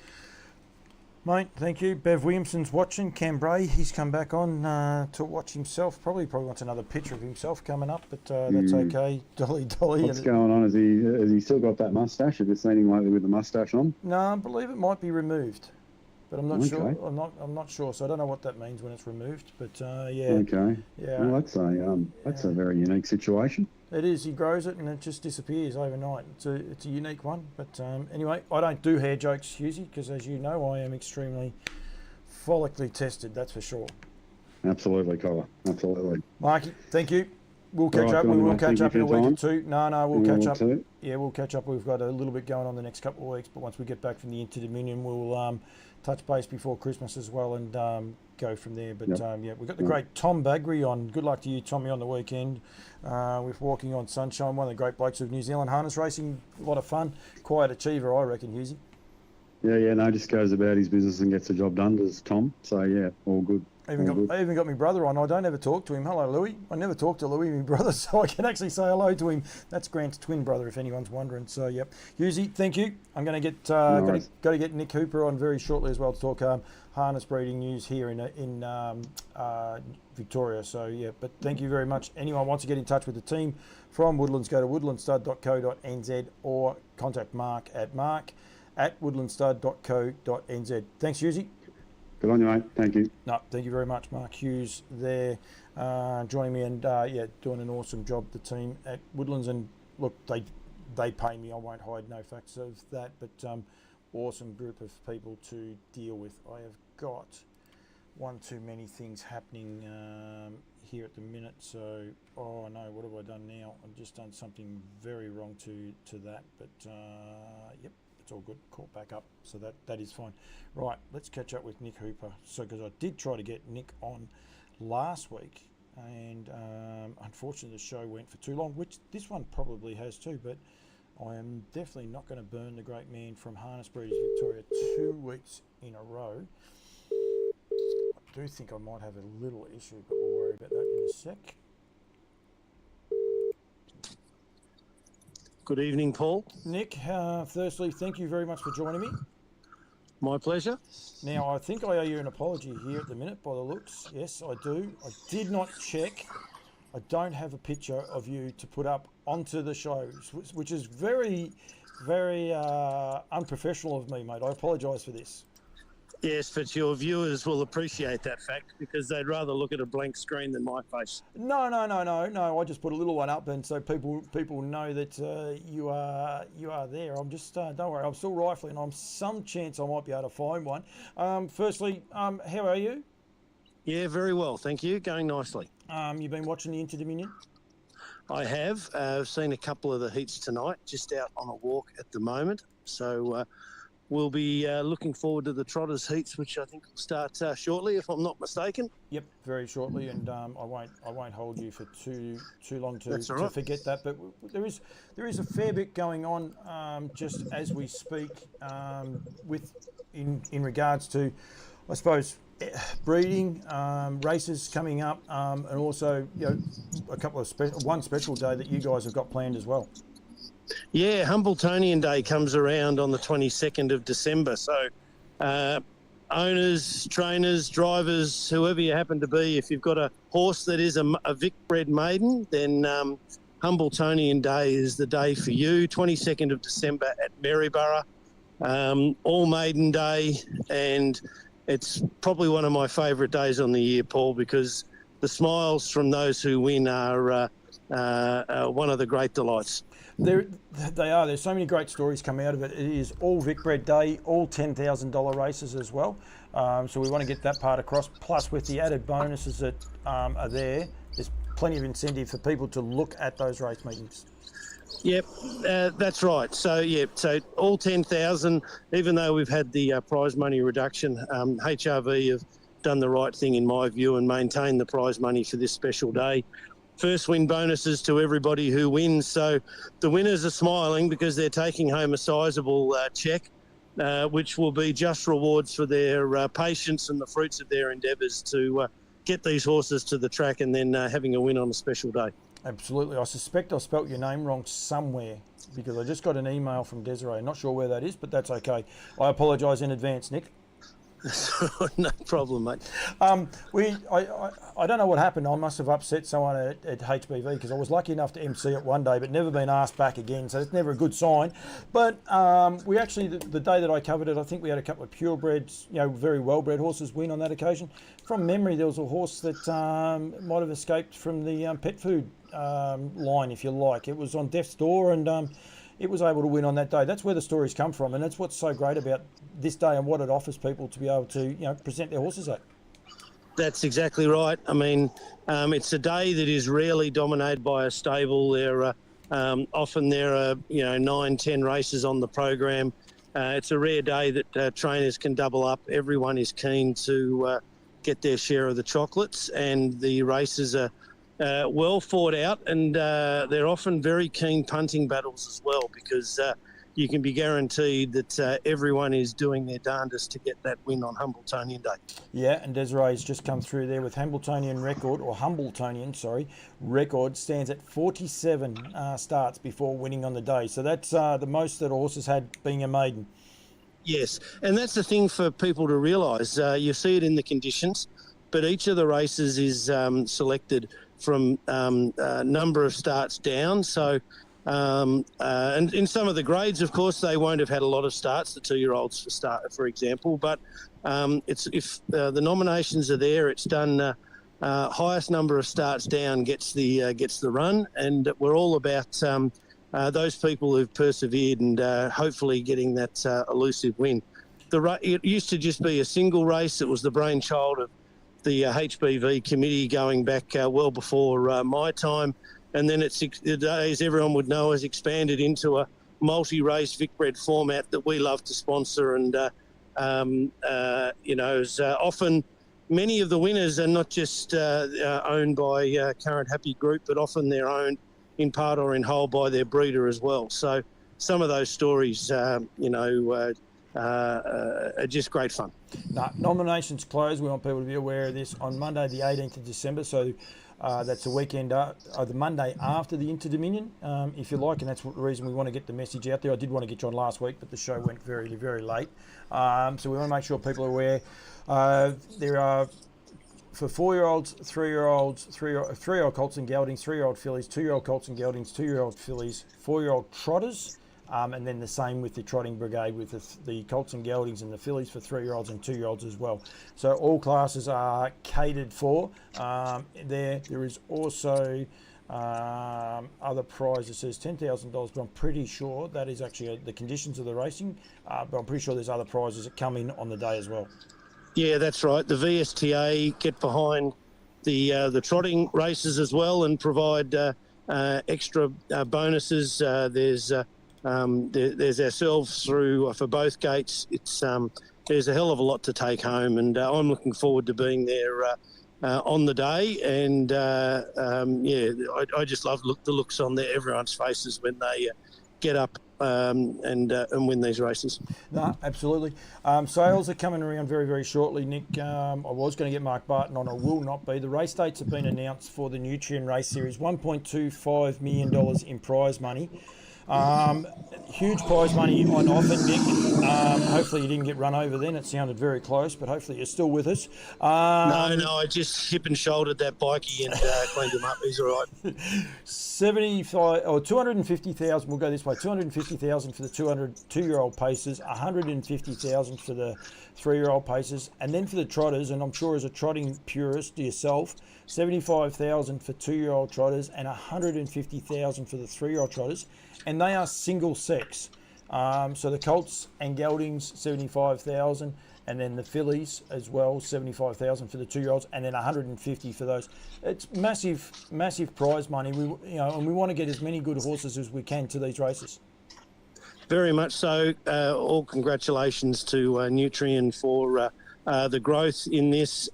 Mate, thank you. Bev Williamson's watching. Cam Bray, he's come back on to watch himself. Probably wants another picture of himself coming up, but that's okay. Dolly. What's going on? Has he still got that mustache? Have you seen him lately with the mustache on? No, I believe it might be removed, but I'm not sure. I'm not sure, so I don't know what that means when it's removed. But yeah. Okay. Yeah. Well, that's a very unique situation. It is. He grows it and it just disappears overnight. It's a unique one. But anyway, I don't do hair jokes, Hughesy, because as you know, I am extremely follically tested. That's for sure. Absolutely, Collar. Absolutely. Marky, thank you. We'll catch up. We will catch up in a week or two. No, we'll catch up. Yeah, we'll catch up. We've got a little bit going on the next couple of weeks, but once we get back from the Inter-Dominion, we'll touch base before Christmas as well and go from there. But we've got the great Tom Bagri on. Good luck to you, Tommy, on the weekend with Walking on Sunshine. One of the great blokes of New Zealand harness racing. A lot of fun. Quiet achiever, I reckon, Hughesy. Yeah, no, just goes about his business and gets the job done, does Tom. So, yeah, all good. I even got my brother on. I don't ever talk to him. Hello, Louis. I never talk to Louis, my brother, so I can actually say hello to him. That's Grant's twin brother, if anyone's wondering. So, yep. Hughesy, thank you. I'm going to get got to get Nick Hooper on very shortly as well to talk harness breeding news here in Victoria. So, yeah, but thank you very much. Anyone wants to get in touch with the team from Woodlands, go to woodlandstud.co.nz or contact Mark at woodlandstud.co.nz. Thanks, Hughesy. Good on you, mate. Thank you. No, thank you very much, Mark Hughes there joining me and doing an awesome job, the team at Woodlands. And look, they pay me. I won't hide no facts of that, but awesome group of people to deal with. I have got one too many things happening here at the minute. So, oh no, what have I done now? I've just done something very wrong to that, but yep. It's all good. Caught back up, so that is fine. Right, let's catch up with Nick Hooper. So, because I did try to get Nick on last week, and unfortunately the show went for too long, which this one probably has too. But I am definitely not going to burn the great man from Harness Breeders Victoria 2 weeks in a row. I do think I might have a little issue, but we'll worry about that in a sec. Good evening, Paul. Nick, firstly, thank you very much for joining me. My pleasure. Now, I think I owe you an apology here at the minute by the looks. Yes, I do. I did not check. I don't have a picture of you to put up onto the show, which is very, very unprofessional of me, mate. I apologise for this. Yes, but your viewers will appreciate that fact because they'd rather look at a blank screen than my face. No. I just put a little one up, and so people know that you are there. I'm just don't worry. I'm still rifling. I'm some chance I might be able to find one. Firstly, how are you? Yeah, very well, thank you. Going nicely. You've been watching the Inter-Dominion? I have. I've seen a couple of the heats tonight. Just out on a walk at the moment. So. We'll be looking forward to the Trotters heats, which I think will start shortly, if I'm not mistaken. Yep, very shortly, and I won't hold you for too long to forget that. But there is a fair bit going on just as we speak in regards to, I suppose, breeding, races coming up, and also a couple of one special day that you guys have got planned as well. Yeah, Humbletonian Day comes around on the 22nd of December. So owners, trainers, drivers, whoever you happen to be, if you've got a horse that is a Vic-bred maiden, then Humbletonian Day is the day for you, 22nd of December at Maryborough. All maiden day, and it's probably one of my favourite days on the year, Paul, because the smiles from those who win are one of the great delights. They are. There's so many great stories come out of it. It is all Vic-bred day, all $10,000 races as well. So we want to get that part across. Plus, with the added bonuses that are there, there's plenty of incentive for people to look at those race meetings. Yep, that's right. So so all 10,000. Even though we've had the prize money reduction, HRV have done the right thing in my view and maintained the prize money for this special day. First win bonuses to everybody who wins. So the winners are smiling because they're taking home a sizable cheque, which will be just rewards for their patience and the fruits of their endeavours to get these horses to the track and then having a win on a special day. Absolutely. I suspect I spelt your name wrong somewhere because I just got an email from Desiree. Not sure where that is, but that's okay. I apologise in advance, Nick. No problem, mate. I don't know what happened. I must have upset someone at HBV because I was lucky enough to MC it one day, but never been asked back again. So it's never a good sign. But we actually, the day that I covered it, I think we had a couple of purebreds, very well-bred horses win on that occasion. From memory, there was a horse that might have escaped from the pet food line, if you like. It was on death's door and it was able to win on that day. That's where the stories come from, and that's what's so great about this day and what it offers people to be able to, present their horses at. That's exactly right. I mean, it's a day that is rarely dominated by a stable. Often there are 9-10 races on the program. It's a rare day that trainers can double up. Everyone is keen to get their share of the chocolates, and the races are well fought out, and they're often very keen punting battles as well, because you can be guaranteed that everyone is doing their darndest to get that win on Hambletonian Day. Yeah, and Desiree's just come through there with Hambletonian record stands at 47 starts before winning on the day. So that's the most that a horse has had being a maiden. Yes, and that's the thing for people to realise. You see it in the conditions, but each of the races is selected from a number of starts down. So, and in some of the grades, of course, they won't have had a lot of starts, the 2-year-olds for example. But if the nominations are there, it's done. Highest number of starts down gets the run, and we're all about those people who've persevered and hopefully getting that elusive win. It used to just be a single race. It was the brainchild of the HBV committee going back well before my time, and then as everyone would know, has expanded into a multi-race Vicbred format that we love to sponsor. And as often many of the winners are not just owned by Current Happy Group, but often they're owned in part or in whole by their breeder as well. So some of those stories, are just great fun. Nominations close. We want people to be aware of this on Monday, the 18th of December. So that's the weekend, the Monday after the Inter-Dominion, if you like, and that's the reason we want to get the message out there. I did want to get you on last week, but the show went very, very late. So we want to make sure people are aware. There are, for 4-year-olds, 3-year-olds, 3-year-old colts and geldings, 3-year-old fillies, 2-year-old colts and geldings, 2-year-old fillies, 4-year-old trotters, and then the same with the trotting brigade with the colts and geldings and the fillies for 3-year-olds and 2-year-olds as well. So all classes are catered for. There is also other prize. It says $10,000, but I'm pretty sure that is actually the conditions of the racing. But I'm pretty sure there's other prizes that come in on the day as well. Yeah, that's right. The VSTA get behind the trotting races as well and provide extra bonuses. There's ourselves through for both gates. It's there's a hell of a lot to take home, and I'm looking forward to being there on the day. And I just love the looks on everyone's faces when they get up and win these races. No, absolutely. Sales are coming around very, very shortly, Nick. I was going to get Mark Barton on. I will not be. The race dates have been announced for the Nutrien Race Series. $1.25 million in prize money. Huge prize money on offer, Nick. Hopefully you didn't get run over then. It sounded very close, but hopefully you're still with us. No, I just hip and shouldered that bikie and cleaned him up. He's all right. 250,000. We'll go this way: 250,000 for the 2-year-old paces, 150,000 for the 3-year-old paces, and then for the trotters. And I'm sure as a trotting purist yourself, 75,000 for 2-year-old trotters and 150,000 for the 3-year-old trotters, and they are single sex. So the colts and geldings, 75,000, and then the fillies as well, 75,000 for the 2-year-olds, and then 150 for those. It's massive, massive prize money. And we want to get as many good horses as we can to these races. Very much so. All congratulations to Nutrien for the growth in this.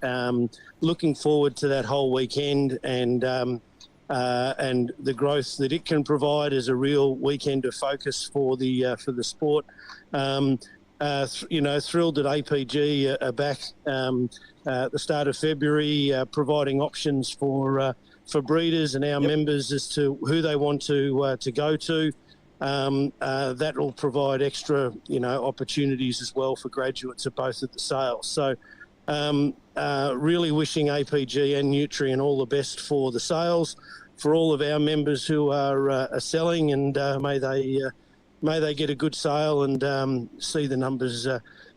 Looking forward to that whole weekend and the growth that it can provide as a real weekend of focus for the sport. Thrilled that APG are back at the start of February, providing options for breeders and our members as to who they want to go to. That will provide extra, opportunities as well for graduates at both of the sales. So really wishing APG and Nutrien all the best for the sales, for all of our members who are selling, and may they get a good sale and see the numbers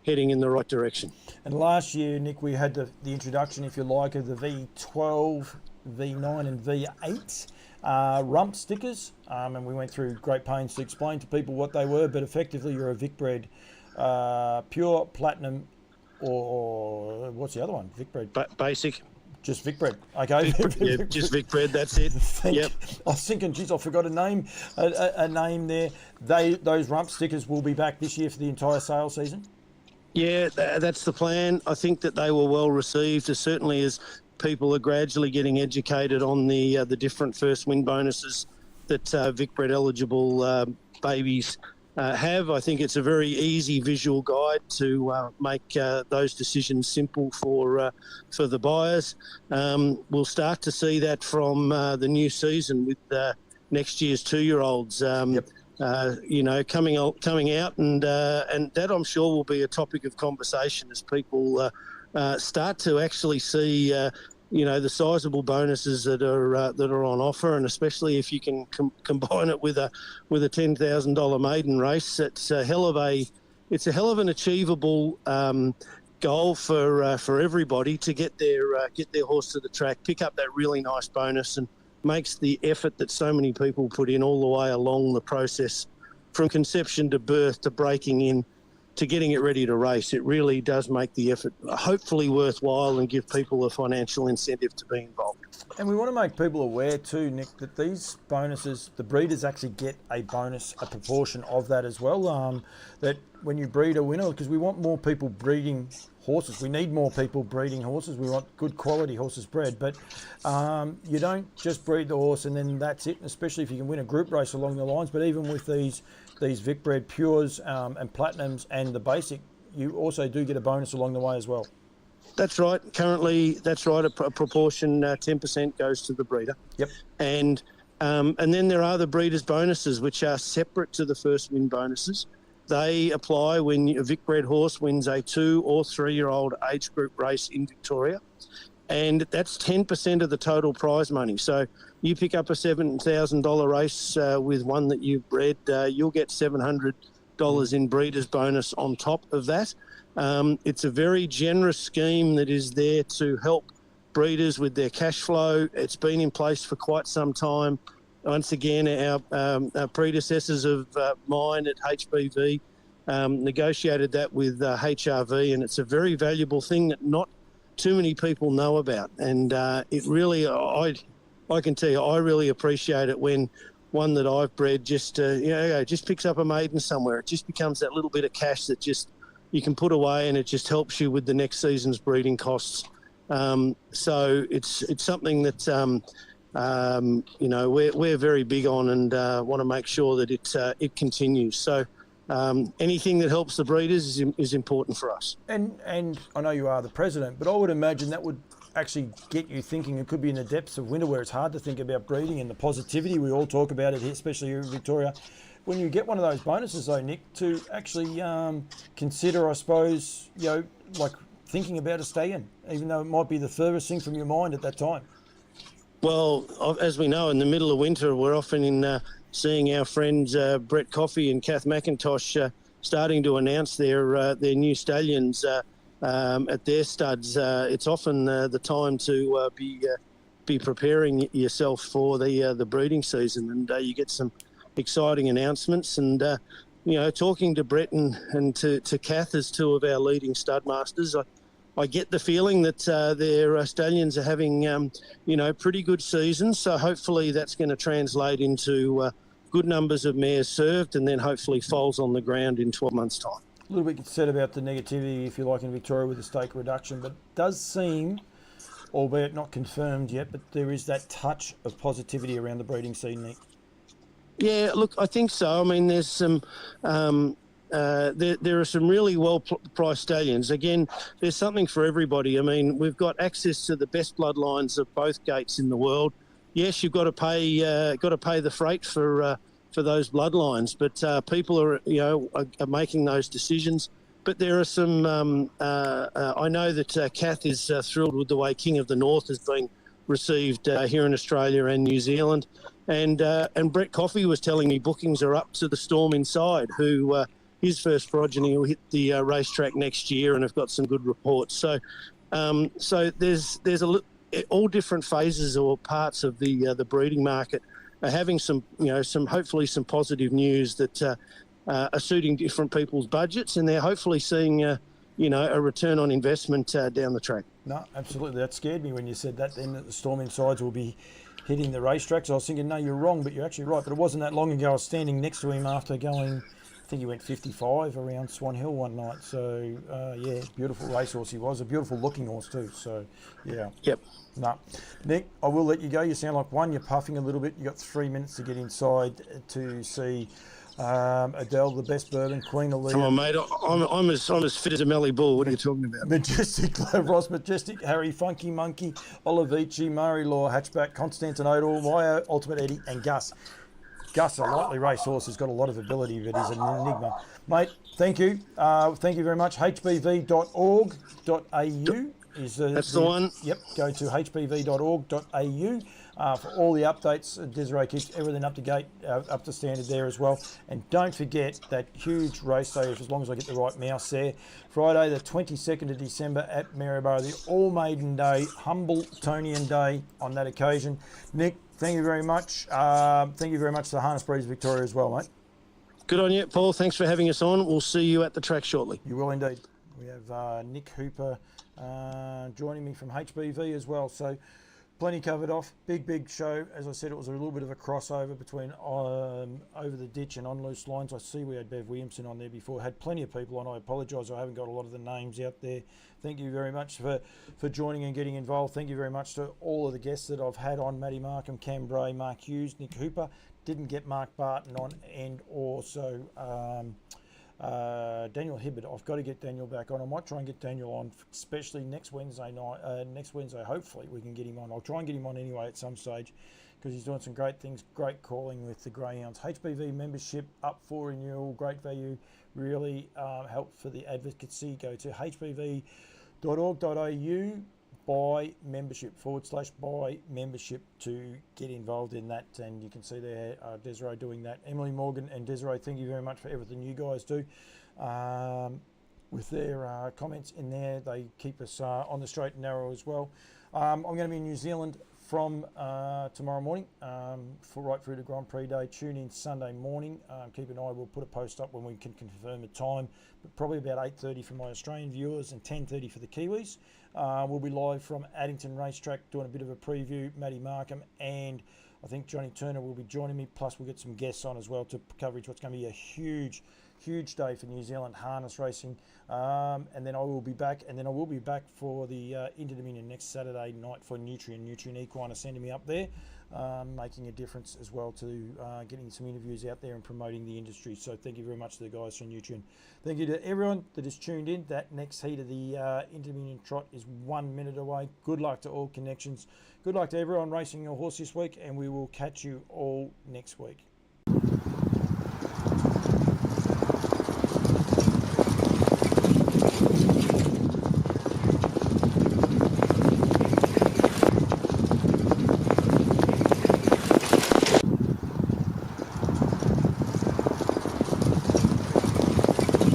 heading in the right direction. And last year, Nick, we had the introduction, if you like, of the V12, V9 and V8 rump stickers, and we went through great pains to explain to people what they were, but effectively you're a Vicbred pure platinum, or what's the other one? Vicbred basic. Just Vicbred. Okay. Just Vicbred. That's it. Yep. I was thinking, geez, I forgot a name there. Those rump stickers will be back this year for the entire sale season. Yeah, that's the plan. I think that they were well received, certainly as people are gradually getting educated on the different first win bonuses that Vicbred eligible babies have. I think it's a very easy visual guide to make those decisions simple for the buyers. We'll start to see that from the new season with next year's 2-year-olds. Coming out, and that I'm sure will be a topic of conversation as people start to actually see, the sizable bonuses that are on offer, and especially if you can combine it with a $10,000 maiden race. It's a hell of an achievable goal for everybody to get their horse to the track, pick up that really nice bonus, and makes the effort that so many people put in all the way along the process from conception to birth to breaking in to getting it ready to race. It really does make the effort hopefully worthwhile and give people a financial incentive to be involved. And we want to make people aware too, Nick, that these bonuses, the breeders actually get a bonus, a proportion of that as well. That when you breed a winner, because we want more people breeding horses. We need more people breeding horses. We want good quality horses bred, but you don't just breed the horse and then that's it, especially if you can win a group race along the lines. But even with these Vic bred pures and platinums and the basic, you also do get a bonus along the way as well. That's right. Currently, that's right. A proportion, 10% goes to the breeder. Yep. And then there are the breeders' bonuses, which are separate to the first win bonuses. They apply when a Vic bred horse wins a 2 or 3-year-old age group race in Victoria, and that's 10% of the total prize money. So you pick up a $7,000 race with one that you've bred, you'll get $700 in breeders' bonus on top of that. It's a very generous scheme that is there to help breeders with their cash flow. It's been in place for quite some time. Once again, our predecessors of mine at HBV negotiated that with HRV, and it's a very valuable thing that not too many people know about. And it really, I can tell you, I really appreciate it when one that I've bred just picks up a maiden somewhere. It just becomes that little bit of cash that just you can put away, and it just helps you with the next season's breeding costs. So it's something that we're very big on, and want to make sure that it continues. So anything that helps the breeders is important for us. And I know you are the president, but I would imagine that would actually get you thinking. It could be in the depths of winter where it's hard to think about breeding and the positivity. We all talk about it here, especially here in Victoria. When you get one of those bonuses though, Nick, to actually consider, I suppose, like thinking about a stallion, even though it might be the furthest thing from your mind at that time. Well, as we know, in the middle of winter, we're often seeing our friends Brett Coffey and Kath McIntosh starting to announce their new stallions at their studs. It's often the time to be preparing yourself for the breeding season, and you get some exciting announcements. And talking to Brett and to Kath as two of our leading stud masters, I get the feeling that their stallions are having, pretty good seasons. So hopefully that's going to translate into good numbers of mares served, and then hopefully foals on the ground in 12 months' time. A little bit said about the negativity, if you like, in Victoria with the stake reduction, but it does seem, albeit not confirmed yet, but there is that touch of positivity around the breeding scene, Nick. Yeah, look, I think so. I mean, there's some... there are some really well-priced stallions. Again, there's something for everybody. I mean, we've got access to the best bloodlines of both gates in the world. Yes, you've got to pay the freight for those bloodlines, but people are are making those decisions. But there are some. I know that Kath is thrilled with the way King of the North has been received here in Australia and New Zealand, and Brett Coffey was telling me bookings are up to the Storm Inside, who. His first progeny will hit the racetrack next year, and have got some good reports. So, there's all different phases or parts of the breeding market are having some hopefully some positive news that are suiting different people's budgets, and they're hopefully seeing a return on investment down the track. No, absolutely. That scared me when you said that. Then that the Storm Insides will be hitting the racetracks. I was thinking, no, you're wrong, but you're actually right. But it wasn't that long ago. I was standing next to him after going. I think he went 55 around Swan Hill one night. So, beautiful racehorse he was. A beautiful looking horse too. So, yeah. Yep. No. Nick, I will let you go. You sound like you're puffing a little bit. You got 3 minutes to get inside to see Adele, the best bourbon, Queen Aaliyah. Come on, mate. I'm as fit as a Melly Bull. What are you talking about? Majestic, Ross Majestic, Harry, Funky Monkey, Olivici, Murray Law, Hatchback, Constantinople, Maya, Ultimate Eddie, and Gus. Gus, a lightly raced horse, has got a lot of ability, but he's an enigma. Mate, thank you. Thank you very much. hbv.org.au is That's the one. Yep, go to hbv.org.au for all the updates. Desiree keeps everything up to date, up to standard there as well. And don't forget that huge race day, as long as I get the right mouse there. Friday, the 22nd of December at Maryborough, the all-maiden day, Humbletonian day on that occasion. Nick, thank you very much. Thank you very much to the Harness Breeders Victoria as well, mate. Good on you, Paul. Thanks for having us on. We'll see you at the track shortly. You will indeed. We have Nick Hooper joining me from HBV as well. So plenty covered off. Big show. As I said, it was a little bit of a crossover between Over the Ditch and On Loose Lines. I see we had Bev Williamson on there before. Had plenty of people on. I apologise, I haven't got a lot of the names out there. Thank you very much for joining and getting involved. Thank you very much to all of the guests that I've had on. Matt Markham, Cam Bray, Mark Hughes, Nick Hooper. Didn't get Mark Barton on, and also Daniel Hibbert. I've got to get Daniel back on. I might try and get Daniel on, especially next Wednesday night. Next Wednesday, hopefully we can get him on. I'll try and get him on anyway at some stage, because he's doing some great things, great calling with the Greyhounds. HBV membership up for renewal, great value, really help for the advocacy. Go to hbv.org.au. buy membership /buy membership to get involved in that, and you can see there Desiree doing that. Emily Morgan and Desiree, thank you very much for everything you guys do with their comments in there. They keep us on the straight and narrow as well. I'm going to be in New Zealand from tomorrow morning for right through to Grand Prix Day. Tune in Sunday morning. Keep an eye. We'll put a post up when we can confirm the time, but probably about 8:30 for my Australian viewers and 10:30 for the Kiwis. We'll be live from Addington Racetrack doing a bit of a preview. Matty Markham and I think Johnny Turner will be joining me. Plus we'll get some guests on as well to coverage what's going to be a huge day for New Zealand harness racing. And then I will be back, for the Inter-Dominion next Saturday night for Nutrien Equine are sending me up there, making a difference as well to getting some interviews out there and promoting the industry. So thank you very much to the guys from Nutrien. Thank you to everyone that has tuned in. That next heat of the Inter-Dominion Trot is 1 minute away. Good luck to all connections. Good luck to everyone racing your horse this week, and we will catch you all next week.